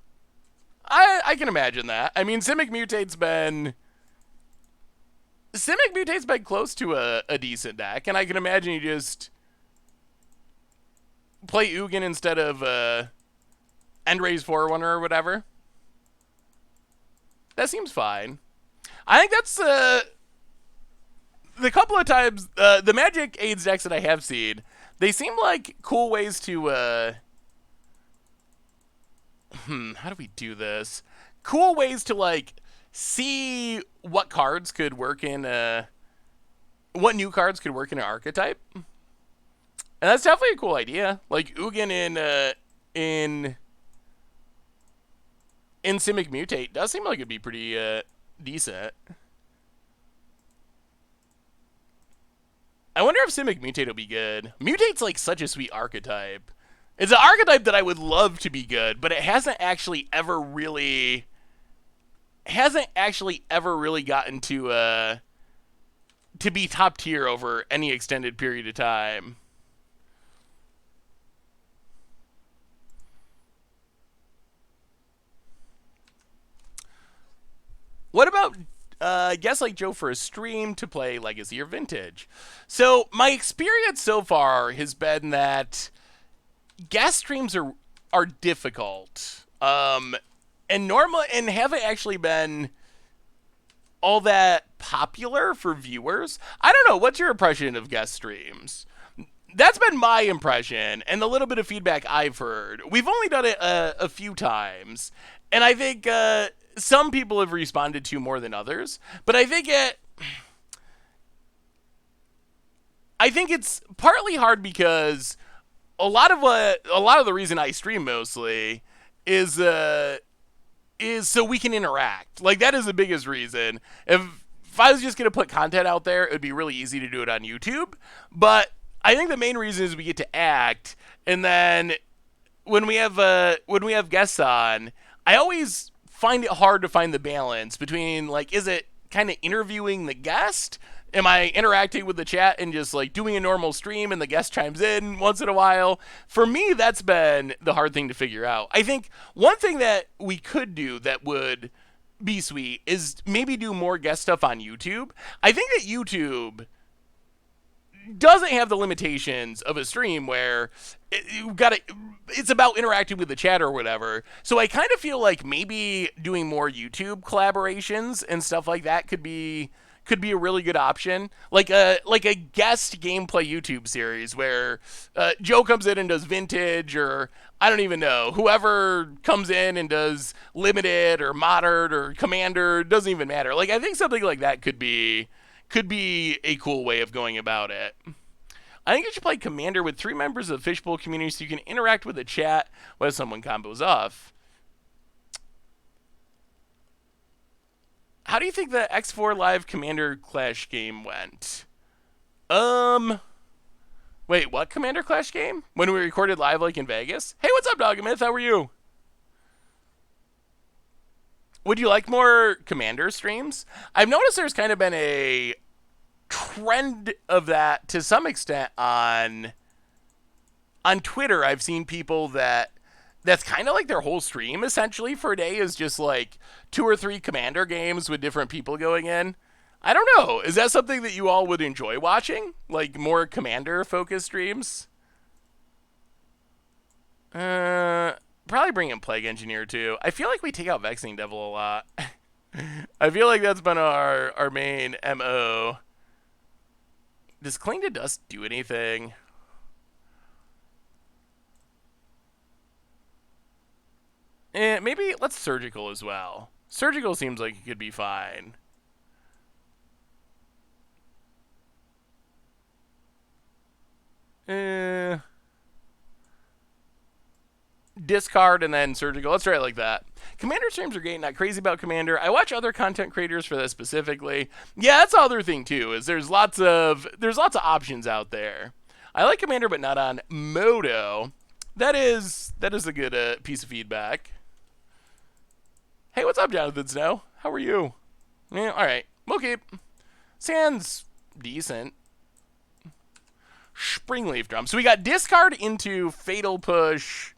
I can imagine that. I mean, Simic Mutate's been close to a decent deck, and I can imagine you just play Ugin instead of Endray's Forerunner or whatever. That seems fine. I think that's the couple of times the Magic AIDS decks that I have seen, they seem like cool ways to how do we do this? Cool ways to like see what cards could work in what new cards could work in an archetype. And that's definitely a cool idea. Like Ugin in Simic Mutate does seem like it'd be pretty decent. I wonder if Simic Mutate will be good. Mutate's like such a sweet archetype. It's an archetype that I would love to be good, but it hasn't actually ever really gotten to be top tier over any extended period of time. What about guests like Joe for a stream to play Legacy or Vintage? So my experience so far has been that guest streams are difficult, and haven't actually been all that popular for viewers. I don't know. What's your impression of guest streams? That's been my impression, and the little bit of feedback I've heard. We've only done it a few times, and I think some people have responded to more than others. But I think it's partly hard because a lot of the reason I stream mostly is so we can interact. Like that is the biggest reason. If I was just gonna put content out there, it would be really easy to do it on YouTube. But I think the main reason is we get to act, and then when we have guests on, I always find it hard to find the balance between like, is it kind of interviewing the guest? Am I interacting with the chat and just like doing a normal stream and the guest chimes in once in a while? For me, that's been the hard thing to figure out. I think one thing that we could do that would be sweet is maybe do more guest stuff on YouTube. I think that YouTube doesn't have the limitations of a stream where it's about interacting with the chat or whatever. So I kind of feel like maybe doing more YouTube collaborations and stuff like that could be a really good option, like a guest gameplay YouTube series where Joe comes in and does Vintage, or I don't even know, whoever comes in and does Limited or Modern or Commander, doesn't even matter. Like I think something like that could be a cool way of going about it. I think you should play Commander with 3 members of the Fishbowl community so you can interact with the chat while someone combos off. How do you think the X4 Live Commander Clash game went? Wait, what Commander Clash game? When we recorded live like in Vegas? Hey, what's up, Doggamith? How are you? Would you like more Commander streams? I've noticed there's kind of been a trend of that to some extent on Twitter. I've seen people that's kind of like their whole stream essentially for a day is just like 2 or 3 Commander games with different people going in. I don't know. Is that something that you all would enjoy watching? Like more Commander focused streams? Probably bring in Plague Engineer too. I feel like we take out Vexing Devil a lot. I feel like that's been our main MO. Does Cling to Dust do anything? Maybe let's Surgical as well. Surgical seems like it could be fine. Discard and then Surgical. Let's try it like that. Commander streams are great. Not crazy about Commander. I watch other content creators for that specifically. Yeah, that's the other thing too. Is there's lots of options out there. I like Commander, but not on Moto. That is a good piece of feedback. Hey, what's up, Jonathan Snow? How are you? Yeah, all right. We'll keep. Sand's decent. Springleaf Drum. So we got discard into Fatal Push.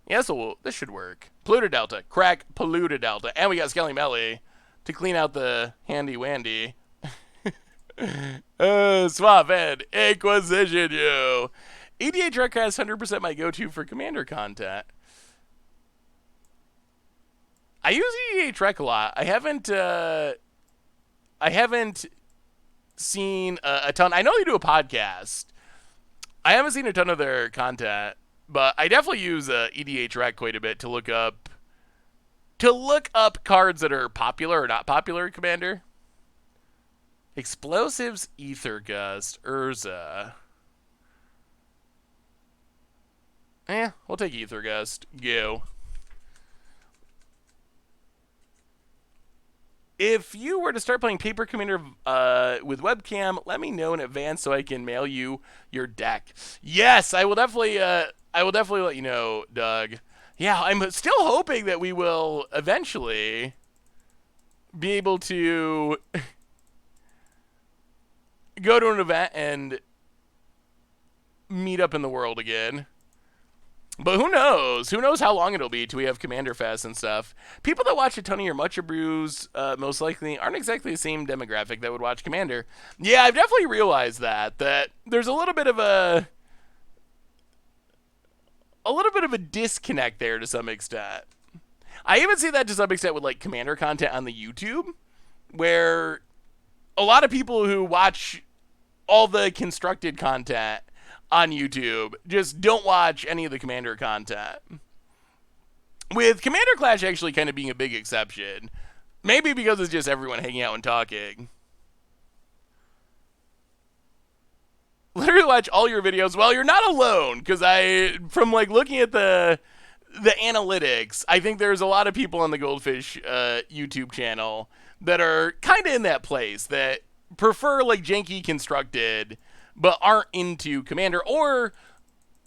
Yeah, so this should work. Polluted Delta. Crack Polluted Delta. And we got Skelly Melly to clean out the handy-wandy. Swap and Inquisition you. EDH Rec has 100% my go-to for Commander content. I use EDH Rec a lot. I haven't seen a ton. I know they do a podcast. I haven't seen a ton of their content, but I definitely use EDH Rec quite a bit to look up cards that are popular or not popular in Commander. Explosives, Ether Gust, Urza. We'll take Ether Gust. Go. If you were to start playing Paper Commander with webcam, let me know in advance so I can mail you your deck. Yes, I will definitely. I will definitely let you know, Doug. Yeah, I'm still hoping that we will eventually be able to go to an event and meet up in the world again. But who knows? Who knows how long it'll be till we have Commander Fest and stuff. People that watch a ton of your Mucha Brews, most likely, aren't exactly the same demographic that would watch Commander. Yeah, I've definitely realized that there's a little bit of a disconnect there to some extent. I even see that to some extent with like Commander content on the YouTube, where a lot of people who watch all the constructed content on YouTube just don't watch any of the Commander content. With Commander Clash actually kind of being a big exception. Maybe because it's just everyone hanging out and talking. Literally watch all your videos. Well, you're not alone, because from like looking at the analytics, I think there's a lot of people on the Goldfish YouTube channel that are kind of in that place, that prefer like janky constructed but aren't into Commander, or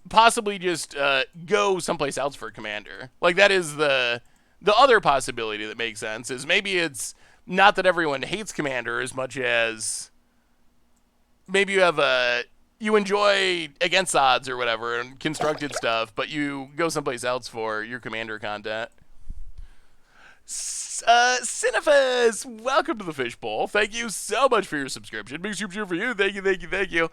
possibly just go someplace else for Commander. Like, that is the other possibility that makes sense, is maybe it's not that everyone hates Commander as much as maybe you enjoy Against Odds or whatever and constructed stuff, but you go someplace else for your Commander content. Cinephus, welcome to the Fishbowl. Thank you so much for your subscription. Big super cheer for you. Thank you.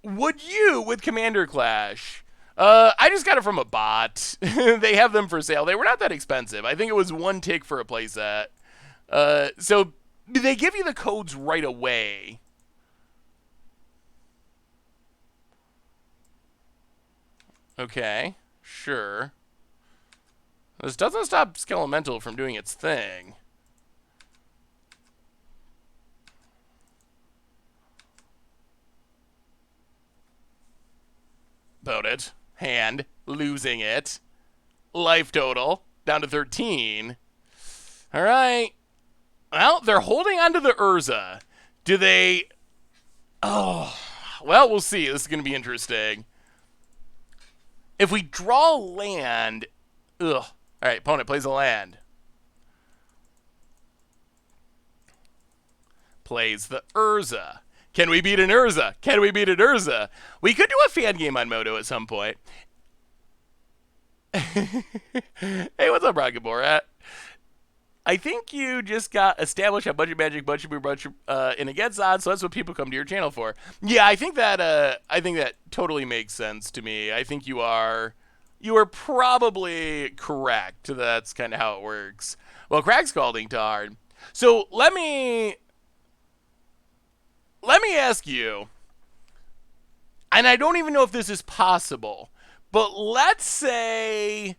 Would you, with Commander Clash, I just got it from a bot. They have them for sale. They were not that expensive. I think it was 1 tick for a playset. So they give you the codes right away. Okay, sure. This doesn't stop Skelemental from doing its thing. About it. Hand. Losing it. Life total. Down to 13. Alright. Well, they're holding on to the Urza. Do they... Oh. Well, we'll see. This is going to be interesting. If we draw land... Ugh. Alright, opponent plays a land. Plays the Urza. Can we beat an Urza? We could do a fan game on Moto at some point. Hey, what's up, Rocket Borat? I think you just got established on Budget Magic, in Against Odds, so that's what people come to your channel for. Yeah, I think that totally makes sense to me. I think you are probably correct. That's kind of how it works. Well, Crack Scalding Tard. So let me ask you, and I don't even know if this is possible, but let's say,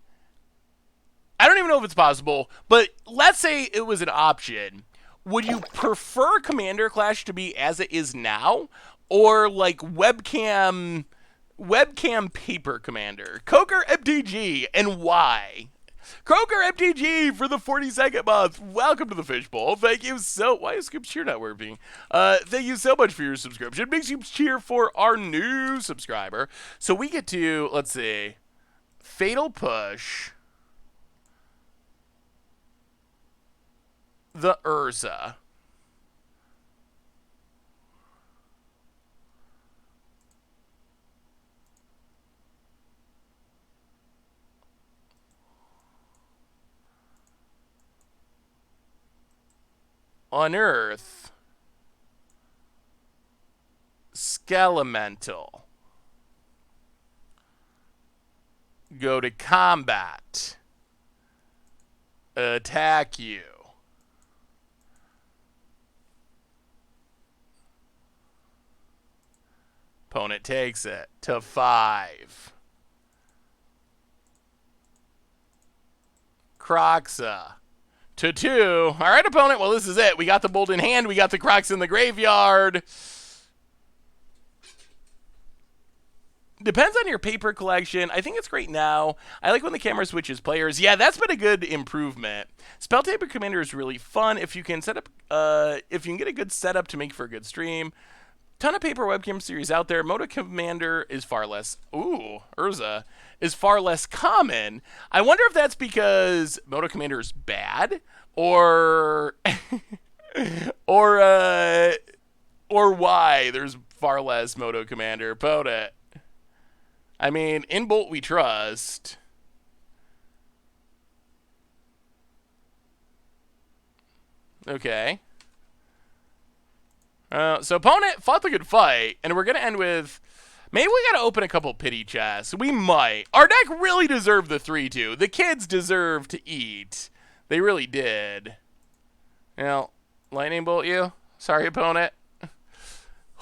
I don't even know if it's possible, but let's say it was an option. Would you prefer Commander Clash to be as it is now, or like webcam paper Commander? Coker MTG, and why? Croker MTG for the 42nd month. Welcome to the Fishbowl. Thank you so... Why is Scoop's Cheer not working? Thank you so much for your subscription. Big Scoop's Cheer for our new subscriber. So we get to, let's see, Fatal Push, the Urza. Unearth. Skelemental. Go to combat. Attack you. Opponent takes it to 5. Croxa to 2. All right, opponent. Well, this is it. We got the Bolt in hand. We got the Crocs in the graveyard. Depends on your paper collection. I think it's great now. I like when the camera switches players. Yeah, that's been a good improvement. Spell Taper Commander is really fun if you can set up. If you can get a good setup to make for a good stream. Ton of paper webcam series out there. Moto Commander is far less. Ooh, Urza is far less common. I wonder if that's because Moto Commander is bad, or or why there's far less Moto Commander. Opponent. I mean, in Bolt we trust. Okay. So opponent fought the good fight, and we're going to end with... Maybe we got to open a couple pity chests. We might. Our deck really deserved the 3-2. The kids deserve to eat. They really did. Now, lightning bolt you. Sorry, opponent.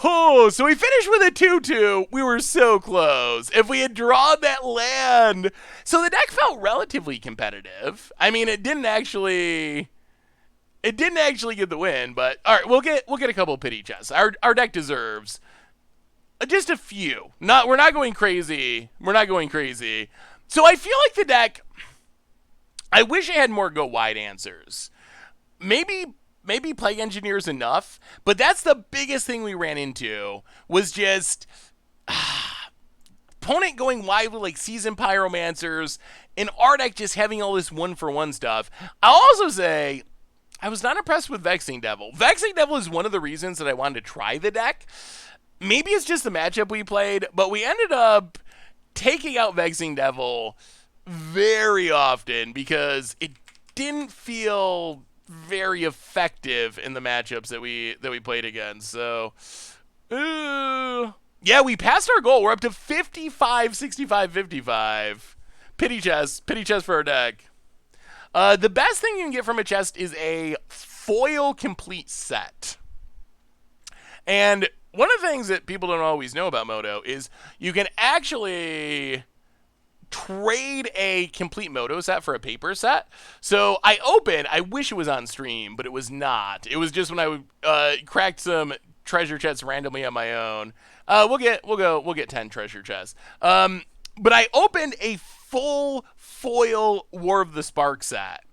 Oh, so we finished with a 2-2. We were so close. If we had drawn that land. So the deck felt relatively competitive. I mean, it didn't actually get the win, but all right, we'll get a couple pity chests. Our deck deserves just a few. We're not going crazy. We're not going crazy. So I feel like the deck, I wish it had more go wide answers. Maybe Plague Engineer is enough, but that's the biggest thing we ran into was just opponent going wide with like Seasoned Pyromancers and our deck just having all this 1-for-1 stuff. I'll also say I was not impressed with Vexing Devil. Vexing Devil is one of the reasons that I wanted to try the deck. Maybe it's just the matchup we played, but we ended up taking out Vexing Devil very often because it didn't feel very effective in the matchups that we played against. So, yeah, we passed our goal. We're up to 55, 65, 55. Pity chest for our deck. The best thing you can get from a chest is a foil complete set. And one of the things that people don't always know about Moto is you can actually trade a complete Moto set for a paper set. So I wish it was on stream, but it was not. It was just when I cracked some treasure chests randomly on my own. We'll get 10 treasure chests. But I opened a full foil War of the Spark set.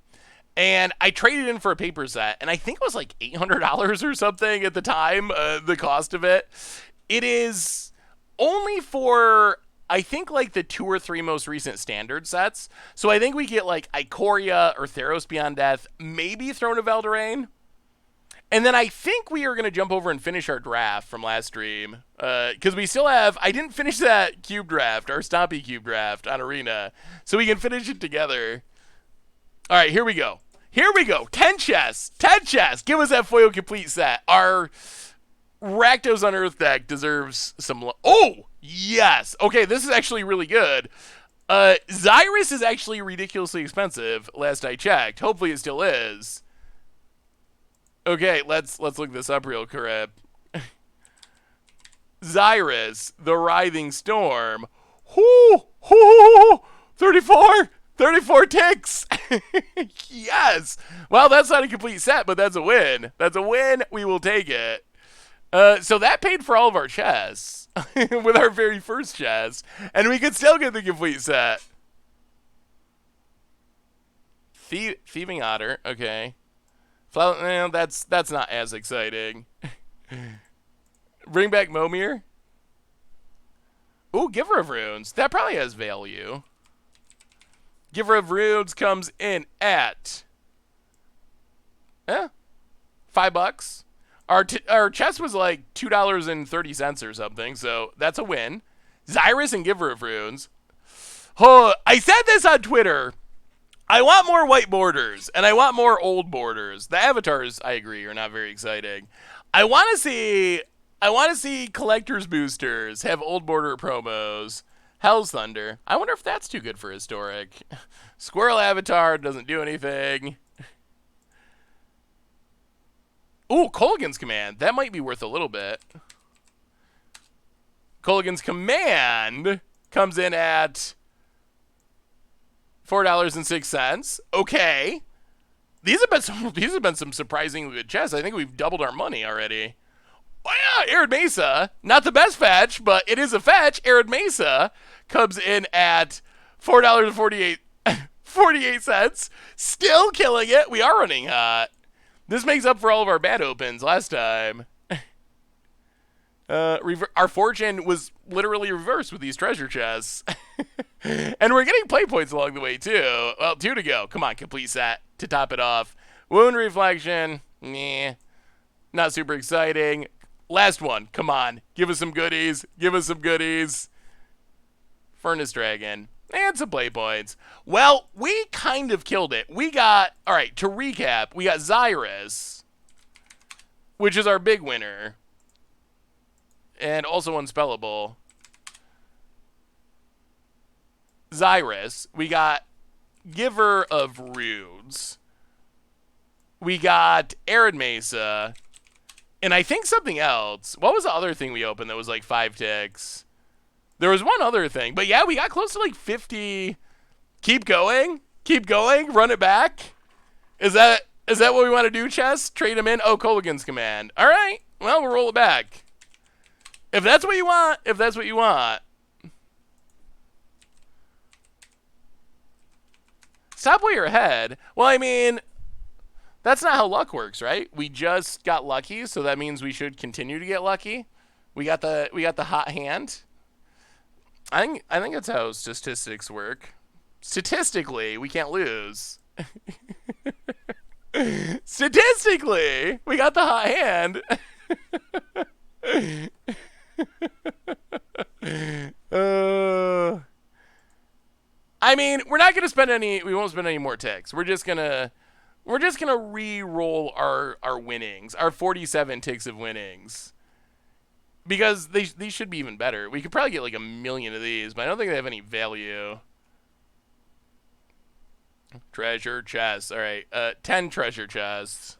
And I traded in for a paper set, and I think it was like $800 or something at the time, the cost of it. It is only for, I think, like the 2 or 3 most recent standard sets. So I think we get like Ikoria or Theros Beyond Death, maybe Throne of Eldraine. And then I think we are going to jump over and finish our draft from last stream. Because we still have, I didn't finish that cube draft, our Stompy cube draft on Arena. So we can finish it together. All right, here we go. 10 chests. Give us that foil complete set. Our Rakdos Unearth deck deserves some... Oh, yes. Okay, this is actually really good. Xyrus is actually ridiculously expensive, last I checked. Hopefully it still is. Okay, let's look this up real quick. Xyrus, the Writhing Storm. 34 ticks. Yes. Well, that's not a complete set, but that's a win. We will take it. So that paid for all of our chests with our very first chest, and we could still get the complete set. Thieving Otter. Okay. That's not as exciting. Bring back Momir. Ooh, Giver of Runes. That probably has value. Giver of Runes comes in at $5. Our chest was like $2.30 or something, so that's a win. Xyrus and Giver of Runes. Oh, I said this on Twitter. I want more white borders, and I want more old borders. The avatars, I agree, are not very exciting. I want to see, I want to see collector's boosters have old border promos. Hell's Thunder. I wonder if that's too good for historic. Squirrel avatar doesn't do anything. Ooh, Kolaghan's Command. That might be worth a little bit. Kolaghan's Command comes in at $4.06. Okay. These have been some surprisingly good chests. I think we've doubled our money already. Oh yeah, Arid Mesa. Not the best fetch, but it is a fetch. Arid Mesa comes in at $4.48. Still killing it. We are running hot. This makes up for all of our bad opens last time. Our fortune was literally reversed with these treasure chests. And we're getting play points along the way, too. Well, 2 to go. Come on, complete set to top it off. Wound Reflection. Meh. Not super exciting. Last one. Come on. Give us some goodies. Give us some goodies. Furnace Dragon. And some play points. Well, we kind of killed it. We got, all right, to recap, we got Xyrus, which is our big winner. And also unspellable. Xyrus. We got Giver of Rudes. We got Arid Mesa. And I think something else. What was the other thing we opened that was like 5 ticks? There was one other thing. But yeah, we got close to like 50. Keep going. Keep going. Run it back. Is that what we want to do, Chess? Trade him in? Oh, Kolaghan's Command. All right. Well, we'll roll it back. If that's what you want. If that's what you want. Stop while you're ahead. Well, I mean, that's not how luck works, right? We just got lucky, so that means we should continue to get lucky. We got the hot hand. I think that's how statistics work. Statistically, we can't lose. Statistically, we got the hot hand. I mean, we're not gonna spend any. We won't spend any more ticks. We're just gonna re-roll our winnings, our 47 ticks of winnings, because these should be even better. We could probably get like 1 million of these, but I don't think they have any value. Treasure chests. All right, 10 treasure chests.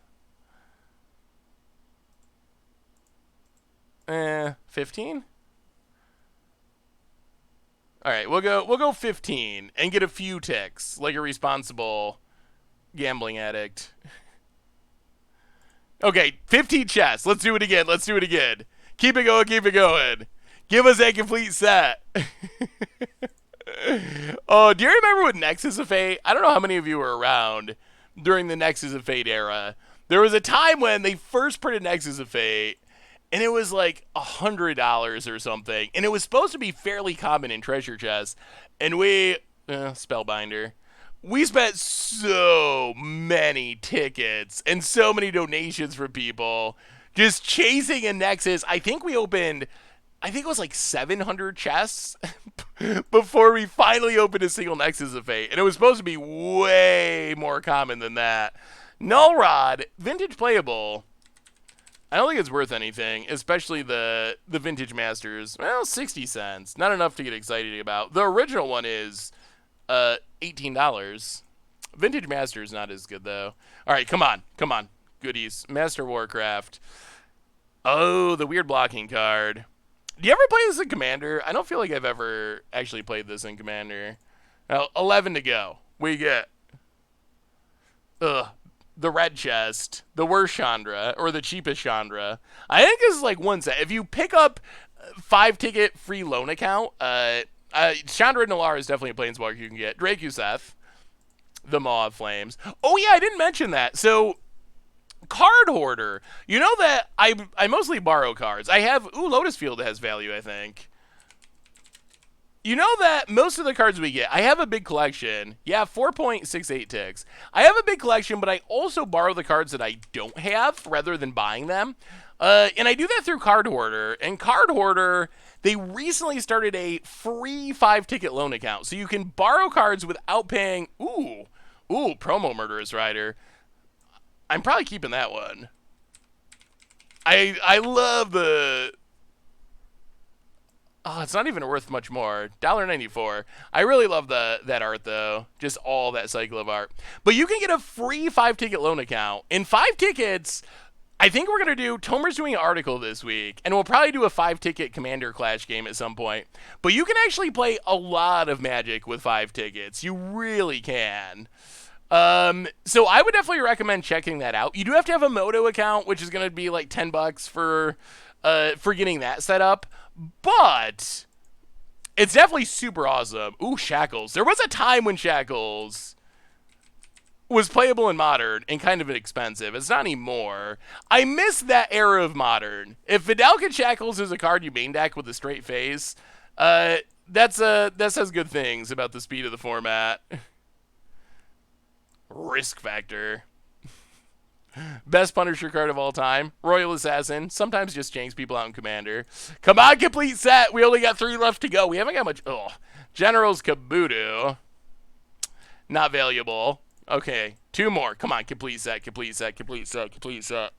15. All right, we'll go 15 and get a few ticks like a responsible gambling addict. Okay, 15 chests. Let's do it again. Let's do it again. Keep it going. Keep it going. Give us that complete set. Oh, do you remember with Nexus of Fate? I don't know how many of you were around during the Nexus of Fate era. There was a time when they first printed Nexus of Fate, and it was like $100 or something. And it was supposed to be fairly common in treasure chests. And we, Spellbinder, we spent so many tickets and so many donations from people just chasing a Nexus. I think it was like 700 chests before we finally opened a single Nexus of Fate. And it was supposed to be way more common than that. Null Rod, vintage playable. I don't think it's worth anything, especially the Vintage Masters. Well, 60 cents. Not enough to get excited about. The original one is $18. Vintage Masters not as good, though. All right, come on. Come on. Goodies. Master Warcraft. Oh, the weird blocking card. Do you ever play this in Commander? I don't feel like I've ever actually played this in Commander. Now, 11 to go. We get... the red chest, the worst Chandra, or the cheapest Chandra. I think this is like one set. If you pick up 5-ticket free loan account, Chandra Nalar is definitely a planeswalker you can get. Drake Yusef, the Maw of Flames. Oh yeah, I didn't mention that. So, Card Hoarder. You know that I mostly borrow cards. I have, Lotus Field has value, I think. You know that most of the cards we get, I have a big collection. Yeah, 4.68 ticks. I have a big collection, but I also borrow the cards that I don't have rather than buying them. And I do that through Card Hoarder. And Card Hoarder, they recently started a free 5-ticket loan account. So you can borrow cards without paying, Ooh, promo Murderous Rider. I'm probably keeping that one. I love the... Oh, it's not even worth much more. $1.94. I really love that art, though. Just all that cycle of art. But you can get a free 5-ticket loan account. In 5 tickets, I think we're going to do... Tomer's doing an article this week, and we'll probably do a 5-ticket Commander Clash game at some point. But you can actually play a lot of Magic with 5 tickets. You really can. So I would definitely recommend checking that out. You do have to have a Moto account, which is going to be like $10 for getting that set up. But it's definitely super awesome. Ooh, Shackles. There was a time when Shackles was playable in Modern and kind of inexpensive. It's not anymore. I miss that era of Modern. If Videlka Shackles is a card you main deck with a straight face, that says good things about the speed of the format. Risk Factor. Best Punisher card of all time. Royal Assassin. Sometimes just janks people out in Commander. Come on, complete set. We only got 3 left to go. We haven't got much. Oh, General's Kabuto. Not valuable. Okay, 2 more. Come on, complete set, complete set, complete set, complete set.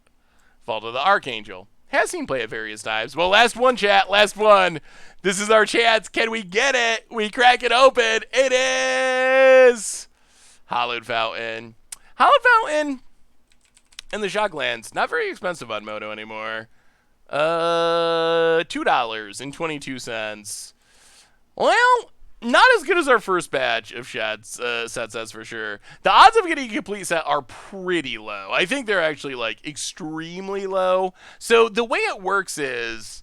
Fall to the Archangel. Has seen play at various times. Well, last one, chat. Last one. This is our chance. Can we get it? We crack it open. It is Hallowed Fountain. Hallowed Fountain and the Shocklands. Not very expensive on Moto anymore. $2.22. Well, not as good as our first batch of sets, that's for sure. The odds of getting a complete set are pretty low. I think they're actually, like, extremely low. So the way it works is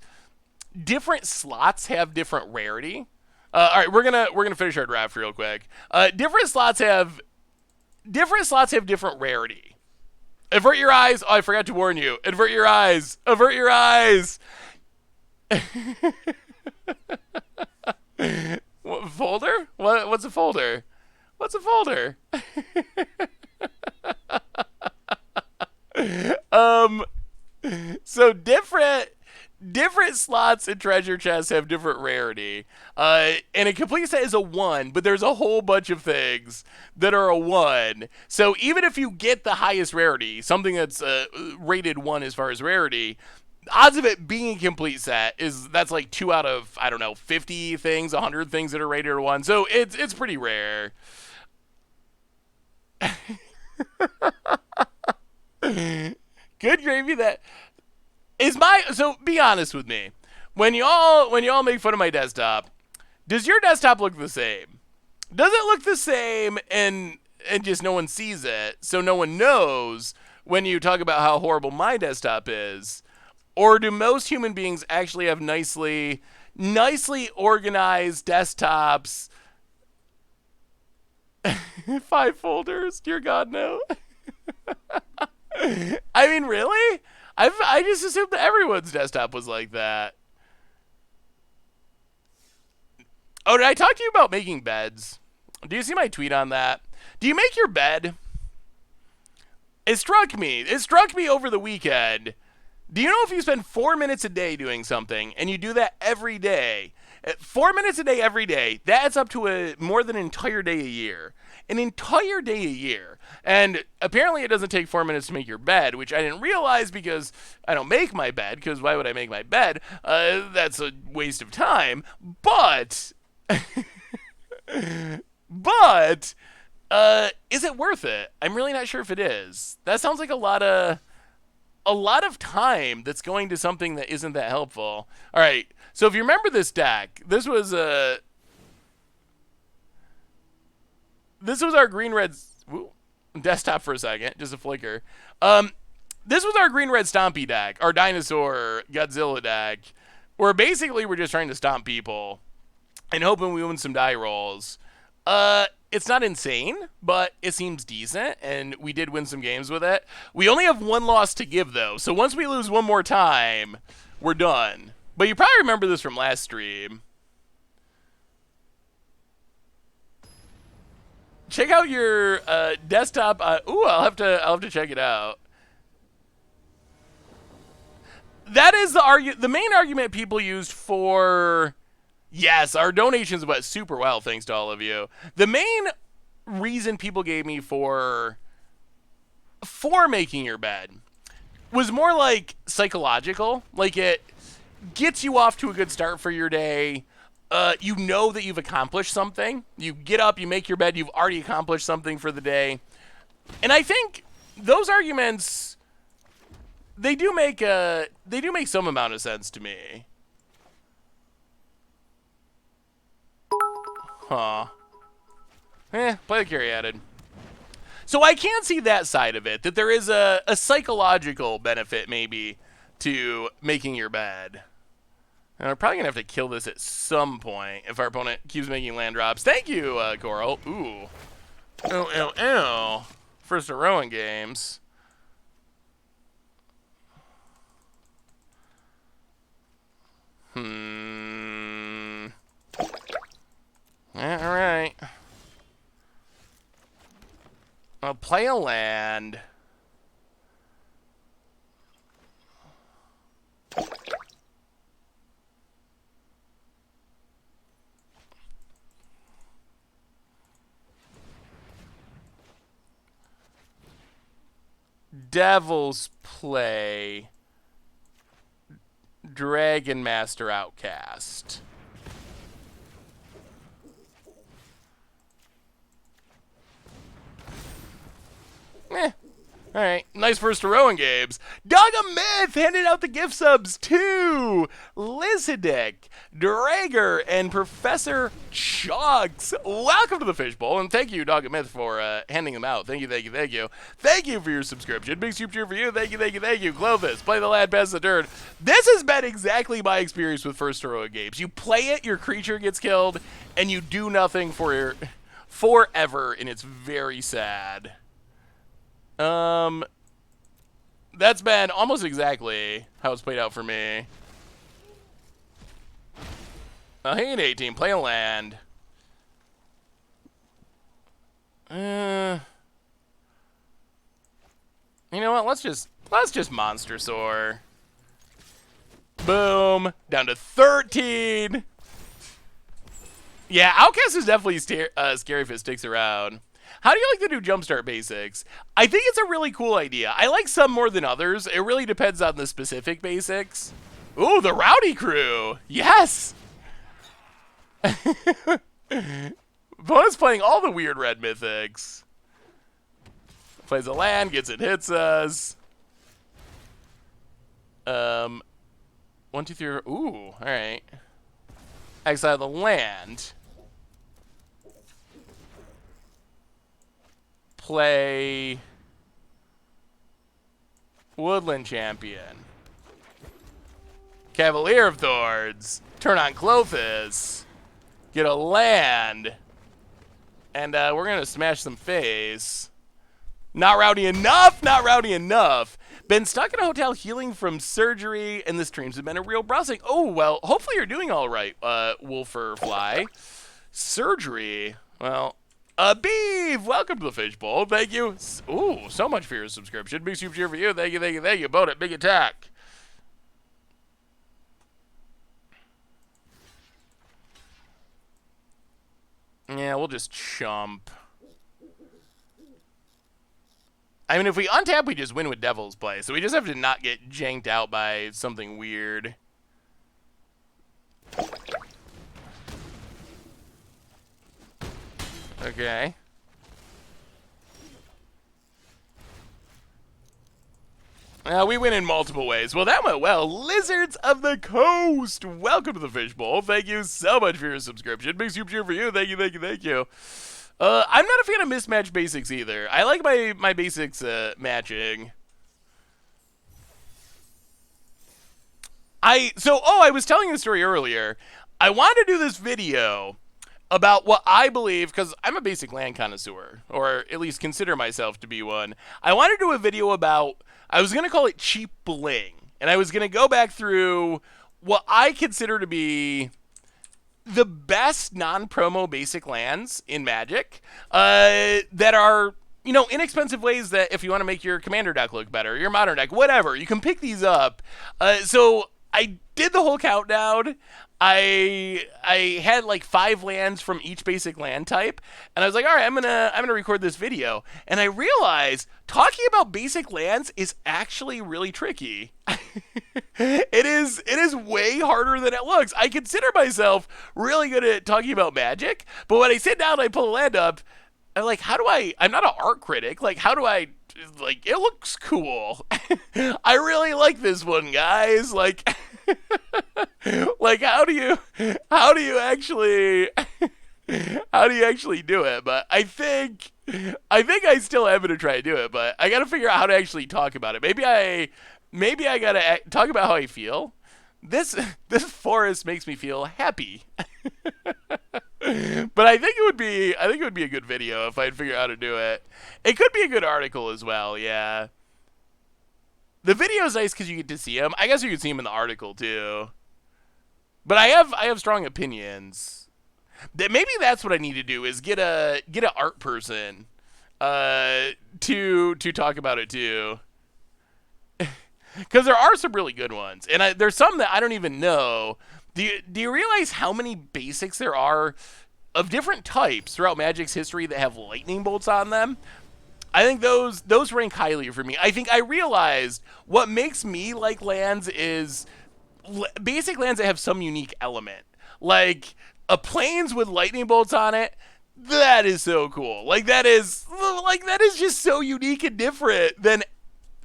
different slots have different rarity. All right, we're gonna finish our draft real quick. Different slots have different rarity. Avert your eyes. Oh, I forgot to warn you. Avert your eyes. Avert your eyes. What, folder? What's a folder? What's a folder? So different slots in treasure chests have different rarity. And a complete set is a 1, but there's a whole bunch of things that are a 1. So even if you get the highest rarity, something that's rated 1 as far as rarity, odds of it being a complete set that's like 2 out of, I don't know, 50 things, 100 things that are rated a 1. So it's pretty rare. Good gravy. That is so be honest with me. When y'all make fun of my desktop, does your desktop look the same? Does it look the same and just no one sees it, so no one knows when you talk about how horrible my desktop is? Or do most human beings actually have nicely organized desktops? 5 folders? Dear God, no. I mean, really? I just assumed that everyone's desktop was like that. Oh, did I talk to you about making beds? Do you see my tweet on that? Do you make your bed? It struck me over the weekend. Do you know if you spend 4 minutes a day doing something, and you do that every day, 4 minutes a day every day, that adds up to more than an entire day a year. An entire day a year. And apparently it doesn't take 4 minutes to make your bed, which I didn't realize because I don't make my bed, because why would I make my bed? That's a waste of time. But... but... is it worth it? I'm really not sure if it is. That sounds like a lot of time that's going to something that isn't that helpful. All right. So if you remember this deck, this was our green-red desktop for a second, just a flicker. This was our green-red Stompy deck, our dinosaur Godzilla deck, where basically we're just trying to stomp people and hoping we win some die rolls. It's not insane, but it seems decent, and we did win some games with it. We only have 1 loss to give, though, so once we lose one more time, we're done. But you probably remember this from last stream. Check out your desktop. I'll have to check it out. That is the main argument people used for... Yes, our donations went super well, thanks to all of you. The main reason people gave me for making your bed was more like psychological. Like, it gets you off to a good start for your day. You know that you've accomplished something. You get up, you make your bed, you've already accomplished something for the day. And I think those arguments, they do make some amount of sense to me. Huh. Play the carry added. So I can see that side of it, that there is a psychological benefit maybe to making your bed. And we're probably going to have to kill this at some point if our opponent keeps making land drops. Thank you, Coral. Ooh. Ew, ew, ew. First heroic games. Yeah, all right. I'll play a land. Devil's Play. Dragon Master Outcast. Alright, nice first heroic games. Dog of Myth handed out the gift subs to Lizadick, Drager, and Professor Chugs. Welcome to the Fishbowl, and thank you, Dog of Myth, for handing them out. Thank you, thank you, thank you. Thank you for your subscription. Big soup cheer for you. Thank you, thank you, thank you. Clovis, play the lad, pass the turn. This has been exactly my experience with first heroic games. You play it, your creature gets killed, and you do nothing forever, and it's very sad. That's been almost exactly how it's played out for me. Hey, an 18, play a land. You know what? Let's just Monster Soar. Boom, down to 13. Yeah, Outcast is definitely scary if it sticks around. How do you like the new Jumpstart basics? I think it's a really cool idea. I like some more than others. It really depends on the specific basics. Ooh, the Rowdy Crew. Yes. Bonus playing all the weird red mythics. Plays a land, gets it, hits us. 1, 2, 3. Ooh, all right. Exile the land. Play Woodland Champion. Cavalier of Thorns. Turn on Clothis. Get a land. And we're going to smash some face. Not rowdy enough. Not rowdy enough. Been stuck in a hotel healing from surgery, and the streams have been a real browsing. Oh, well, hopefully you're doing all right, Wolfer Fly. Surgery. Well, Beeve, welcome to the Fishbowl. Thank you. Ooh, so much for your subscription. Big super cheer for you. Thank you, thank you, thank you. Bonnet, big attack. Yeah, we'll just chump. I mean, if we untap, we just win with Devil's Play. So we just have to not get janked out by something weird. Okay. We win in multiple ways. Well, that went well. Lizards of the Coast. Welcome to the Fishbowl. Thank you so much for your subscription. Big super cheer for you. Thank you, thank you, thank you. I'm not a fan of mismatch basics either. I like my basics matching. I was telling the story earlier. I wanted to do this video about what I believe, because I'm a basic land connoisseur, or at least consider myself to be one. I wanted to do a video about, I was going to call it cheap bling, and I was going to go back through what I consider to be the best non-promo basic lands in Magic that are, you know, inexpensive ways that if you want to make your commander deck look better, your modern deck, whatever, you can pick these up. So I did the whole countdown. I had like 5 lands from each basic land type, and I was like, all right, I'm gonna record this video. And I realized talking about basic lands is actually really tricky. It is way harder than it looks. I consider myself really good at talking about Magic, but when I sit down and I pull a land up, I'm like, how do I? I'm not an art critic. Like, how do I? Like, it looks cool. I really like this one, guys. Like, like how do you actually how do you actually do it? But I think I still am gonna try to do it. But I gotta figure out how to actually talk about it. Maybe I gotta talk about how I feel. This forest makes me feel happy. But I think it would be a good video if I'd figure out how to do it. It could be a good article as well. Yeah. The video is nice because you get to see him. I guess you could see him in the article too. But I have strong opinions. That maybe that's what I need to do is get an art person to talk about it too. Because there are some really good ones, and there's some that I don't even know. Do you realize how many basics there are of different types throughout Magic's history that have lightning bolts on them? I think those rank highly for me. I think I realized what makes me like lands is basic lands that have some unique element. Like a plains with lightning bolts on it, that is so cool. Like that is just so unique and different than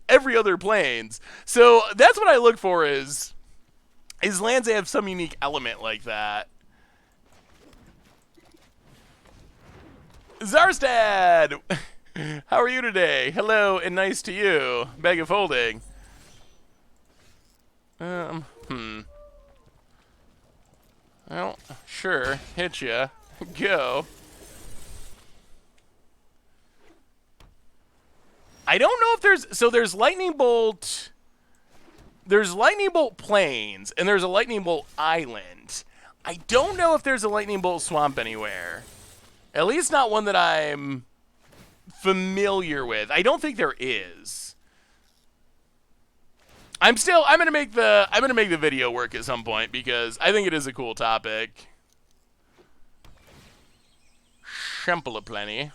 every other plains. So that's what I look for is lands that have some unique element like that. Zarstad! How are you today? Hello and nice to you. Bag of holding. Well, sure. Hit ya. Go. I don't know if there's lightning bolt. There's lightning bolt plains and there's a lightning bolt island. I don't know if there's a lightning bolt swamp anywhere. At least not one that I'm familiar with. I don't think there is. I'm gonna make the video work at some point because I think it is a cool topic. Shemple aplenty.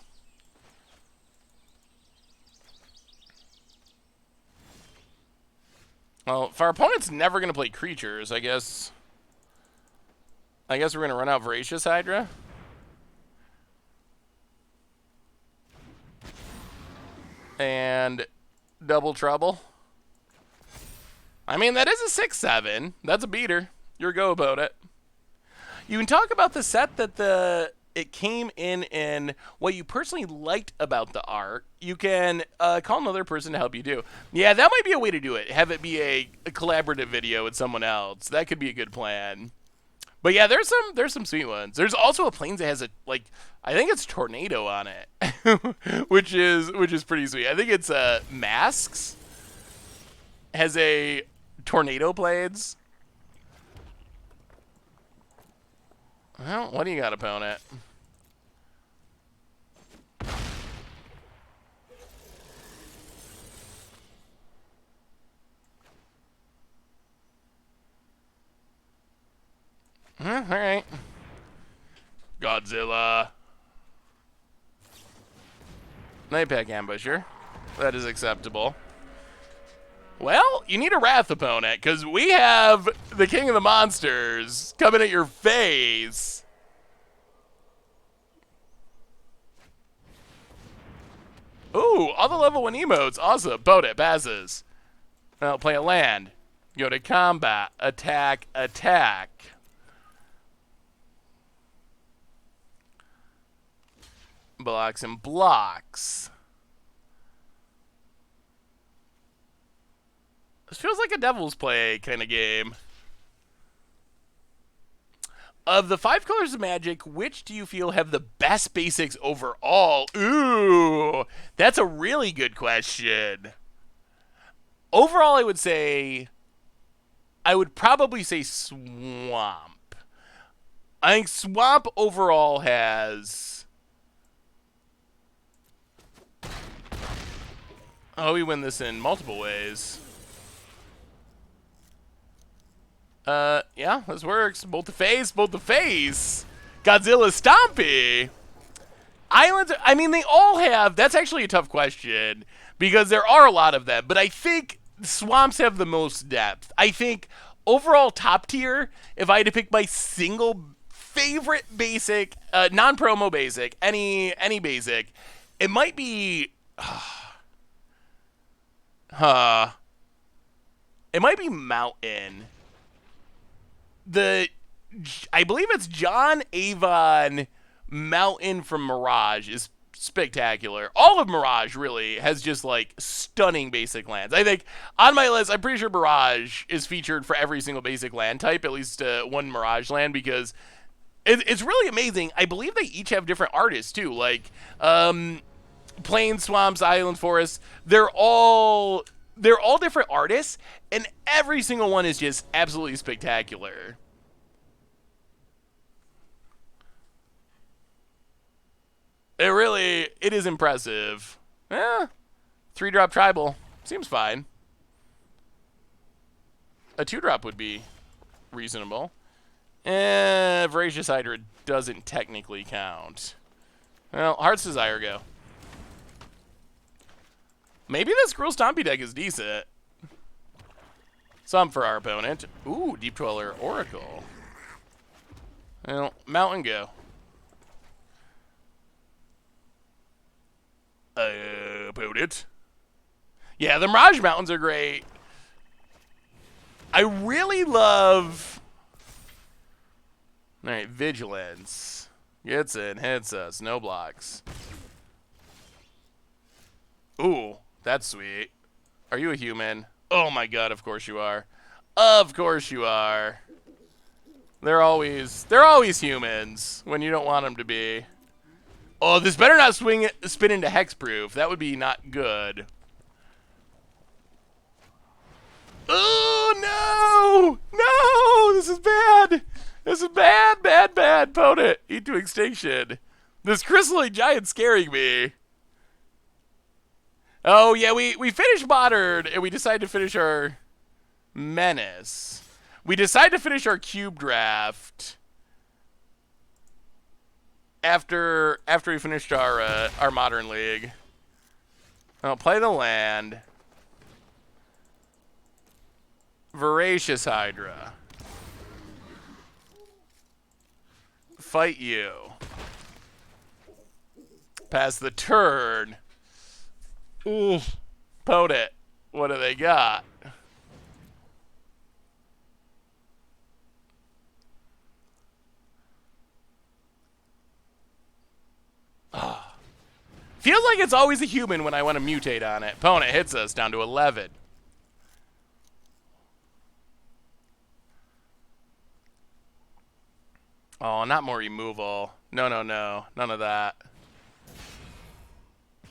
Well, if our opponent's never gonna play creatures, I guess we're gonna run out Voracious Hydra. And Double Trouble. I mean, that is a 6/7. That's a beater. Your go about it. You can talk about the set that it came in what you personally liked about the art. You can call another person to help you do. Yeah, that might be a way to do it. Have it be a collaborative video with someone else. That could be a good plan. But yeah, there's some sweet ones. There's also a plains that has I think it's Tornado on it, which is pretty sweet. I think it's Masks has a Tornado Blades. Well, what do you got, opponent? All right. Godzilla. Nightpack Ambusher. That is acceptable. Well, you need a Wrath opponent, because we have the King of the Monsters coming at your face. Ooh, all the level 1 emotes. Awesome. Opponent passes. Well, play a land. Go to combat. Attack, attack. Blocks and blocks. This feels like a Devil's Play kind of game. Of the 5 colors of Magic, which do you feel have the best basics overall? Ooh, that's a really good question. Overall, I would probably say Swamp. I think Swamp overall has... Oh, we win this in multiple ways. Yeah, this works. Bolt the face, bolt the face. Godzilla Stompy. Islands, I mean, they all have, that's actually a tough question because there are a lot of them, but I think swamps have the most depth. I think overall top tier, if I had to pick my single favorite basic, non-promo basic, any basic, it might be, it might be Mountain. I believe it's John Avon Mountain from Mirage is spectacular. All of Mirage really has just like stunning basic lands. I think on my list, I'm pretty sure Mirage is featured for every single basic land type, at least one Mirage land, because it's really amazing. I believe they each have different artists too, like plains, swamps, island, forests. They're all different artists, and every single one is just absolutely spectacular. It is impressive. 3-drop tribal. Seems fine. A 2-drop would be reasonable. Voracious Hydra doesn't technically count. Well, Heart's Desire go. Maybe this Gruul Stompy deck is decent. Some for our opponent. Ooh, Deep Dweller Oracle. Well, Mountain go. Opponent. Yeah, the Mirage Mountains are great. I really love... Alright, Vigilance. Gets in, hits us, no blocks. Ooh, that's sweet. Are you a human? Oh my god, of course you are. Of course you are. They're always humans when you don't want them to be. Oh, this better not spin into hexproof. That would be not good. Oh, no! No! This is bad! This is bad, bad, bad. Opponent, eat to extinction. This crystalline giant's scaring me. Oh, yeah, we finished Modern, and we decided to finish our Menace. We decided to finish our Cube Draft after we finished our Modern League. I'll play the land. Voracious Hydra. Fight you. Pass the turn. Ooh. Opponent. What do they got? Feels like it's always a human when I want to mutate on it. Opponent hits us down to 11. Oh, not more removal. No, no, no. None of that.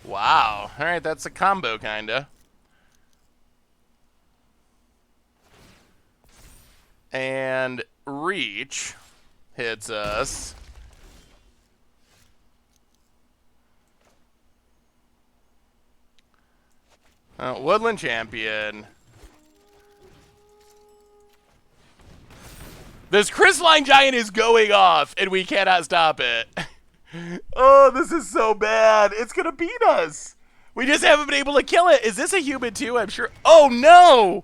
Wow. Alright, that's a combo, kinda. And Reach hits us. Woodland Champion. This crystalline giant is going off, and we cannot stop it. Oh, this is so bad. It's going to beat us. We just haven't been able to kill it. Is this a human too? I'm sure. Oh, no.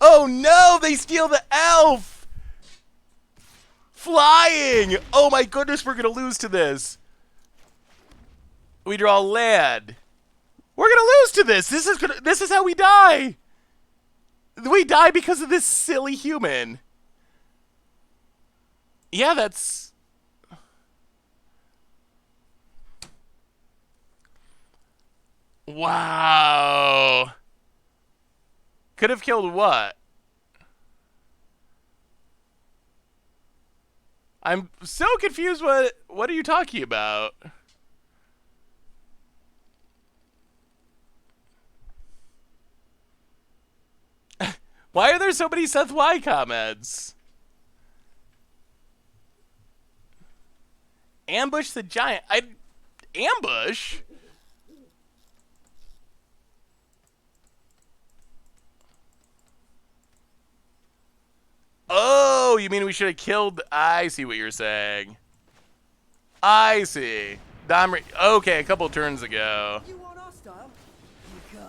Oh, no. They steal the elf. Flying. Oh, my goodness. We're going to lose to this. We draw land. We're going to lose to this. This is how we die. We die because of this silly human. Yeah, that's... Wow. Could have killed what? I'm so confused. What are you talking about? Why are there so many Seth Y comments? Ambush the giant. Ambush? Oh, you mean we should have killed... I see what you're saying. I see. Okay, a couple turns ago. You want hostile?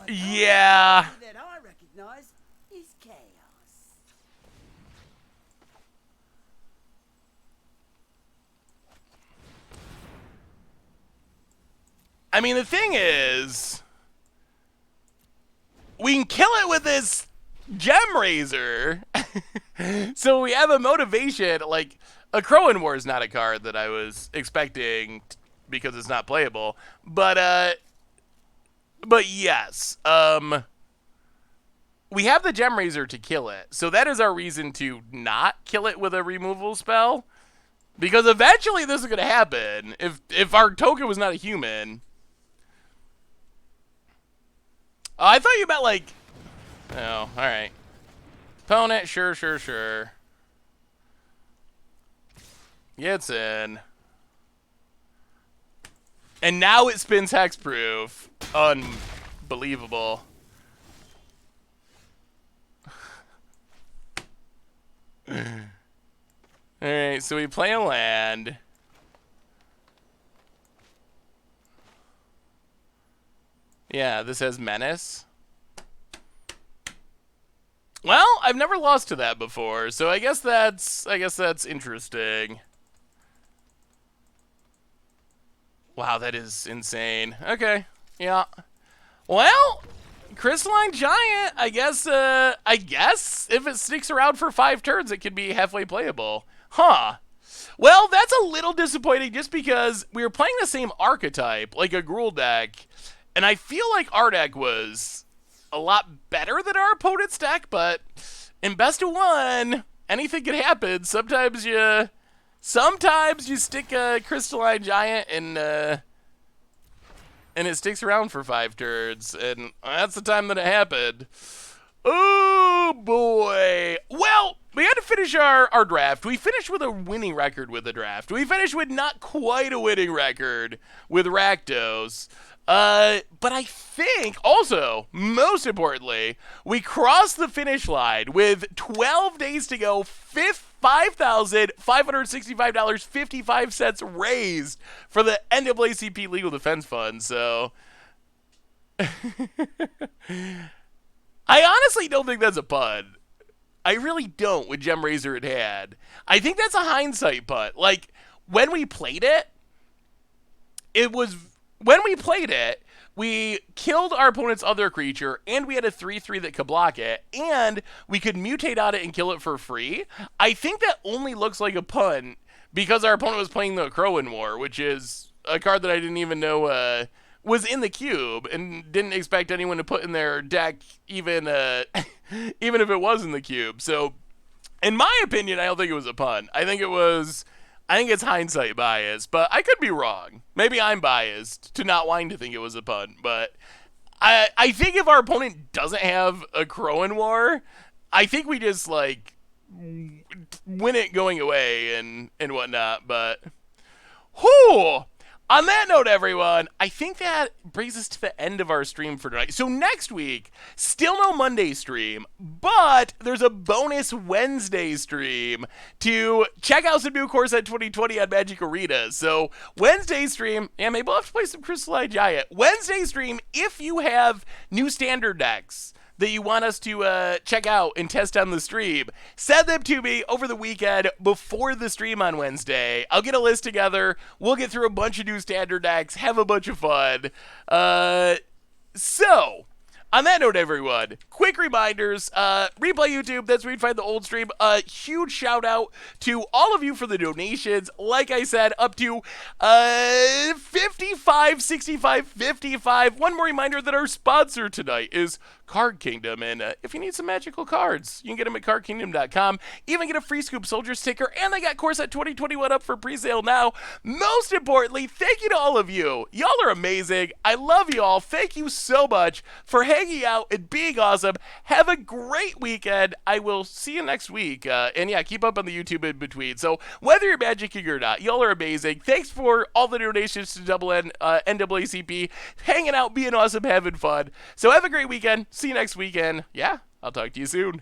Yeah. That I recognize is chaos. I mean, the thing is, we can kill it with this Gem Razor. So we have a motivation. Like, a Crow in War is not a card that I was expecting because it's not playable. But yes. We have the Gem Razor to kill it. So that is our reason to not kill it with a removal spell. Because eventually this is going to happen. If our token was not a human. Oh, I thought you meant like... Oh, alright. Opponent, sure. Gets in. And now it spins hexproof. Unbelievable. Alright, so we play a land. Yeah, this has Menace. Well, I've never lost to that before, so I guess that's interesting. Wow, that is insane. Okay, yeah. Well, Crystalline Giant, I guess if it sticks around for 5 turns, it could be halfway playable. Huh. Well, that's a little disappointing just because we were playing the same archetype, like a Gruul deck, and I feel like our deck was a lot better than our opponent's deck, but in best of 1, anything can happen. Sometimes you stick a Crystalline Giant and it sticks around for 5 turns, and that's the time that it happened. Oh boy. Well, we had to finish our draft. We finished with a winning record with the draft. We finished with not quite a winning record with Rakdos. But I think, also, most importantly, we crossed the finish line with 12 days to go, $5,565.55 raised for the NAACP Legal Defense Fund, so... I honestly don't think that's a pun. I really don't with Gem Razor in hand. I think that's a hindsight putt. Like, when we played it, we killed our opponent's other creature, and we had a 3/3 that could block it, and we could mutate on it and kill it for free. I think that only looks like a pun because our opponent was playing the Crow in War, which is a card that I didn't even know was in the cube, and didn't expect anyone to put in their deck even even if it was in the cube. So, in my opinion, I don't think it was a pun. I think it's hindsight bias, but I could be wrong. Maybe I'm biased to not wanting to think it was a pun, but I think if our opponent doesn't have a Crow in War, I think we just, like, win it going away and whatnot, but... Whew! On that note, everyone, I think that brings us to the end of our stream for tonight. So next week, still no Monday stream, but there's a bonus Wednesday stream to check out some new Core Set 2020 on Magic Arena. So Wednesday stream, yeah, maybe we'll have to play some Crystalline Giant. Wednesday stream, if you have new standard decks that you want us to check out and test on the stream, send them to me over the weekend before the stream on Wednesday. I'll get a list together. We'll get through a bunch of new standard decks, have a bunch of fun. So, on that note, everyone, quick reminders, Replay YouTube, that's where you'd find the old stream. Huge shout out to all of you for the donations. Like I said, up to 55, 65, 55. One more reminder that our sponsor tonight is Card Kingdom, and if you need some magical cards, you can get them at cardkingdom.com. Even get a free Scoop Soldier sticker, and they got Core Set 2021 up for pre-sale now. Most importantly, thank you to all of you. Y'all are amazing. I love y'all. Thank you so much for hanging out and being awesome. Have a great weekend. I will see you next week. And yeah, keep up on the YouTube in between. So whether you're Magic King or not, y'all are amazing. Thanks for all the donations to NAACP. Hanging out, being awesome, having fun. So have a great weekend. See you next weekend. Yeah, I'll talk to you soon.